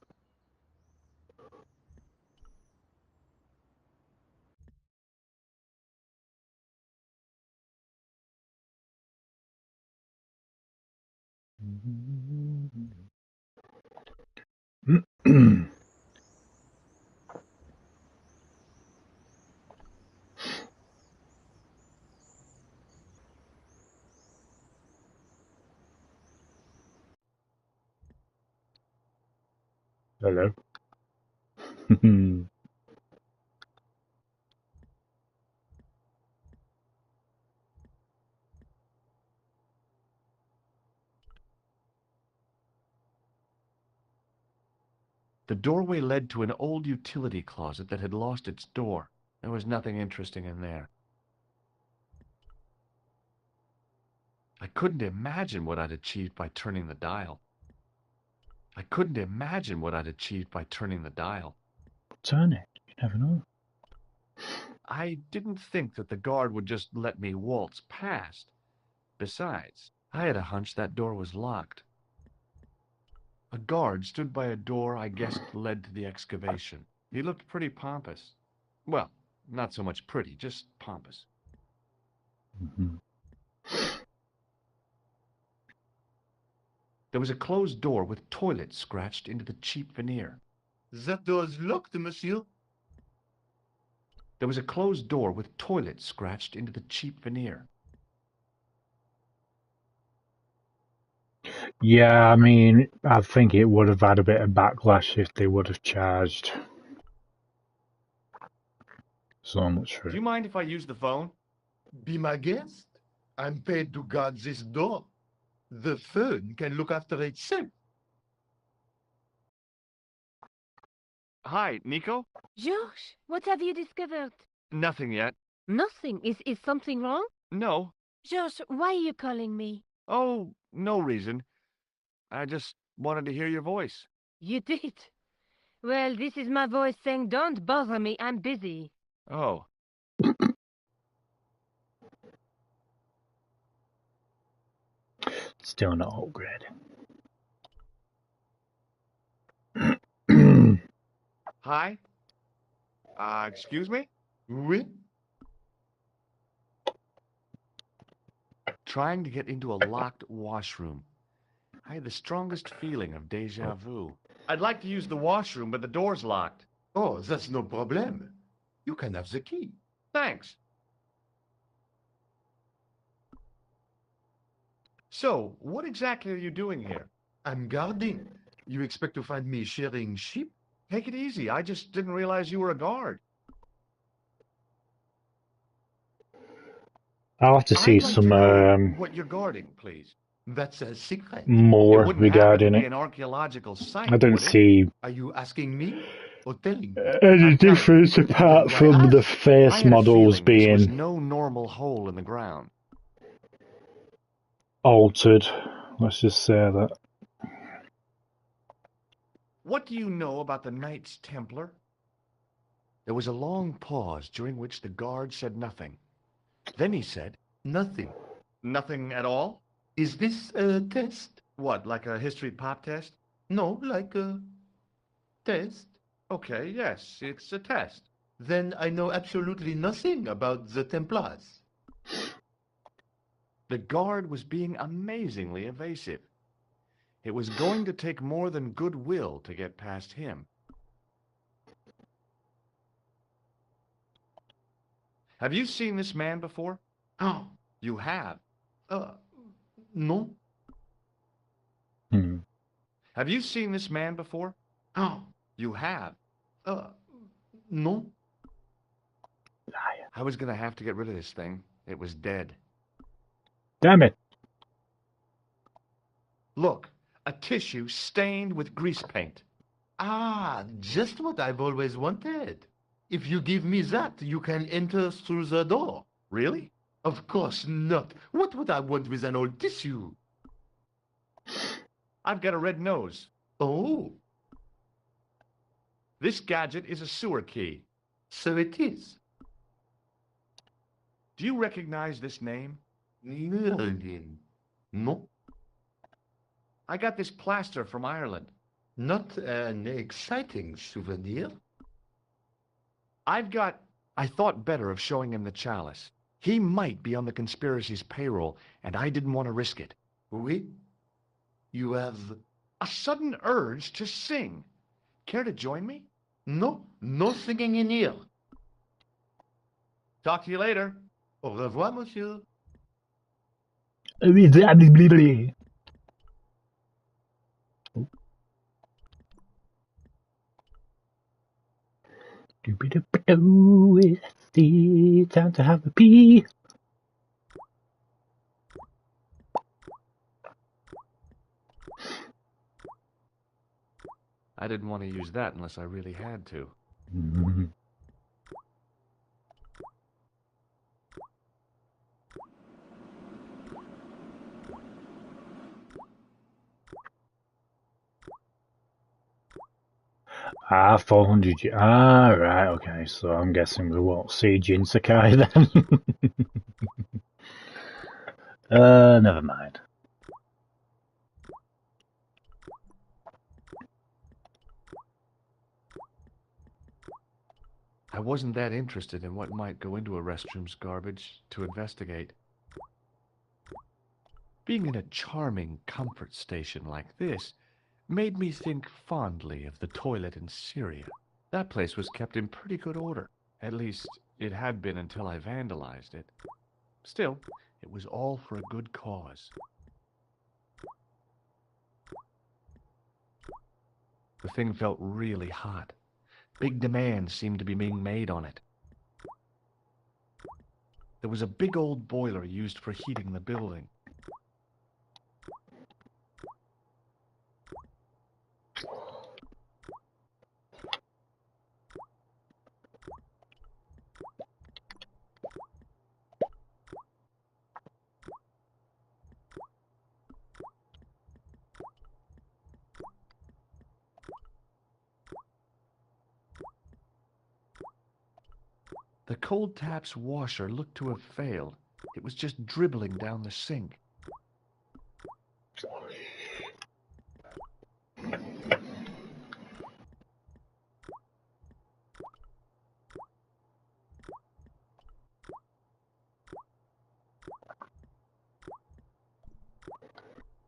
Hello. The doorway led to an old utility closet that had lost its door. There was nothing interesting in there. I couldn't imagine what I'd achieved by turning the dial. Turn it. You never know. I didn't think that the guard would just let me waltz past. Besides, I had a hunch that door was locked. A guard stood by a door I guessed led to the excavation. He looked pretty pompous. Well, not so much pretty, just pompous. There was a closed door with toilet scratched into the cheap veneer. That door's locked, monsieur. There was a closed door with toilet scratched into the cheap veneer. Yeah, I mean, I think it would have had a bit of backlash if they would have charged so much for Do it. you mind if I use the phone? Be my guest. I'm paid to guard this door. The phone can look after itself. Hi, Nico? George, what have you discovered? Nothing yet. Nothing. Is something wrong? No. George, why are you calling me? Oh, no reason. I just wanted to hear your voice. You did. Well, this is my voice saying, don't bother me, I'm busy. Oh. Still not upgraded. Hi? Excuse me? Oui? Trying to get into a locked washroom. I had the strongest feeling of déjà vu. I'd like to use the washroom, but the door's locked. Oh, that's no problem. You can have the key. Thanks. So, what exactly are you doing here? I'm guarding. You expect to find me shearing sheep? Take it easy. I just didn't realize you were a guard. I'll have to see I'd like to know some what you're guarding, please. That's a secret. It more wouldn't happen to regarding be it. an archaeological site, I don't would it? see Are you asking me or telling me? any I'm telling difference you. apart Why from the ask? I face had a models feeling this was being no normal hole in the ground. altered. Let's just say that. What do you know about the Knights Templar? There was a long pause during which the guard said nothing. Then he said, Nothing. nothing at all? Is this a test? What, like a history pop test? No, like a test. Okay, yes, it's a test. Then I know absolutely nothing about the Templars. The guard was being amazingly evasive. It was going to take more than goodwill to get past him. Have you seen this man before? Oh, You have. no. Hmm. Have you seen this man before? Oh, You have. no. I was going to have to get rid of this thing. It was dead. Damn it. Look, a tissue stained with grease paint. Ah, just what I've always wanted. If you give me that, you can enter through the door. Really? Of course not. What would I want with an old tissue? I've got a red nose. Oh, This gadget is a sewer key. so it is. Do you recognize this name? Merlin. No, I got this plaster from Ireland. not an exciting souvenir. I thought better of showing him the chalice. He might be on the conspiracy's payroll, and I didn't want to risk it. Oui, you have... A sudden urge to sing. Care to join me? No, no singing in here. Talk to you later. Au revoir, monsieur. It's time to have a pee. I didn't want to use that unless I really had to. Ah, 400. Ah, right, okay. So I'm guessing we won't see Jin Sakai then. Never mind. I wasn't that interested in what might go into a restroom's garbage to investigate. Being in a charming comfort station like this made me think fondly of the toilet in Syria. That place was kept in pretty good order. At least, it had been until I vandalized it. Still, it was all for a good cause. The thing felt really hot. Big demands seemed to be being made on it. There was a big old boiler used for heating the building. The cold tap's washer looked to have failed. It was just dribbling down the sink.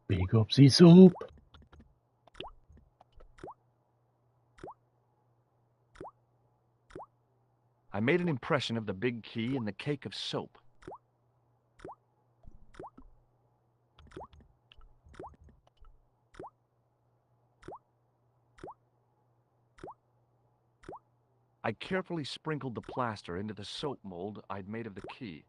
Big upsy soup. I made an impression of the big key in the cake of soap. I carefully sprinkled the plaster into the soap mold I'd made of the key.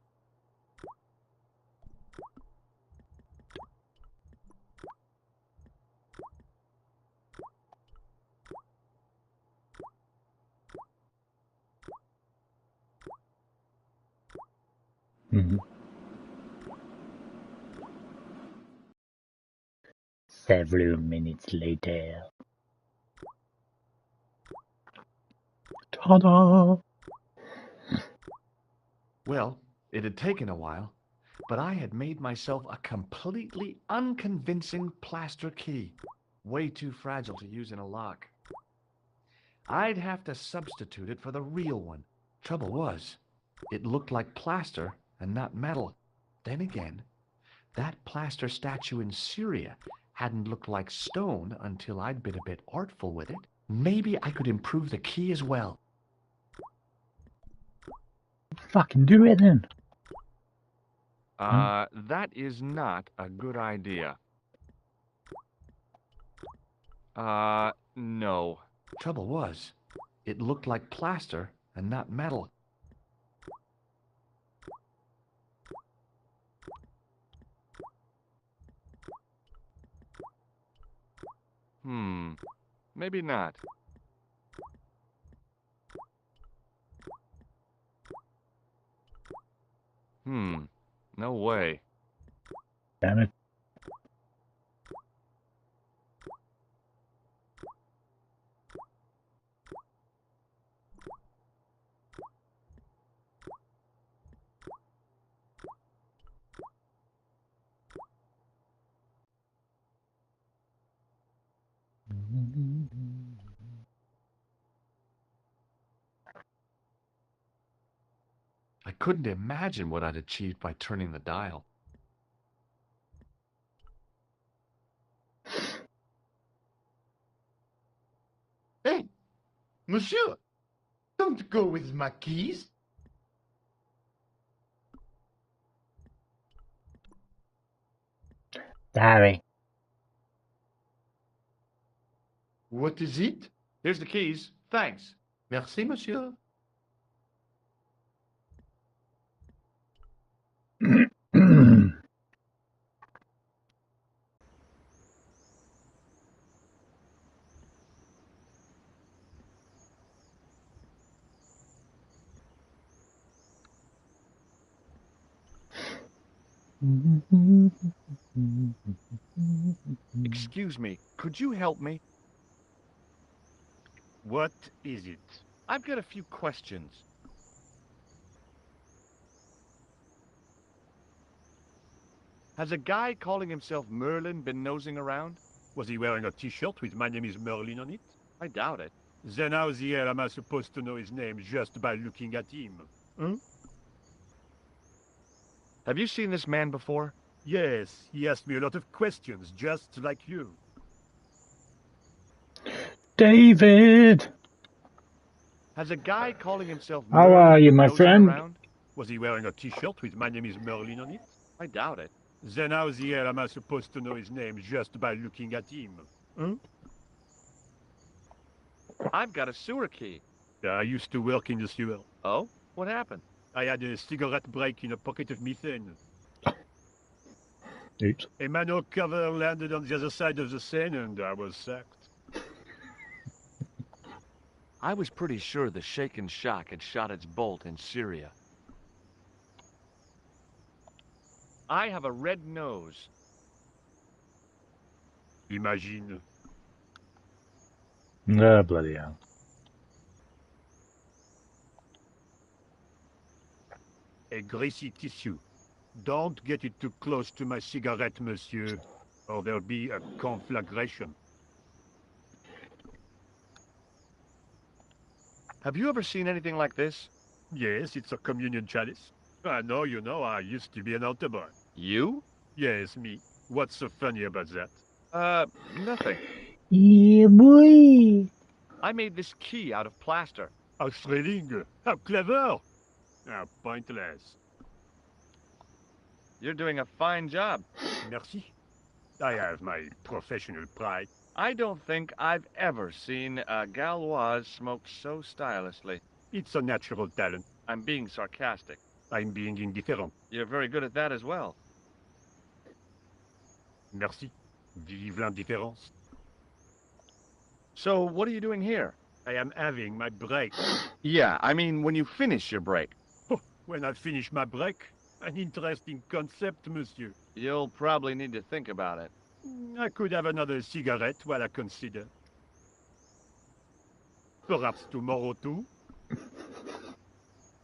Several minutes later. Ta-da! Well, it had taken a while, but I had made myself a completely unconvincing plaster key. Way too fragile to use in a lock. I'd have to substitute it for the real one. Trouble was, it looked like plaster and not metal. Then again, that plaster statue in Syria hadn't looked like stone until I'd been a bit artful with it. Maybe I could improve the key as well. Fucking do it then. That is not a good idea. No. Trouble was, it looked like plaster and not metal. Maybe not. No way. Damn it. I couldn't imagine what I'd achieved by turning the dial. Hey, monsieur, don't go with my keys. Sorry. What is it? Here's the keys. Thanks. Merci, monsieur. Excuse me, could you help me? What is it? I've got a few questions. Has a guy calling himself Merlin been nosing around? Was he wearing a t-shirt with "My name is Merlin" on it? I doubt it. Then how the hell am I supposed to know his name just by looking at him? Have you seen this man before? Yes, he asked me a lot of questions, just like you. David! Has a guy calling himself How Merlin are you, my nosing friend? around? Was he wearing a t-shirt with "My name is Merlin" on it? I doubt it. Then how the hell am I supposed to know his name just by looking at him? I've got a sewer key. I used to work in the sewer. Oh? What happened? I had a cigarette break in a pocket of methane. Oops. A manhole cover landed on the other side of the Seine and I was sacked. I was pretty sure the shaken shock had shot its bolt in Syria. I have a red nose. Imagine. Oh, bloody hell. a greasy tissue. Don't get it too close to my cigarette, monsieur, or there'll be a conflagration. Have you ever seen anything like this? Yes, it's a communion chalice. I know, you know, I used to be an altar boy. You? Yes, me. What's so funny about that? Nothing. Yeah, boy. I made this key out of plaster. How thrilling! How clever! How pointless. You're doing a fine job. Merci. I have my professional pride. I don't think I've ever seen a Gauloise smoke so stylishly. It's a natural talent. I'm being sarcastic. I'm being indifferent. You're very good at that as well. Merci. Vive l'indifférence. So, what are you doing here? I am having my break. Yeah, I mean when you finish your break. When I finish my break, an interesting concept, monsieur. You'll probably need to think about it. I could have another cigarette while I consider. Perhaps tomorrow too?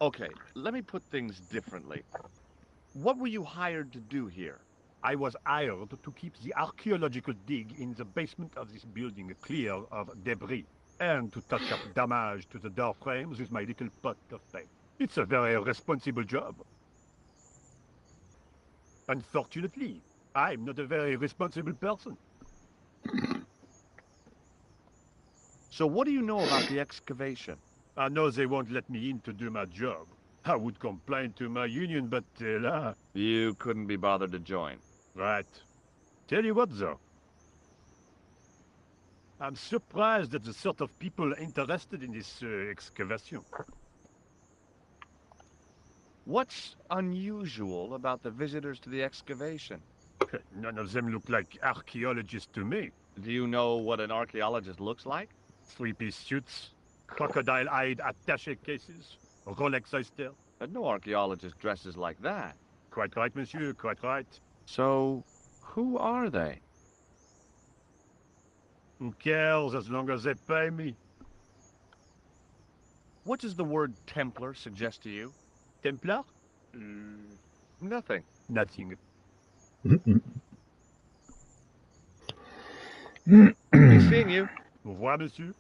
Okay, let me put things differently. What were you hired to do here? I was hired to keep the archaeological dig in the basement of this building clear of debris, and to touch up damage to the door frames with my little pot of paint. It's a very responsible job. Unfortunately, I'm not a very responsible person. So what do you know about the excavation? I know they won't let me in to do my job. I would complain to my union, but là... You couldn't be bothered to join. Right. Tell you what, though. I'm surprised at the sort of people interested in this excavation. What's unusual about the visitors to the excavation? None of them look like archaeologists to me. Do you know what an archaeologist looks like? Three-piece suits, crocodile-eyed attaché cases, Rolex oyster. But no archaeologist dresses like that. Quite right, monsieur, quite right. So, who are they? Who cares as long as they pay me? What does the word Templar suggest to you? Templar? Nothing. Nothing. Be seeing you. Au revoir, monsieur.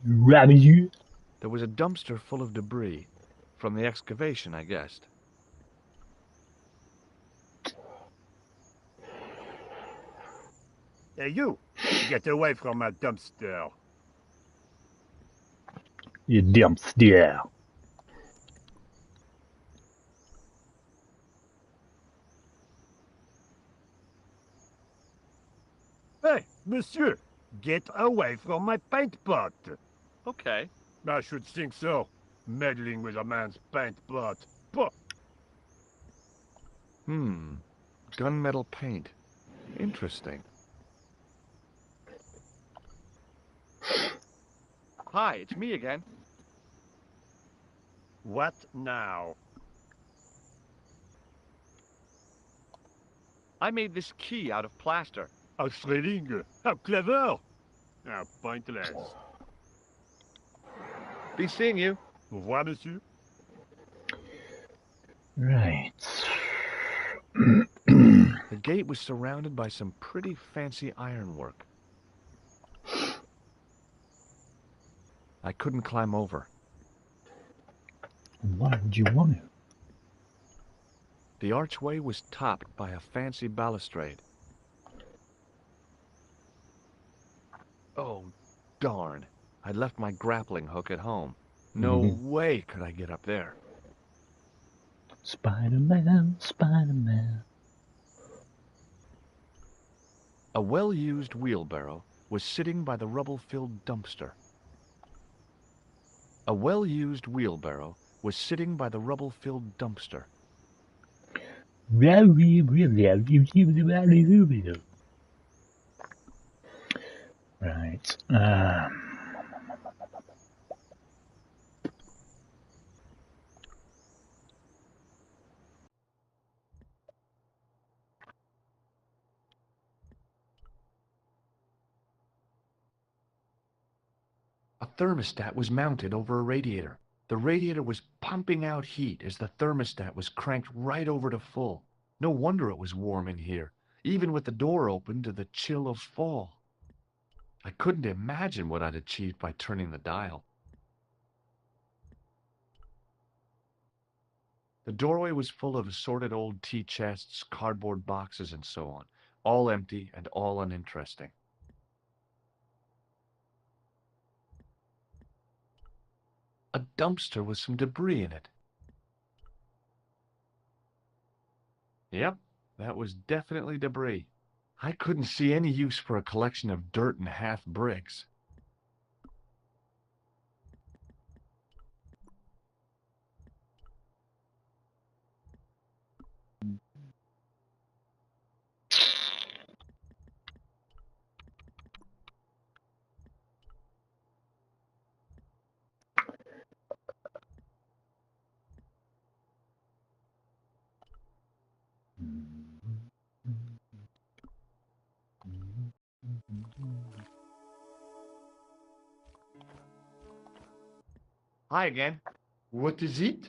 Rabbit. There was a dumpster full of debris. From the excavation, I guessed. Hey, you! Get away from my dumpster. You dumpster. Hey, monsieur! Get away from my paint pot! Okay. I should think so. Meddling with a man's paint pot. Puh. Gunmetal paint. Interesting. Hi, it's me again. What now? I made this key out of plaster. How thrilling! How clever! How pointless. Be seeing you. Au revoir, monsieur. Right. The gate was surrounded by some pretty fancy ironwork. I couldn't climb over. Why would you want to? The archway was topped by a fancy balustrade. Oh, darn. I'd left my grappling hook at home. No way could I get up there. Spider-Man, Spider-Man. A well-used wheelbarrow was sitting by the rubble-filled dumpster. A well-used wheelbarrow was sitting by the rubble-filled dumpster. Right. A thermostat was mounted over a radiator. The radiator was pumping out heat as the thermostat was cranked right over to full. No wonder it was warm in here, even with the door open to the chill of fall. I couldn't imagine what I'd achieved by turning the dial. The doorway was full of assorted old tea chests, cardboard boxes, and so on, all empty and all uninteresting. A dumpster with some debris in it. Yep, that was definitely debris. I couldn't see any use for a collection of dirt and half bricks. Hi again. What is it?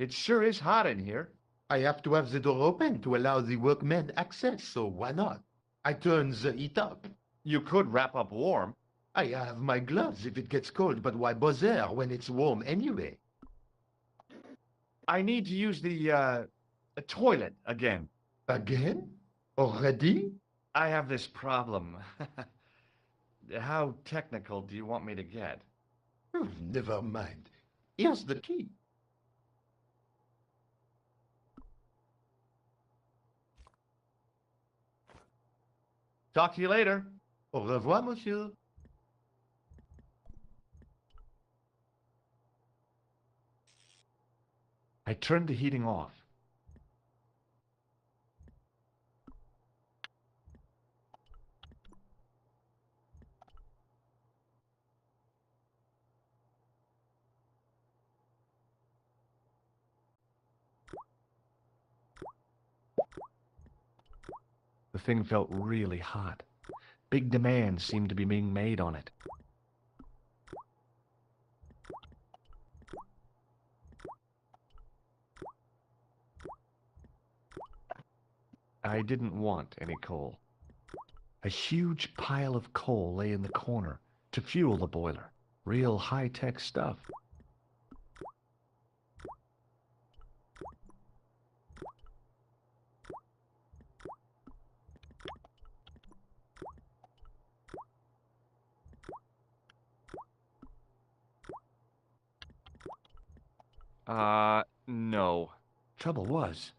It sure is hot in here. I have to have the door open to allow the workmen access, so why not? I turn the heat up. You could wrap up warm. I have my gloves if it gets cold, but why bother when it's warm anyway? I need to use the toilet again. Again? Already? I have this problem. How technical do you want me to get? Never mind. Here's the key. Talk to you later. Au revoir, monsieur. I turned the heating off. The thing felt really hot. Big demands seemed to be being made on it. I didn't want any coal. A huge pile of coal lay in the corner to fuel the boiler. Real high-tech stuff. No. Trouble was,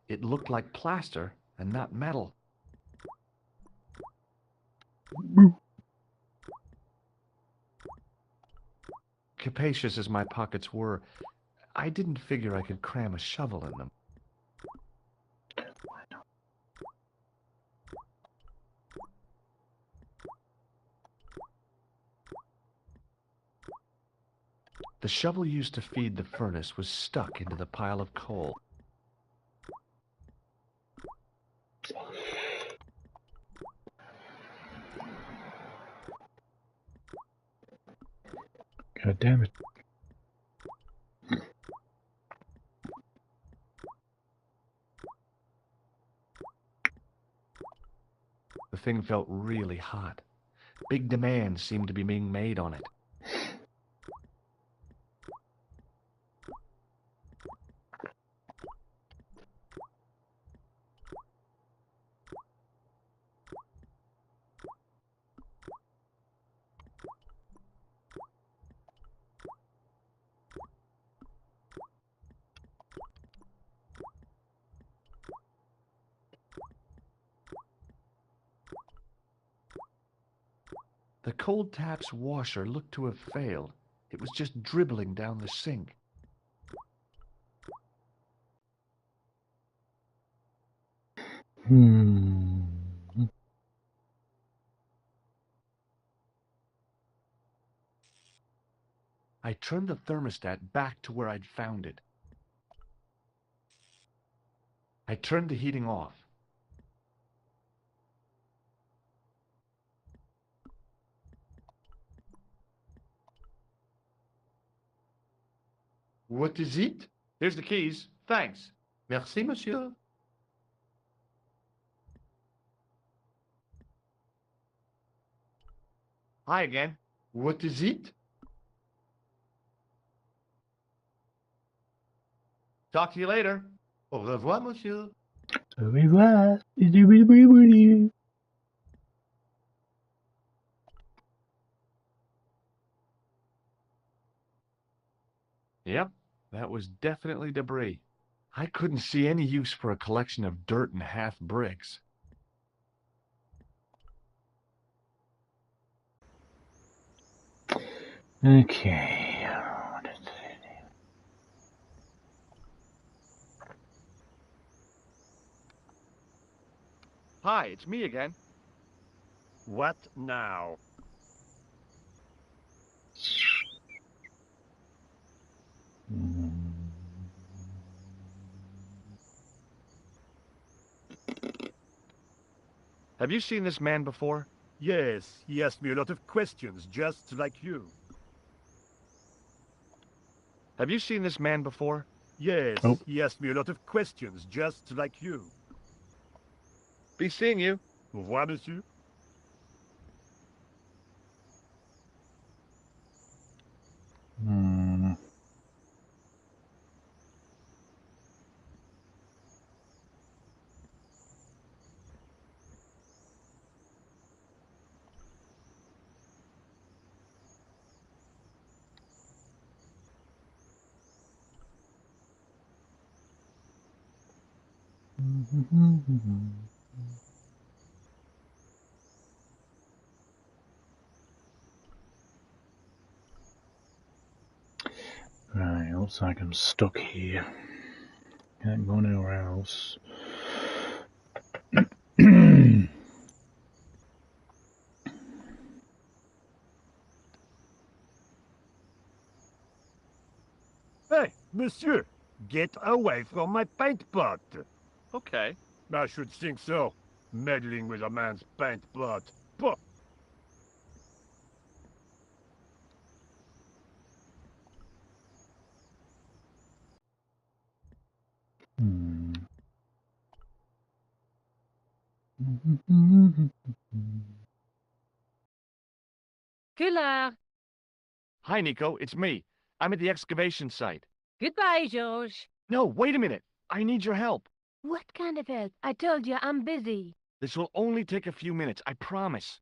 it looked like plaster and not metal. Capacious as my pockets were, I didn't figure I could cram a shovel in them. The shovel used to feed the furnace was stuck into the pile of coal. God damn it. The thing felt really hot. Big demands seemed to be being made on it. The cold tap's washer looked to have failed. It was just dribbling down the sink. I turned the thermostat back to where I'd found it. I turned the heating off. What is it? Here's the keys. Thanks. Merci, monsieur. Hi again. What is it? Talk to you later. Au revoir, monsieur. Au revoir. Yep, that was definitely debris. I couldn't see any use for a collection of dirt and half bricks. Okay. Hi, it's me again. What now? Have you seen this man before? Yes, he asked me a lot of questions, just like you. Have you seen this man before? Yes, Oh. he asked me a lot of questions, just like you. Be seeing you. Au revoir, monsieur. Hmm. Right, looks like I'm stuck here. Can't go anywhere else. Hey, monsieur! Get away from my paint pot! Okay. I should think so. Meddling with a man's paint pot. Puh! Hmm. Killer. Hi, Nico. It's me. I'm at the excavation site. Goodbye, George. No, wait a minute. I need your help. What kind of help? I told you I'm busy. This will only take a few minutes, I promise.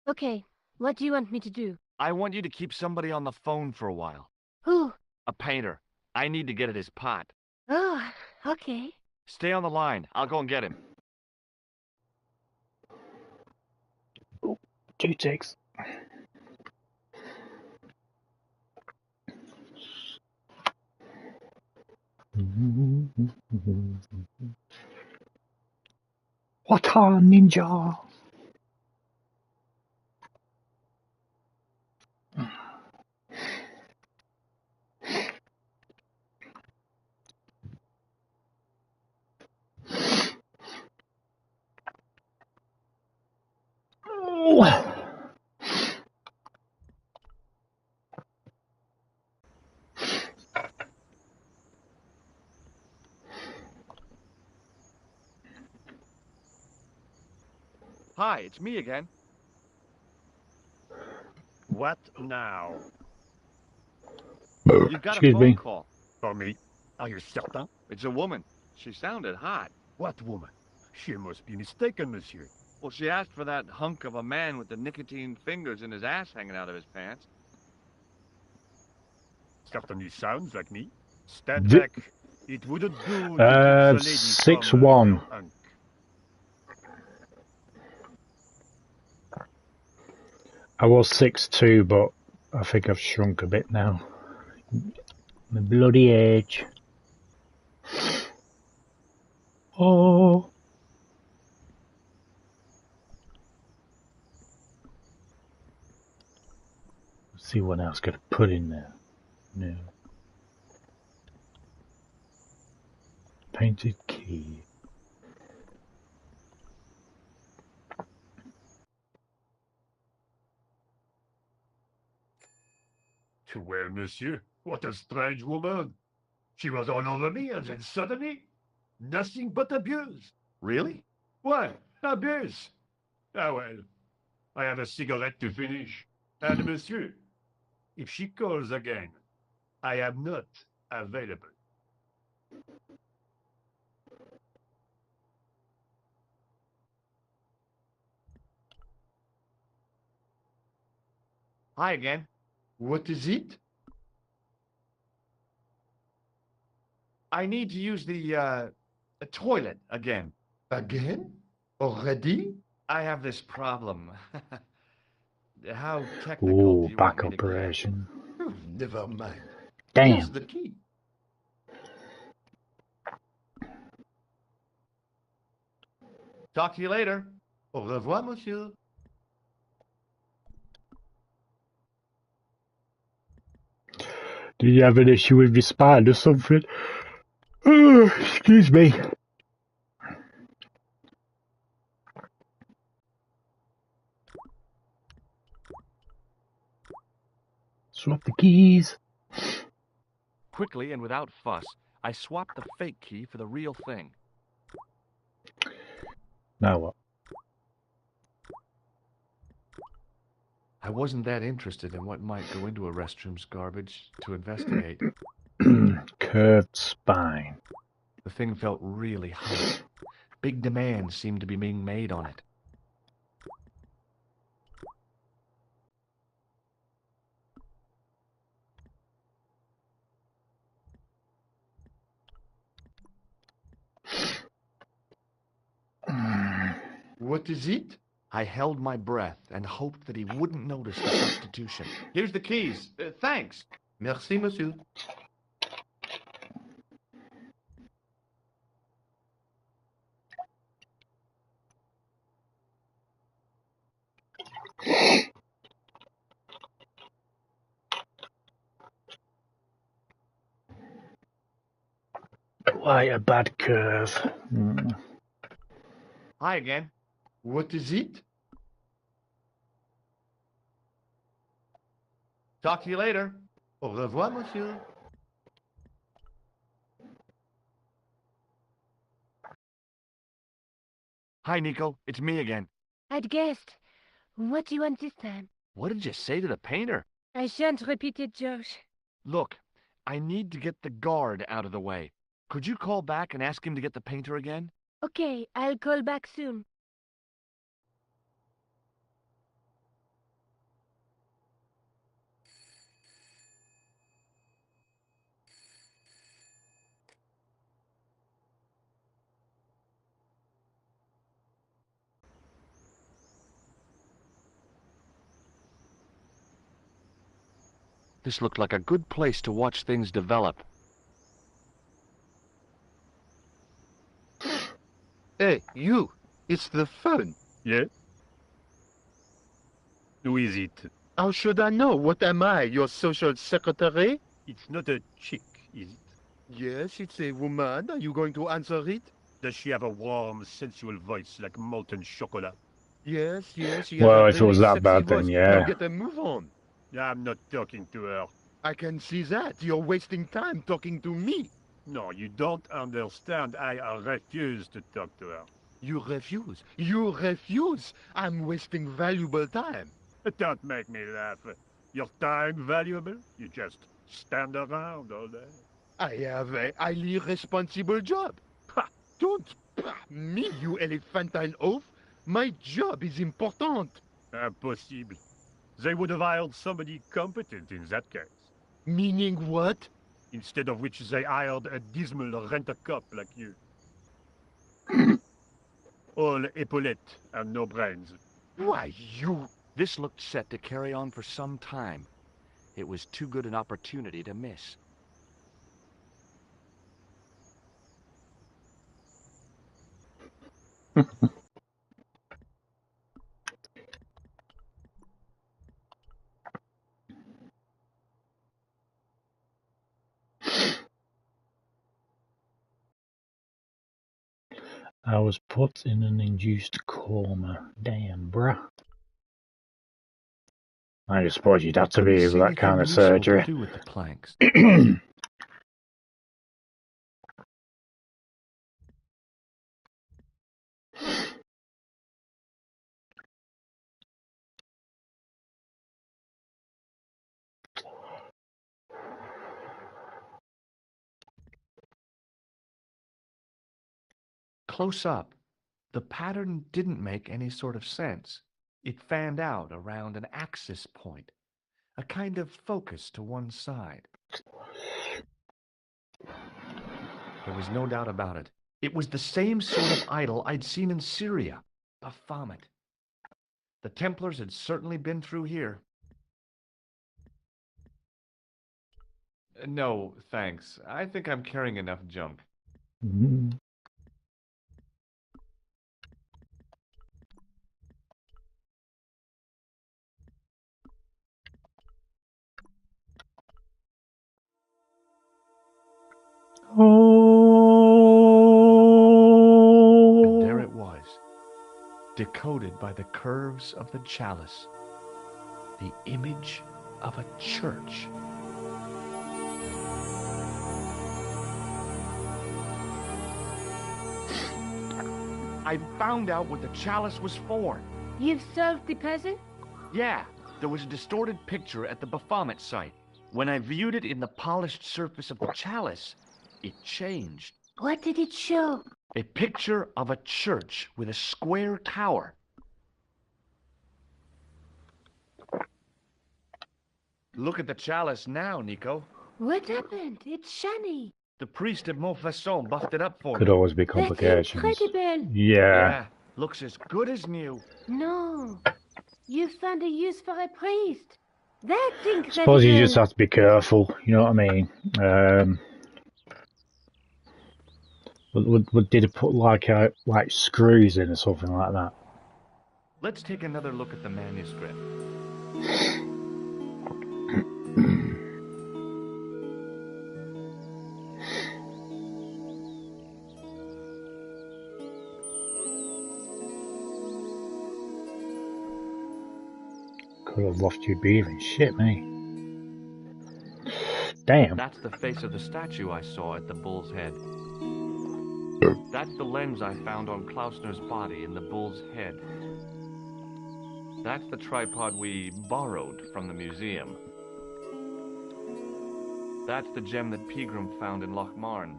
Okay, what do you want me to do? I want you to keep somebody on the phone for a while. Who? A painter. I need to get at his pot. Oh, okay. Stay on the line. I'll go and get him. Oh, 2 ticks. What a ninja! Hi, it's me again. What now? You've got a Excuse phone me. call. For me? Are you certain? It's a woman. She sounded hot. What woman? She must be mistaken, monsieur. Well, she asked for that hunk of a man with the nicotine fingers and his ass hanging out of his pants. Certainly sounds like me. Stand Vi- back. It wouldn't do to keep the lady 6-1. from unk. I was 6'2", but I think I've shrunk a bit now. My bloody age. Oh. Let's see what else could I put in there. No. Painted key. Too well, monsieur. What a strange woman. She was all over me, and then suddenly, nothing but abuse. Really? What? Abuse? Ah well, I have a cigarette to finish. And monsieur, if she calls again, I am not available. Hi again. What is it? I need to use the toilet again. Again? Already? I have this problem. How technical Ooh, do you want back me to get? operation. Never mind. Here's Damn. the key. Talk to you later. Au revoir, monsieur. Did you have an issue with your spine or something? Oh, excuse me. Swap the keys. Quickly and without fuss, I swapped the fake key for the real thing. Now what? I wasn't that interested in what might go into a restroom's garbage to investigate. Curved spine. The thing felt really hot. Big demands seemed to be being made on it. What is it? I held my breath and hoped that he wouldn't notice the substitution. Here's the keys. Thanks. Merci, monsieur. Quite a bad curve. Hi again. What is it? Talk to you later. Au revoir, monsieur. Hi, Nico. It's me again. I'd guessed. What do you want this time? What did you say to the painter? I shan't repeat it, Josh. Look, I need to get the guard out of the way. Could you call back and ask him to get the painter again? Okay, I'll call back soon. This looked like a good place to watch things develop. Hey, you! It's the phone. Yes? Who is it? How should I know? What am I, your social secretary? It's not a chick, is it? Yes, it's a woman. Are you going to answer it? Does she have a warm, sensual voice like molten chocolate? Yes, yes, she has Well, a if it was very that sexy bad, then voice. yeah. Now get a move on. I'm not talking to her. I can see that. You're wasting time talking to me. No, you don't understand. I refuse to talk to her. You refuse. You refuse. I'm wasting valuable time. Don't make me laugh. Your time valuable? You just stand around all day. I have a highly responsible job. Ha! Don't me, you elephantine oaf. My job is important. Impossible. They would have hired somebody competent in that case. Meaning what? Instead of which they hired a dismal rent-a-cop like you. All epaulettes and no brains. Why, you... This looked set to carry on for some time. It was too good an opportunity to miss. I was put in an induced coma. Damn, bruh. I suppose you'd have to Couldn't be see with that kind of anything useful to surgery. do with the planks. Close up, the pattern didn't make any sort of sense. It fanned out around an axis point, a kind of focus to one side. There was no doubt about it. It was the same sort of idol I'd seen in Syria, Baphomet. The Templars had certainly been through here. No, thanks. I think I'm carrying enough junk. Mm. And there it was, decoded by the curves of the chalice, the image of a church. I'd found out what the chalice was for. You've solved the puzzle? Yeah, there was a distorted picture at the Baphomet site. When I viewed it in the polished surface of the chalice, it changed. What did it show? A picture of a church with a square tower. Look at the chalice now, Nico. What happened? It's shiny. The priest at Montfaucon buffed it up for Could me. always be That's complications. incredible. Yeah. Looks as good as new. No. You found a use for a priest. That's incredible. Suppose you just have to be careful, you know what I mean? Did it put like screws in or something like that? Let's take another look at the manuscript. Could have lost your breathing. Shit, me. Damn. That's the face of the statue I saw at the bull's head. That's the lens I found on Klausner's body in the bull's head. That's the tripod we borrowed from the museum. That's the gem that Pegram found in Lochmarn.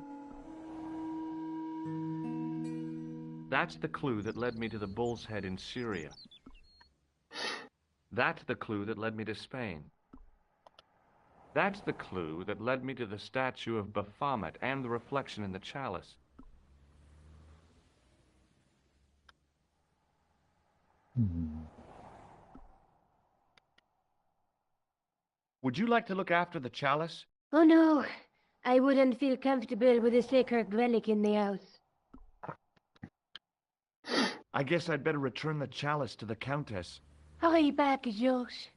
That's the clue that led me to the bull's head in Syria. That's the clue that led me to Spain. That's the clue that led me to the statue of Baphomet and the reflection in the chalice. Would you like to look after the chalice? Oh no. I wouldn't feel comfortable with a sacred relic in the house. I guess I'd better return the chalice to the Countess. Hurry back, George.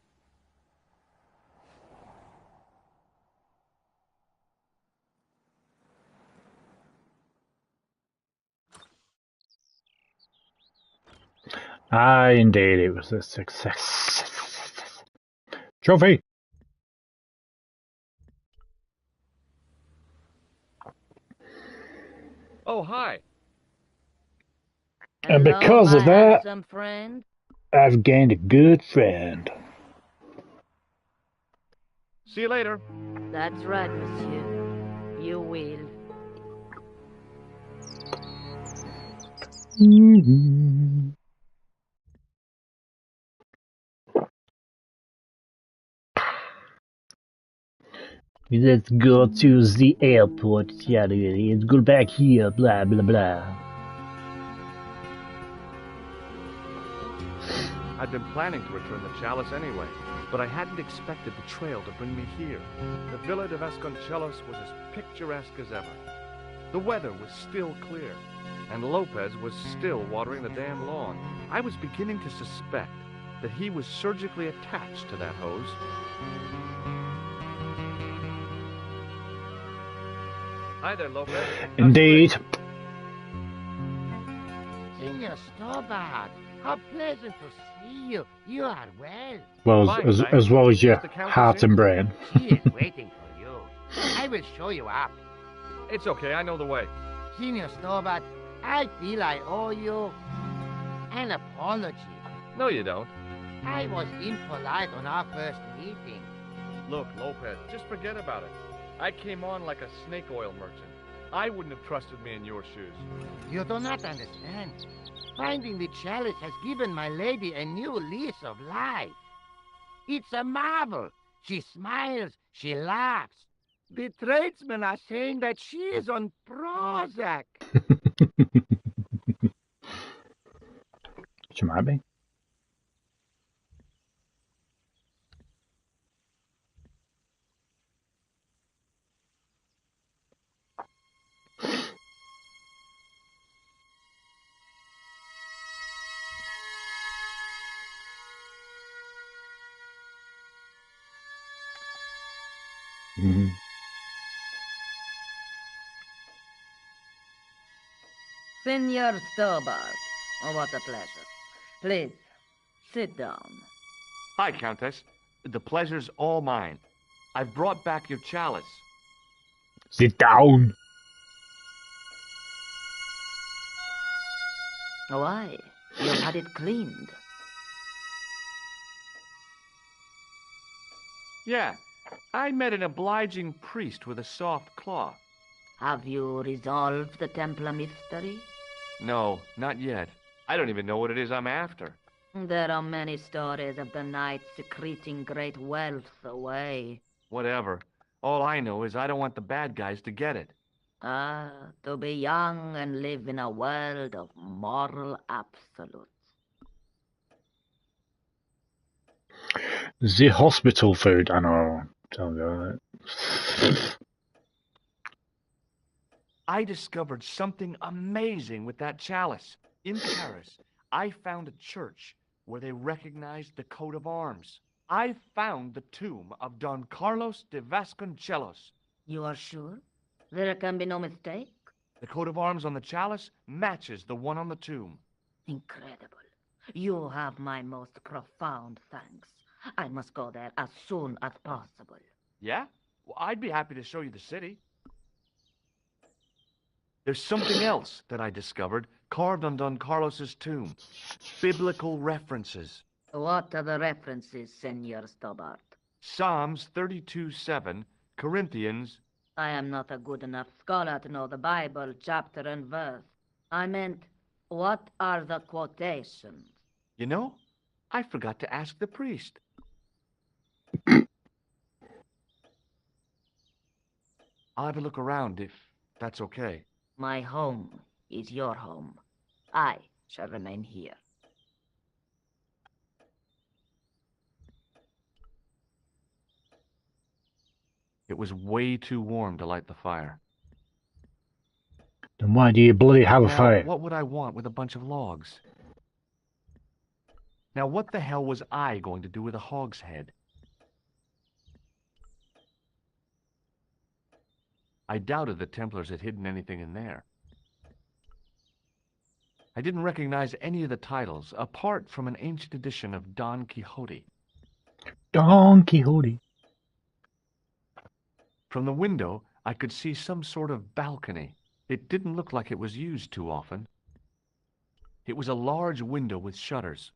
Ah, indeed, it was a success. Trophy! Oh, hi. And because of that, handsome friend. I've gained a good friend. See you later. That's right, monsieur. You will. Let's go to the airport. Yeah, let's go back here. Blah blah blah. I'd been planning to return the chalice anyway, but I hadn't expected the trail to bring me here. The Villa de Vasconcelos was as picturesque as ever. The weather was still clear, and Lopez was still watering the damn lawn. I was beginning to suspect that he was surgically attached to that hose. Hi there, Lopez. Indeed. Senor Stobart, How pleasant to see you. You are well. Well, Fine, as, thanks. as well as your Is the Countess heart in? and brain. She is waiting for you. I will show you up. It's okay, I know the way. Senior Stobart, I feel I owe you an apology. No, you don't. I was impolite on our first meeting. Look, Lopez, just forget about it. I came on like a snake oil merchant. I wouldn't have trusted me in your shoes. You do not understand. Finding the chalice has given my lady a new lease of life. It's a marvel. She smiles, she laughs. The tradesmen are saying that she is on Prozac. She might be. Mhm. Senor Stobart, oh, what a pleasure. Please, sit down. Hi, Countess. The pleasure's all mine. I've brought back your chalice. Sit down. Why? You had it cleaned. Yeah, I met an obliging priest with a soft claw. Have you resolved the Templar mystery? No, not yet. I don't even know what it is I'm after. There are many stories of the knights secreting great wealth away. Whatever. All I know is I don't want the bad guys to get it. Ah, to be young and live in a world of moral absolutes. The hospital food, I know. Tell me about it. I discovered something amazing with that chalice. In Paris, I found a church where they recognized the coat of arms. I found the tomb of Don Carlos de Vasconcelos. You are sure? There can be no mistake? The coat of arms on the chalice matches the one on the tomb. Incredible. You have my most profound thanks. I must go there as soon as possible. Yeah? Well, I'd be happy to show you the city. There's something else that I discovered carved on Don Carlos's tomb. Biblical references. What are the references, Senor Stobart? Psalms 32:7, Corinthians. I am not a good enough scholar to know the Bible chapter and verse. I meant, what are the quotations? You know, I forgot to ask the priest. I'll have a look around if that's okay. My home is your home. I shall remain here. It was way too warm to light the fire. Then why do you bloody have a Now, fire? what would I want with a bunch of logs? Now, what the hell was I going to do with a hog's head? I doubted the Templars had hidden anything in there. I didn't recognize any of the titles, apart from an ancient edition of Don Quixote. Don Quixote. From the window, I could see some sort of balcony. It didn't look like it was used too often. It was a large window with shutters.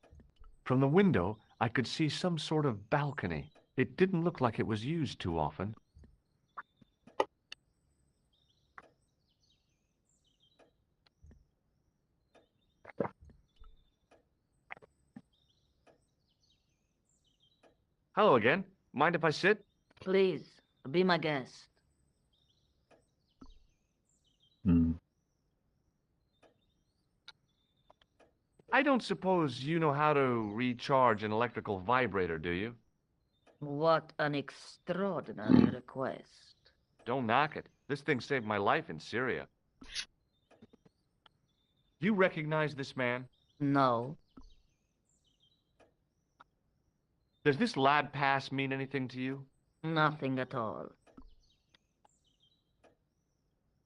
From the window, I could see some sort of balcony. It didn't look like it was used too often. Hello again. Mind if I sit? Please, be my guest. I don't suppose you know how to recharge an electrical vibrator, do you? What an extraordinary request. Don't knock it. This thing saved my life in Syria. You recognize this man? No. Does this lab pass mean anything to you? Nothing at all.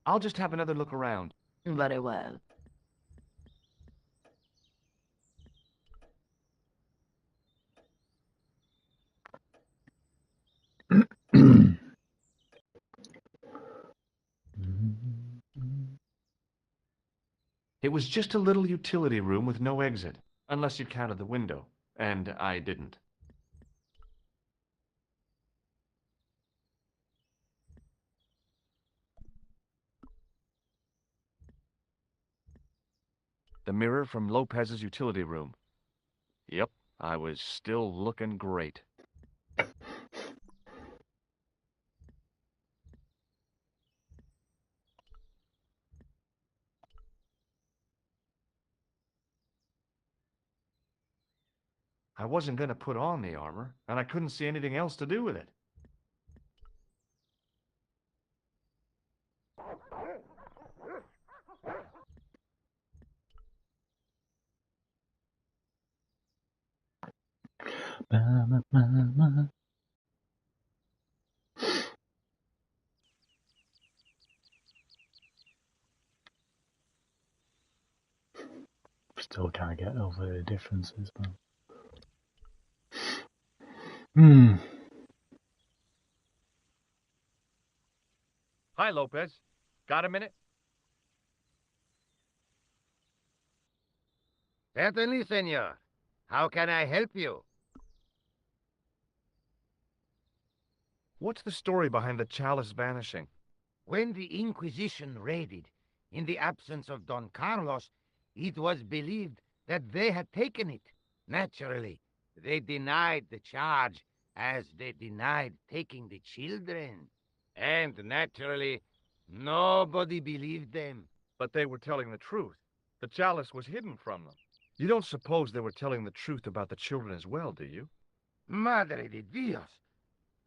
I'll just have another look around. Very well. It was just a little utility room with no exit, unless you counted the window, and I didn't. The mirror from Lopez's utility room. Yep, I was still looking great. I wasn't going to put on the armor, and I couldn't see anything else to do with it. Still can't get over the differences, man. Hi, Lopez. Got a minute? Certainly, senor. How can I help you? What's the story behind the chalice vanishing? When the Inquisition raided, in the absence of Don Carlos, it was believed that they had taken it. Naturally, they denied the charge, as they denied taking the children. And naturally, nobody believed them. But they were telling the truth. The chalice was hidden from them. You don't suppose they were telling the truth about the children as well, do you? Madre de Dios!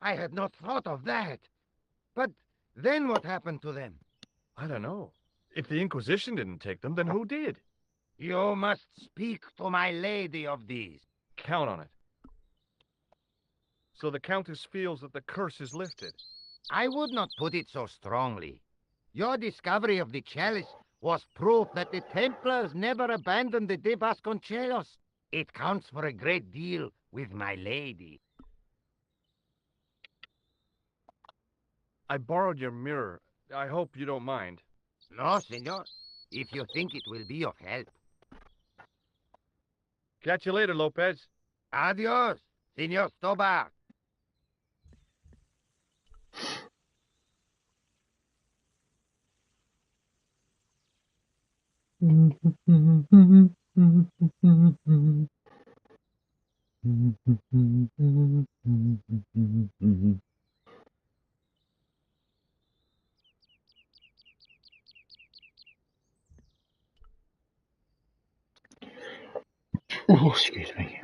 I had not thought of that. But then what happened to them? I don't know. If the Inquisition didn't take them, then who did? You must speak to my lady of these. Count on it. So the Countess feels that the curse is lifted. I would not put it so strongly. Your discovery of the chalice was proof that the Templars never abandoned the De Vasconcelos. It counts for a great deal with my lady. I borrowed your mirror. I hope you don't mind. No, senor. If you think it will be of help. Catch you later, Lopez. Adios, Senor Stobar. Oh, excuse me.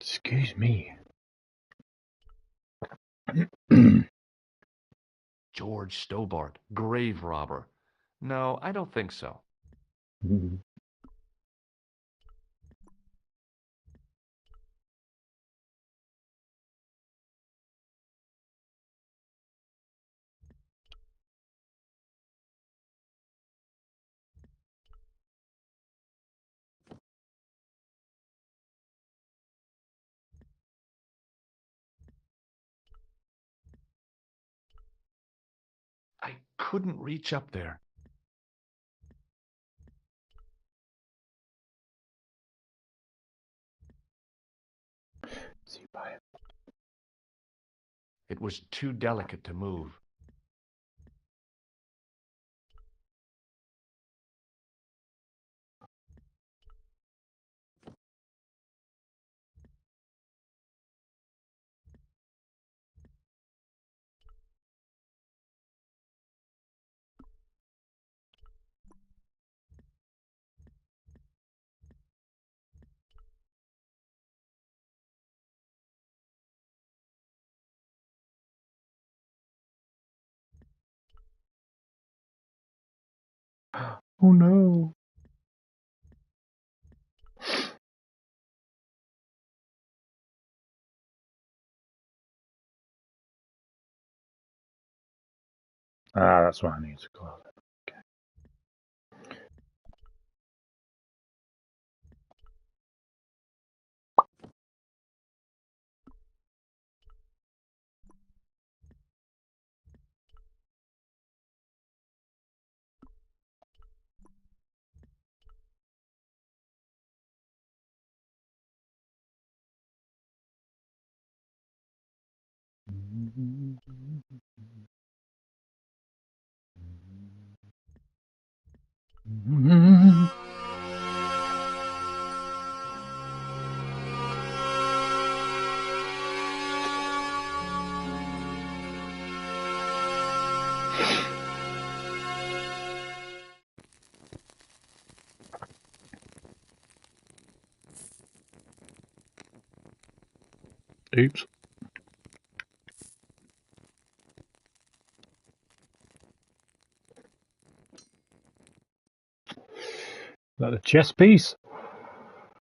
Excuse me. George Stobart, grave robber. No, I don't think so. I couldn't reach up there. It was too delicate to move. Oh no. Ah, that's why I need to go out. Okay. Oops. That a chess piece?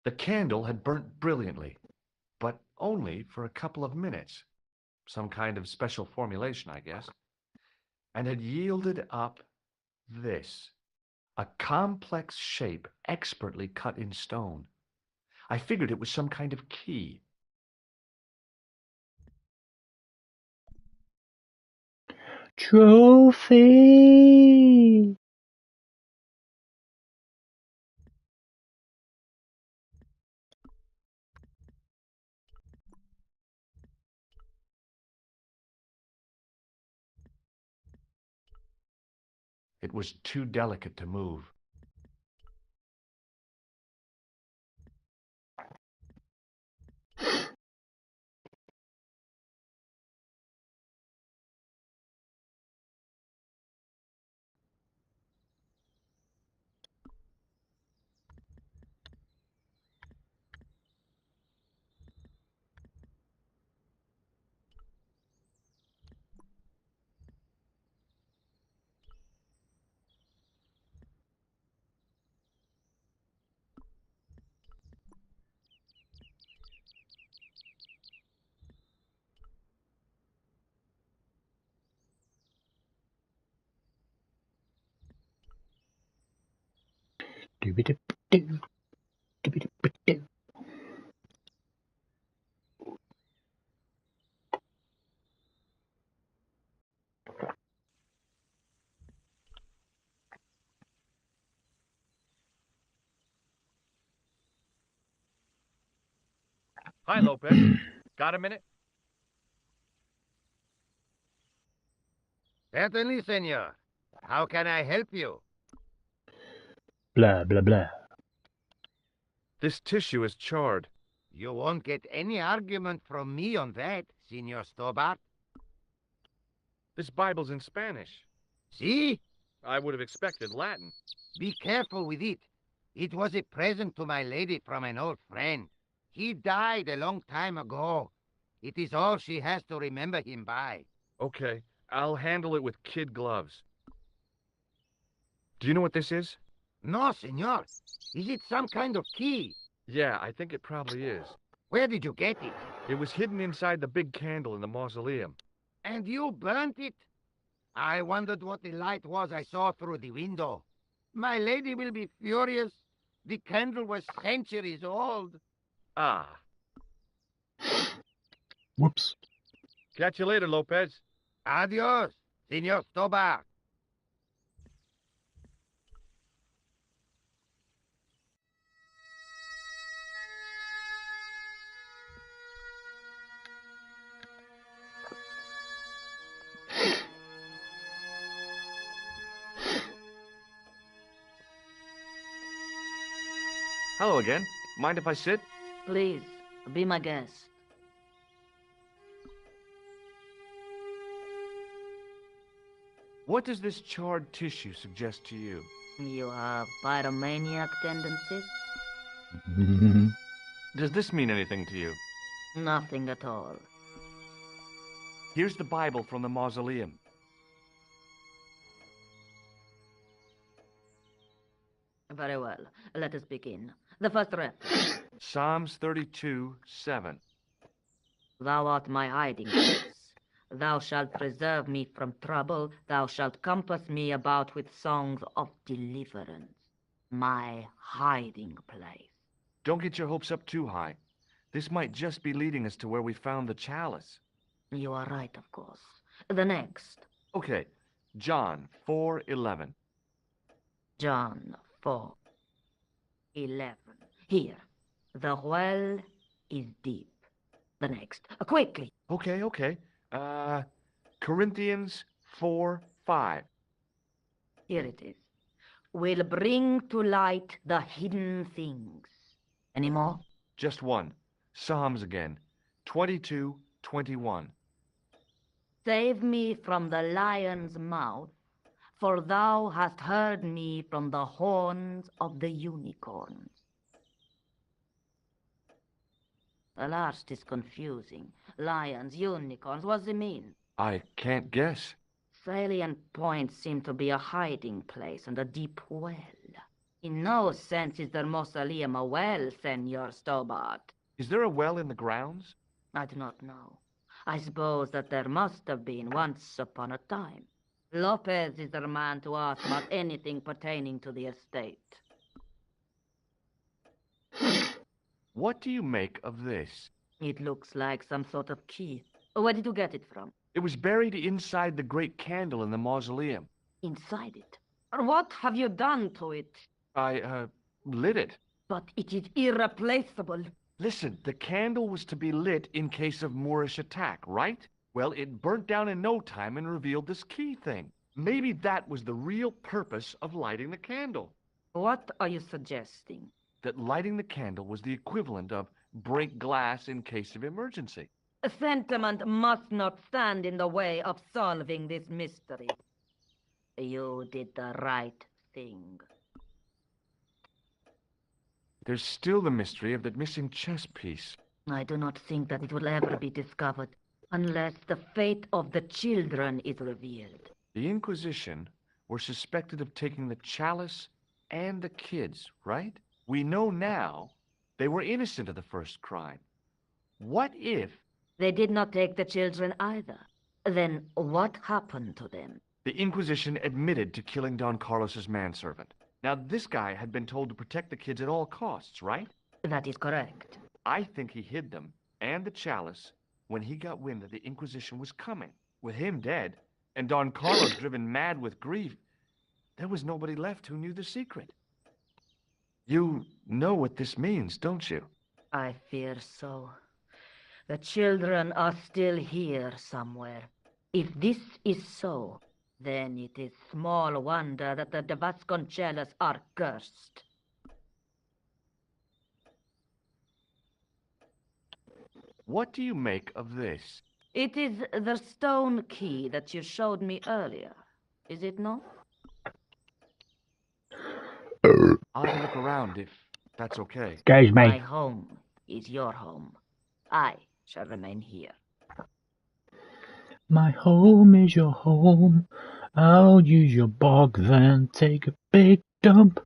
The candle had burnt brilliantly, but only for a couple of minutes. Some kind of special formulation, I guess. And had yielded up this. A complex shape expertly cut in stone. I figured it was some kind of key. Trophy! It was too delicate to move. Dooby-doo-doo. Dooby-doo-doo. Hi, Lopez. Got a minute? Certainly, senor. How can I help you? Blah, blah, blah. This tissue is charred. You won't get any argument from me on that, Senor Stobart. This Bible's in Spanish. See? I would have expected Latin. Be careful with it. It was a present to my lady from an old friend. He died a long time ago. It is all she has to remember him by. Okay, I'll handle it with kid gloves. Do you know what this is? No, senor. Is it some kind of key? Yeah, I think it probably is. Where did you get it? It was hidden inside the big candle in the mausoleum. And you burnt it? I wondered what the light was I saw through the window. My lady will be furious. The candle was centuries old. Ah. Whoops. Catch you later, Lopez. Adios, Senor Stobart. Hello again. Mind if I sit? Please, be my guest. What does this charred tissue suggest to you? You have pyromaniac tendencies? Does this mean anything to you? Nothing at all. Here's the Bible from the mausoleum. Very well. Let us begin. The first reference. Psalms 32:7. Thou art my hiding place. Thou shalt preserve me from trouble. Thou shalt compass me about with songs of deliverance. My hiding place. Don't get your hopes up too high. This might just be leading us to where we found the chalice. You are right, of course. The next. Okay, John 4:11. John 4:11. Here. The well is deep. The next. Quickly. Okay. Corinthians 4:5. Here it is. Will bring to light the hidden things. Any more? Just one. Psalms again. 22:21. Save me from the lion's mouth, for thou hast heard me from the horns of the unicorns. The last is confusing. Lions, unicorns, what's it mean? I can't guess. Salient points seem to be a hiding place and a deep well. In no sense is their mausoleum a well, Senor Stobart. Is there a well in the grounds? I do not know. I suppose that there must have been once upon a time. Lopez is the man to ask about anything pertaining to the estate. What do you make of this? It looks like some sort of key. Where did you get it from? It was buried inside the great candle in the mausoleum. Inside it? What have you done to it? I, lit it. But it is irreplaceable. Listen, the candle was to be lit in case of Moorish attack, right? Well, it burnt down in no time and revealed this key thing. Maybe that was the real purpose of lighting the candle. What are you suggesting? That lighting the candle was the equivalent of break glass in case of emergency. Sentiment must not stand in the way of solving this mystery. You did the right thing. There's still the mystery of that missing chess piece. I do not think that it will ever be discovered unless the fate of the children is revealed. The Inquisition were suspected of taking the chalice and the kids, right? We know now they were innocent of the first crime. What if... They did not take the children either. Then what happened to them? The Inquisition admitted to killing Don Carlos's manservant. Now, this guy had been told to protect the kids at all costs, right? That is correct. I think he hid them and the chalice when he got wind that the Inquisition was coming. With him dead, and Don Carlos driven mad with grief, there was nobody left who knew the secret. You know what this means, don't you? I fear so. The children are still here somewhere. If this is so, then it is small wonder that the de Vasconcelos are cursed. What do you make of this? It is the stone key that you showed me earlier, is it not? I'll look around if that's okay. Excuse me. My home is your home. I shall remain here. My home is your home. I'll use your bog, then take a big dump.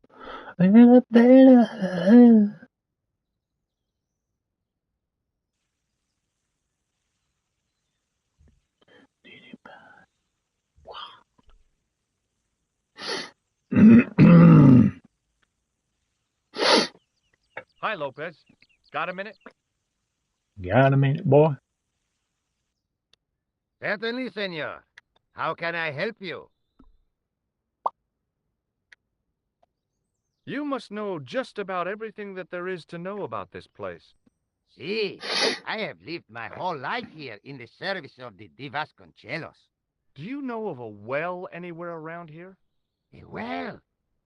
Hi, Lopez. Got a minute? Got a minute, boy? Certainly, senor. How can I help you? You must know just about everything that there is to know about this place. See, I have lived my whole life here in the service of the de Vasconcelos. Do you know of a well anywhere around here? A well?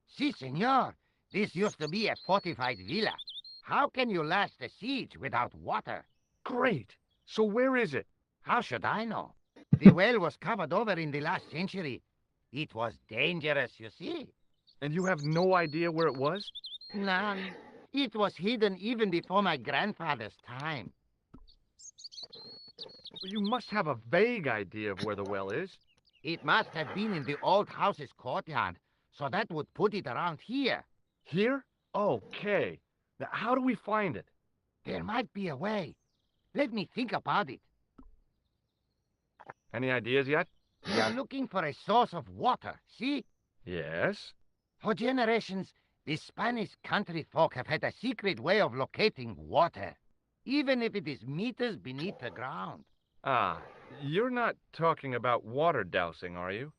Si, senor. This used to be a fortified villa. How can you last a siege without water? Great. So where is it? How should I know? The well was covered over in the last century. It was dangerous, you see. And you have no idea where it was? None. It was hidden even before my grandfather's time. Well, you must have a vague idea of where the well is. It must have been in the old house's courtyard, so that would put it around here. Here? Okay. Now, how do we find it? There might be a way. Let me think about it. Any ideas yet? We are looking for a source of water, see? Yes. For generations, the Spanish country folk have had a secret way of locating water, even if it is meters beneath the ground. Ah, you're not talking about water dousing, are you?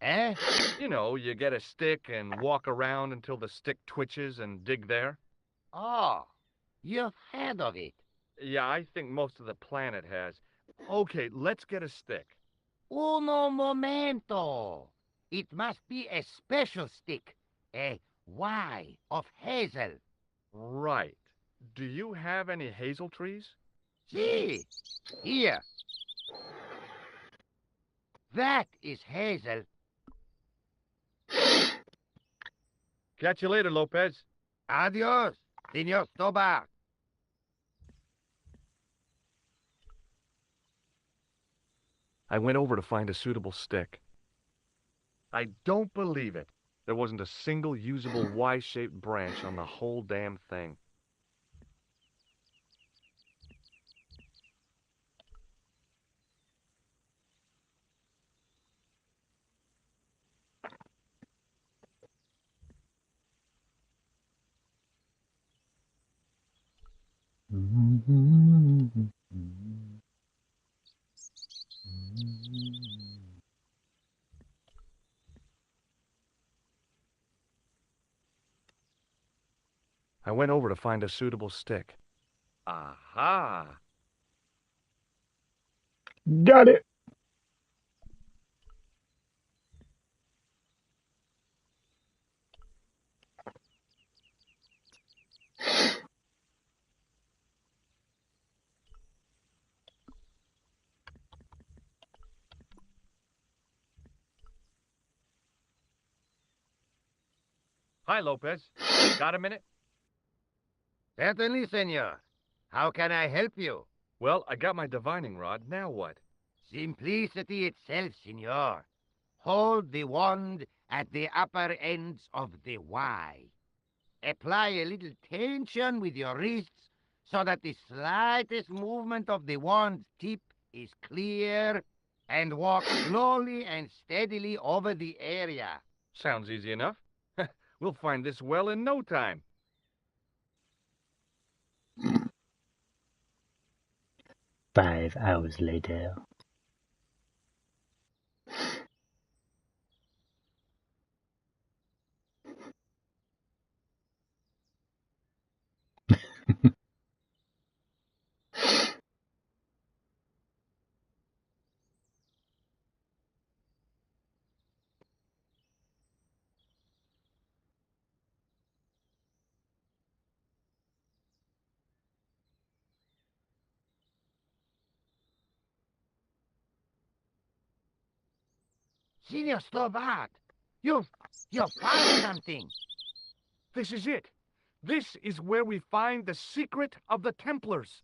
Eh? You know, you get a stick and walk around until the stick twitches and dig there. Oh, you've heard of it. Yeah, I think most of the planet has. Okay, let's get a stick. Uno momento. It must be a special stick. A Y of hazel. Right. Do you have any hazel trees? See, here. That is hazel. Catch you later, Lopez. Adios, Senor Stobart. I went over to find a suitable stick. I don't believe it. There wasn't a single usable Y-shaped branch on the whole damn thing. I went over to find a suitable stick. Aha! Got it. Hi, Lopez. Got a minute? Certainly, senor. How can I help you? Well, I got my divining rod. Now what? Simplicity itself, senor. Hold the wand at the upper ends of the Y. Apply a little tension with your wrists so that the slightest movement of the wand's tip is clear, and walk slowly and steadily over the area. Sounds easy enough. We'll find this well in no time. Five hours later. Senor Stobart, you've found something. This is it. This is where we find the secret of the Templars.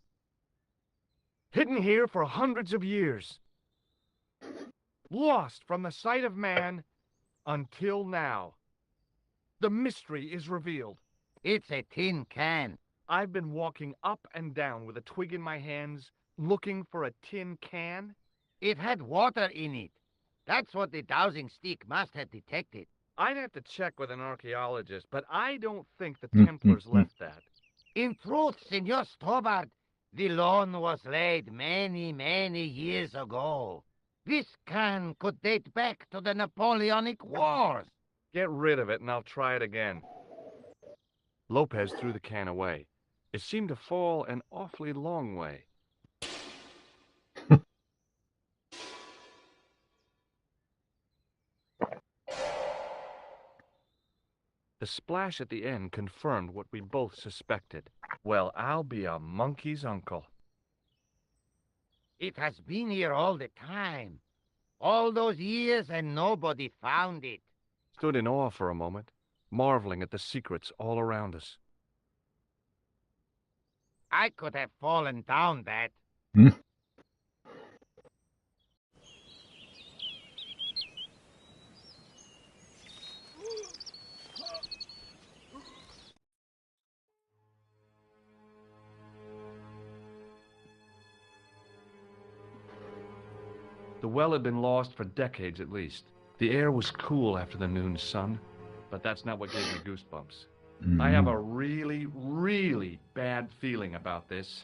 Hidden here for hundreds of years. Lost from the sight of man until now. The mystery is revealed. It's a tin can. I've been walking up and down with a twig in my hands, looking for a tin can. It had water in it. That's what the dowsing stick must have detected. I'd have to check with an archaeologist, but I don't think the Templars left that. In truth, Senor Stobart, the loan was laid many, many years ago. This can could date back to the Napoleonic Wars. Get rid of it and I'll try it again. Lopez threw the can away. It seemed to fall an awfully long way. The splash at the end confirmed what we both suspected. Well, I'll be a monkey's uncle. It has been here all the time. All those years and nobody found it. Stood in awe for a moment, marveling at the secrets all around us. I could have fallen down that. The well had been lost for decades at least. The air was cool after the noon sun, but that's not what gave me goosebumps. I have a really, really bad feeling about this.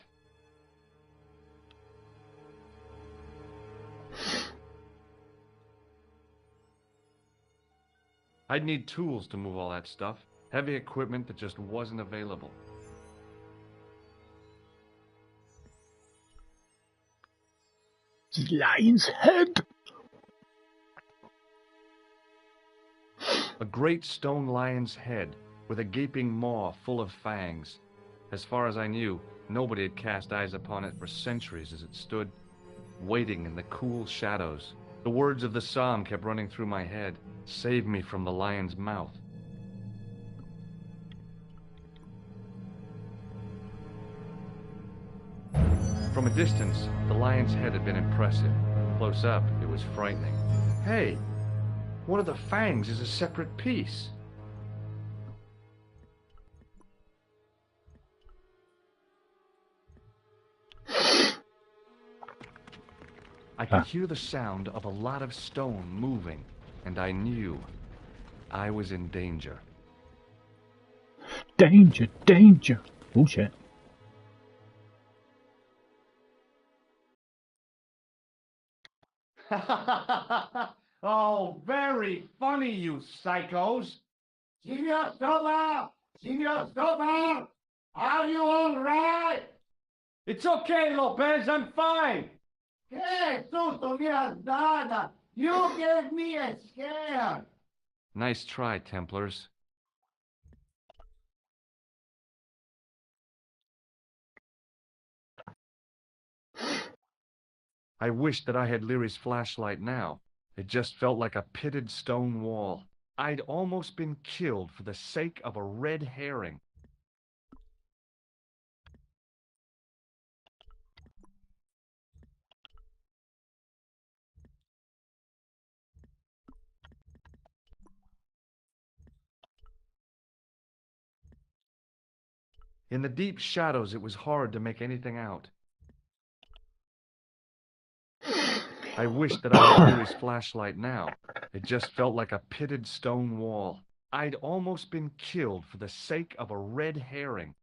I'd need tools to move all that stuff, heavy equipment that just wasn't available. Lion's head! A great stone lion's head with a gaping maw full of fangs. As far as I knew, nobody had cast eyes upon it for centuries as it stood, waiting in the cool shadows. The words of the psalm kept running through my head, "Save me from the lion's mouth." From a distance, the lion's head had been impressive. Close up, it was frightening. Hey, one of the fangs is a separate piece. I could hear the sound of a lot of stone moving, and I knew I was in danger. Danger, danger! Oh shit. Oh, very funny, you psychos. Signor Stover! Signor Stover! Are you all right? It's okay, Lopez, I'm fine. Que susto me has dado! You gave me a scare! Nice try, Templars. I wished that I had Leary's flashlight now. It just felt like a pitted stone wall. I'd almost been killed for the sake of a red herring. In the deep shadows, it was hard to make anything out. I wished that I had Leary's flashlight now. It just felt like a pitted stone wall. I'd almost been killed for the sake of a red herring.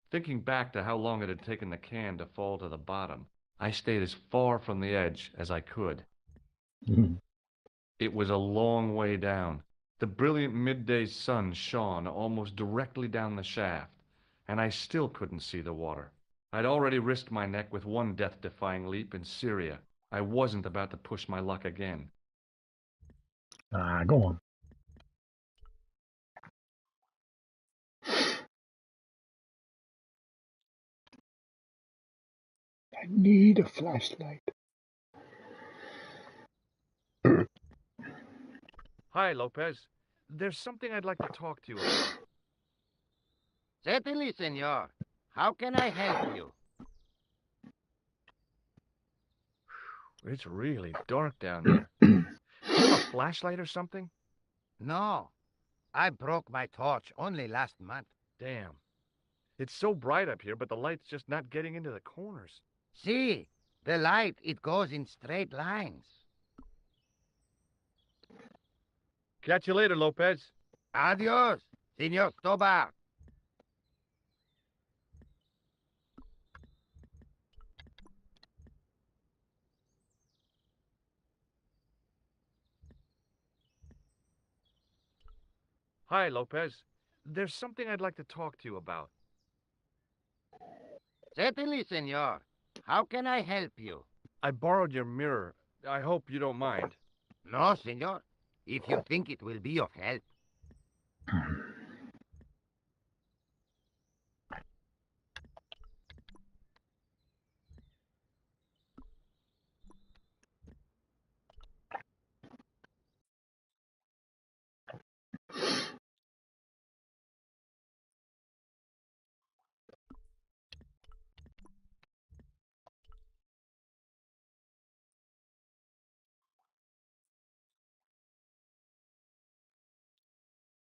Thinking back to how long it had taken the can to fall to the bottom, I stayed as far from the edge as I could. It was a long way down. The brilliant midday sun shone almost directly down the shaft, and I still couldn't see the water. I'd already risked my neck with one death-defying leap in Syria. I wasn't about to push my luck again. Go on. I need a flashlight. Hi, Lopez. There's something I'd like to talk to you about. Certainly, senor. How can I help you? It's really dark down there. Do you have a flashlight or something? No. I broke my torch only last month. Damn. It's so bright up here, but the light's just not getting into the corners. See, the light, it goes in straight lines. Catch you later, Lopez. Adios, Senor Tobar. Hi, Lopez. There's something I'd like to talk to you about. Certainly, senor. How can I help you? I borrowed your mirror. I hope you don't mind. No, senor. If you think it will be of help.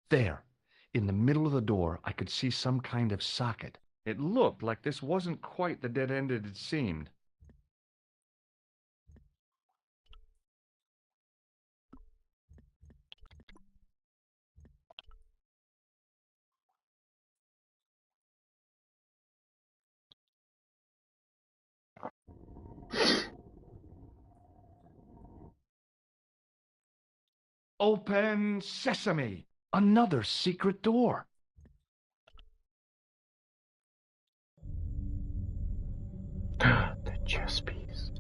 There, in the middle of the door, I could see some kind of socket. It looked like this wasn't quite the dead end it had seemed. Open sesame! Another secret door. The chess piece.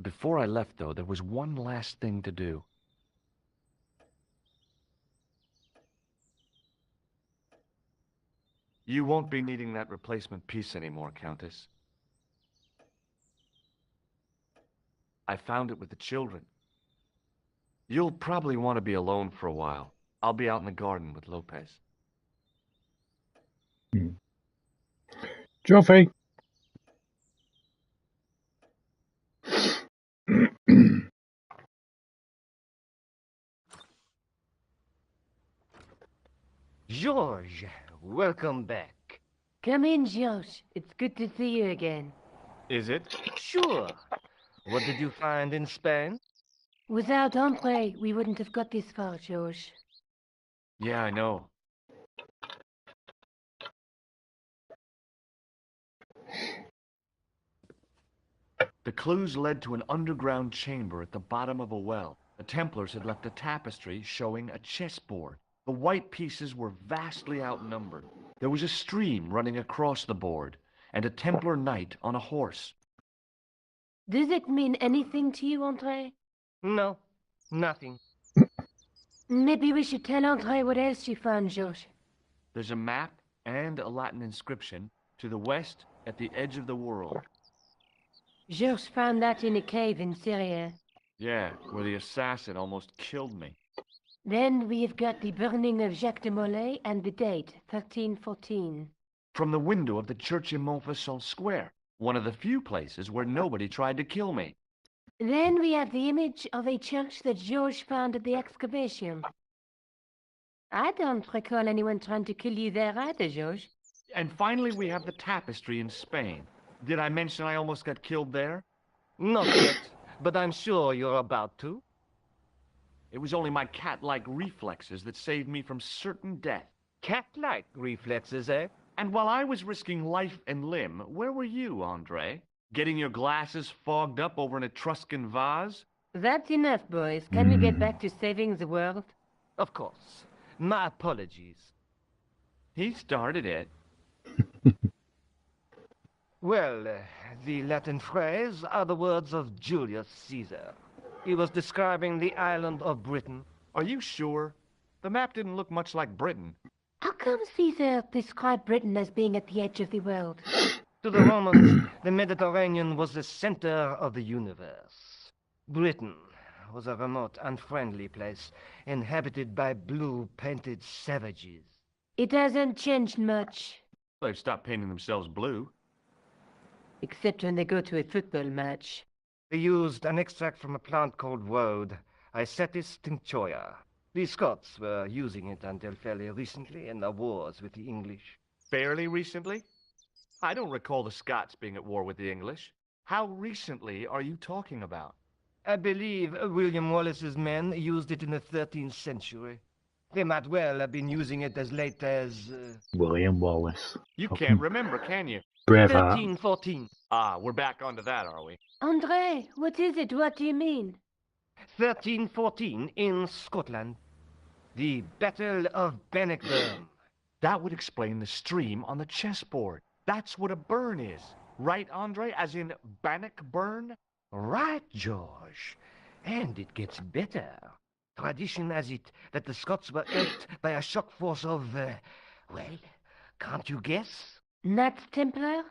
Before I left, though, there was one last thing to do. You won't be needing that replacement piece anymore, Countess. I found it with the children. You'll probably want to be alone for a while. I'll be out in the garden with Lopez. Trophy. George, welcome back. Come in, George. It's good to see you again. Is it? Sure. What did you find in Spain? Without Andre, we wouldn't have got this far, George. Yeah, I know. The clues led to an underground chamber at the bottom of a well. The Templars had left a tapestry showing a chessboard. The white pieces were vastly outnumbered. There was a stream running across the board, and a Templar knight on a horse. Does it mean anything to you, Andre? No, nothing. Maybe we should tell Andre what else you found, George. There's a map and a Latin inscription to the west at the edge of the world. George found that in a cave in Syria. Yeah, where the assassin almost killed me. Then we've got the burning of Jacques de Molay and the date, 1314. From the window of the church in Montfaucon Square, one of the few places where nobody tried to kill me. Then we have the image of a church that George found at the excavation. I don't recall anyone trying to kill you there either, George. And finally we have the tapestry in Spain. Did I mention I almost got killed there? Not yet, but I'm sure you're about to. It was only my cat-like reflexes that saved me from certain death. Cat-like reflexes, eh? And while I was risking life and limb, where were you, Andre? Getting your glasses fogged up over an Etruscan vase? That's enough, boys. Can we get back to saving the world? Of course. My apologies. He started it. Well, the Latin phrase are the words of Julius Caesar. He was describing the island of Britain. Are you sure? The map didn't look much like Britain. How come Caesar described Britain as being at the edge of the world? To the Romans, the Mediterranean was the center of the universe. Britain was a remote, unfriendly place, inhabited by blue-painted savages. It hasn't changed much. They've stopped painting themselves blue. Except when they go to a football match. They used an extract from a plant called woad, Isetis tinctoria. The Scots were using it until fairly recently in their wars with the English. Fairly recently? I don't recall the Scots being at war with the English. How recently are you talking about? I believe William Wallace's men used it in the 13th century. They might well have been using it as late as... William Wallace. You can't remember, can you? Braveheart. 1314. Ah, we're back onto that, are we? Andre, what is it? What do you mean? 1314 in Scotland. The Battle of Bannockburn. That would explain the stream on the chessboard. That's what a burn is. Right, Andre? As in Bannockburn? Right, George. And it gets better. Tradition has it that the Scots were helped by a shock force of, well, can't you guess? Knights Templar?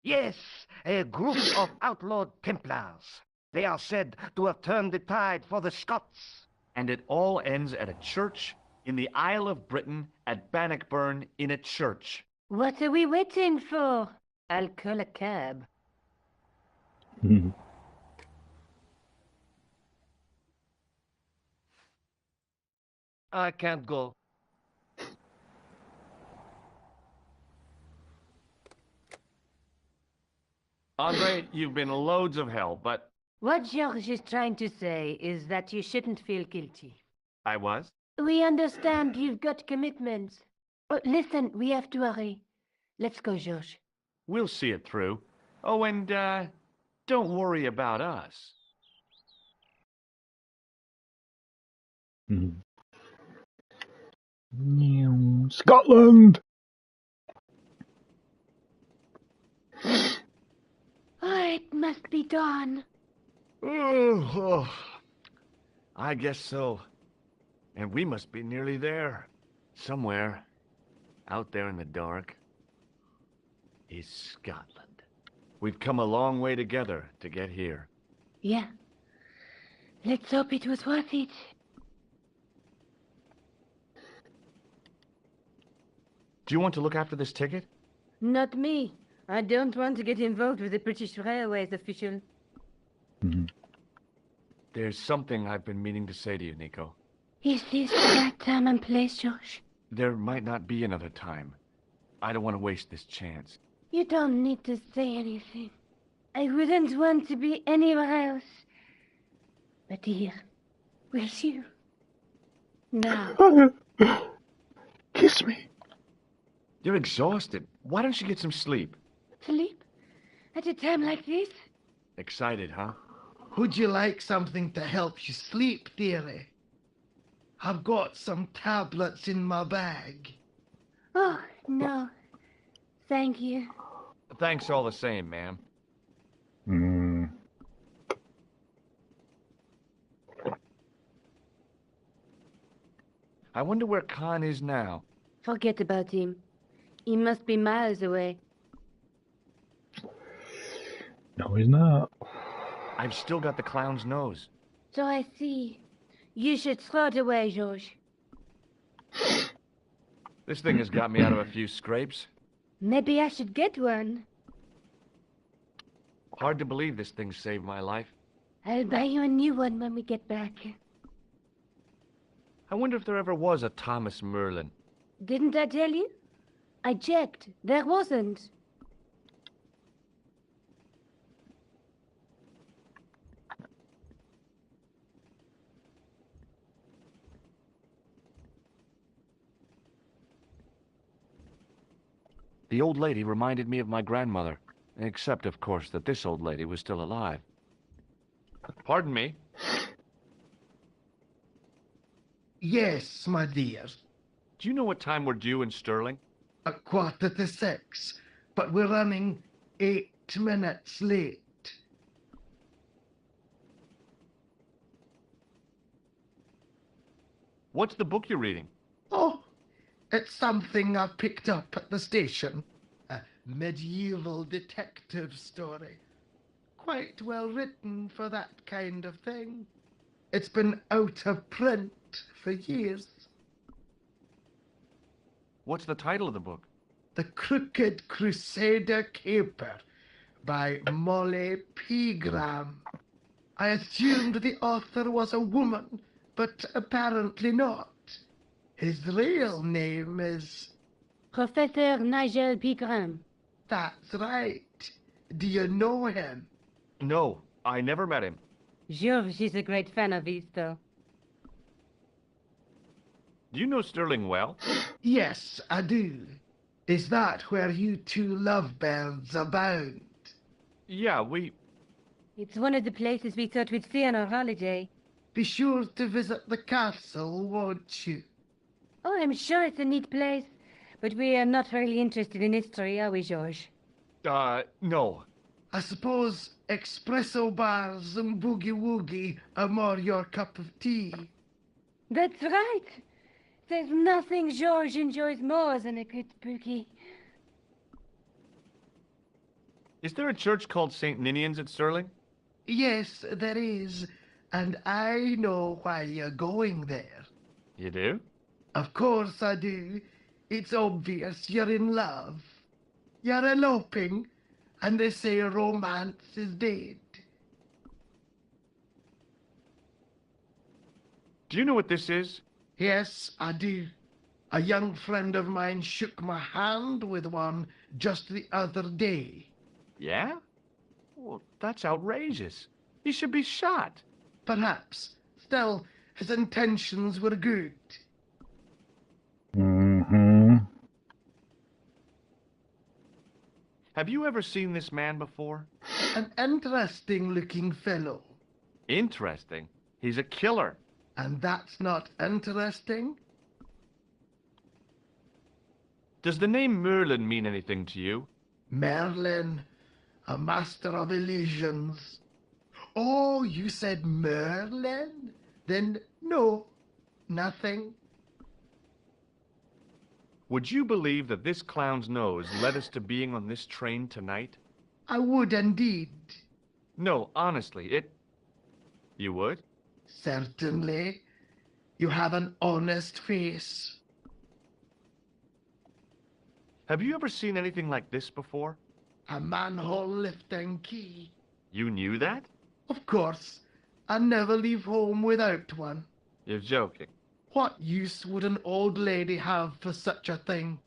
Yes, a group of outlawed Templars. They are said to have turned the tide for the Scots. And it all ends at a church in the Isle of Britain at Bannockburn in a church. What are we waiting for? I'll call a cab. I can't go. Andre, you've been loads of help, but... What George is trying to say is that you shouldn't feel guilty. I was? We understand you've got commitments. Oh, listen, we have to hurry. Let's go, George. We'll see it through. Oh, and, don't worry about us. Scotland! Oh, it must be dawn. Oh, I guess so. And we must be nearly there. Somewhere, out there in the dark, is Scotland. We've come a long way together to get here. Yeah. Let's hope it was worth it. Do you want to look after this ticket? Not me. I don't want to get involved with the British Railways official. There's something I've been meaning to say to you, Nico. Is this that time and place, George? There might not be another time. I don't want to waste this chance. You don't need to say anything. I wouldn't want to be anywhere else. But here, with you. Now. Kiss me. You're exhausted. Why don't you get some sleep? Sleep? At a time like this? Excited, huh? Would you like something to help you sleep, dearie? I've got some tablets in my bag. Oh, no. Thank you. Thanks all the same, ma'am. I wonder where Khan is now. Forget about him. He must be miles away. No, he's not. I've still got the clown's nose. So I see. You should throw it away, George. This thing has got me out of a few scrapes. Maybe I should get one. Hard to believe this thing saved my life. I'll buy you a new one when we get back. I wonder if there ever was a Thomas Merlin. Didn't I tell you? I checked. There wasn't. The old lady reminded me of my grandmother, except, of course, that this old lady was still alive. Pardon me? Yes, my dear. Do you know what time we're due in Stirling? 6:15, but we're running 8 minutes late. What's the book you're reading? Oh, it's something I picked up at the station. A medieval detective story. Quite well written for that kind of thing. It's been out of print for years. What's the title of the book? The Crooked Crusader Caper by Molly Pegram. I assumed the author was a woman, but apparently not. His real name is... Professor Nigel Pegram. That's right. Do you know him? No, I never met him. George is a great fan of his, though. Do you know Stirling well? Yes, I do. Is that where you two lovebirds abound? Yeah, It's one of the places we thought we'd see on our holiday. Be sure to visit the castle, won't you? Oh, I'm sure it's a neat place. But we are not really interested in history, are we, George? No. I suppose espresso bars and boogie-woogie are more your cup of tea. That's right. There's nothing George enjoys more than a good boogie. Is there a church called St. Ninian's at Stirling? Yes, there is. And I know why you're going there. You do? Of course I do. It's obvious you're in love. You're eloping, and they say romance is dead. Do you know what this is? Yes, I do. A young friend of mine shook my hand with one just the other day. Yeah? Well, that's outrageous. He should be shot. Perhaps. Still, his intentions were good. Have you ever seen this man before? An interesting-looking fellow. Interesting. He's a killer. And that's not interesting? Does the name Merlin mean anything to you? Merlin, a master of illusions. Oh, you said Merlin? Then no, nothing. Would you believe that this clown's nose led us to being on this train tonight? I would indeed. No, honestly, You would? Certainly. You have an honest face. Have you ever seen anything like this before? A manhole lifting key. You knew that? Of course. I never leave home without one. You're joking. What use would an old lady have for such a thing?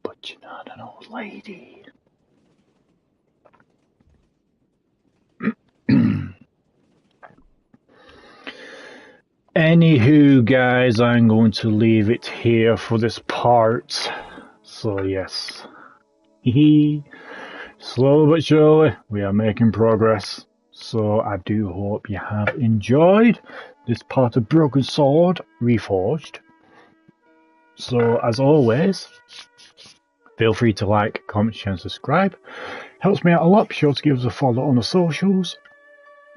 But you're not an old lady. Anywho, guys, I'm going to leave it here for this part. So, yes. Slow but surely, we are making progress. So, I do hope you have enjoyed this part of Broken Sword Reforged. So, as always, feel free to like, comment, share, and subscribe. Helps me out a lot. Be sure to give us a follow on the socials.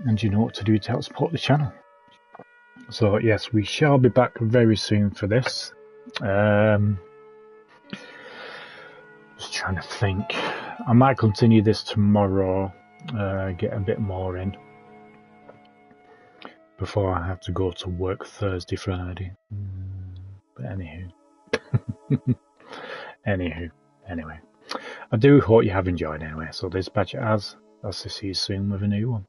And you know what to do to help support the channel. So yes, we shall be back very soon for this. Just trying to think. I might continue this tomorrow, get a bit more in before I have to go to work Thursday, Friday. But anyway, I do hope you have enjoyed anyway. So this is HatCHeTHaZ. I'll see you soon with a new one.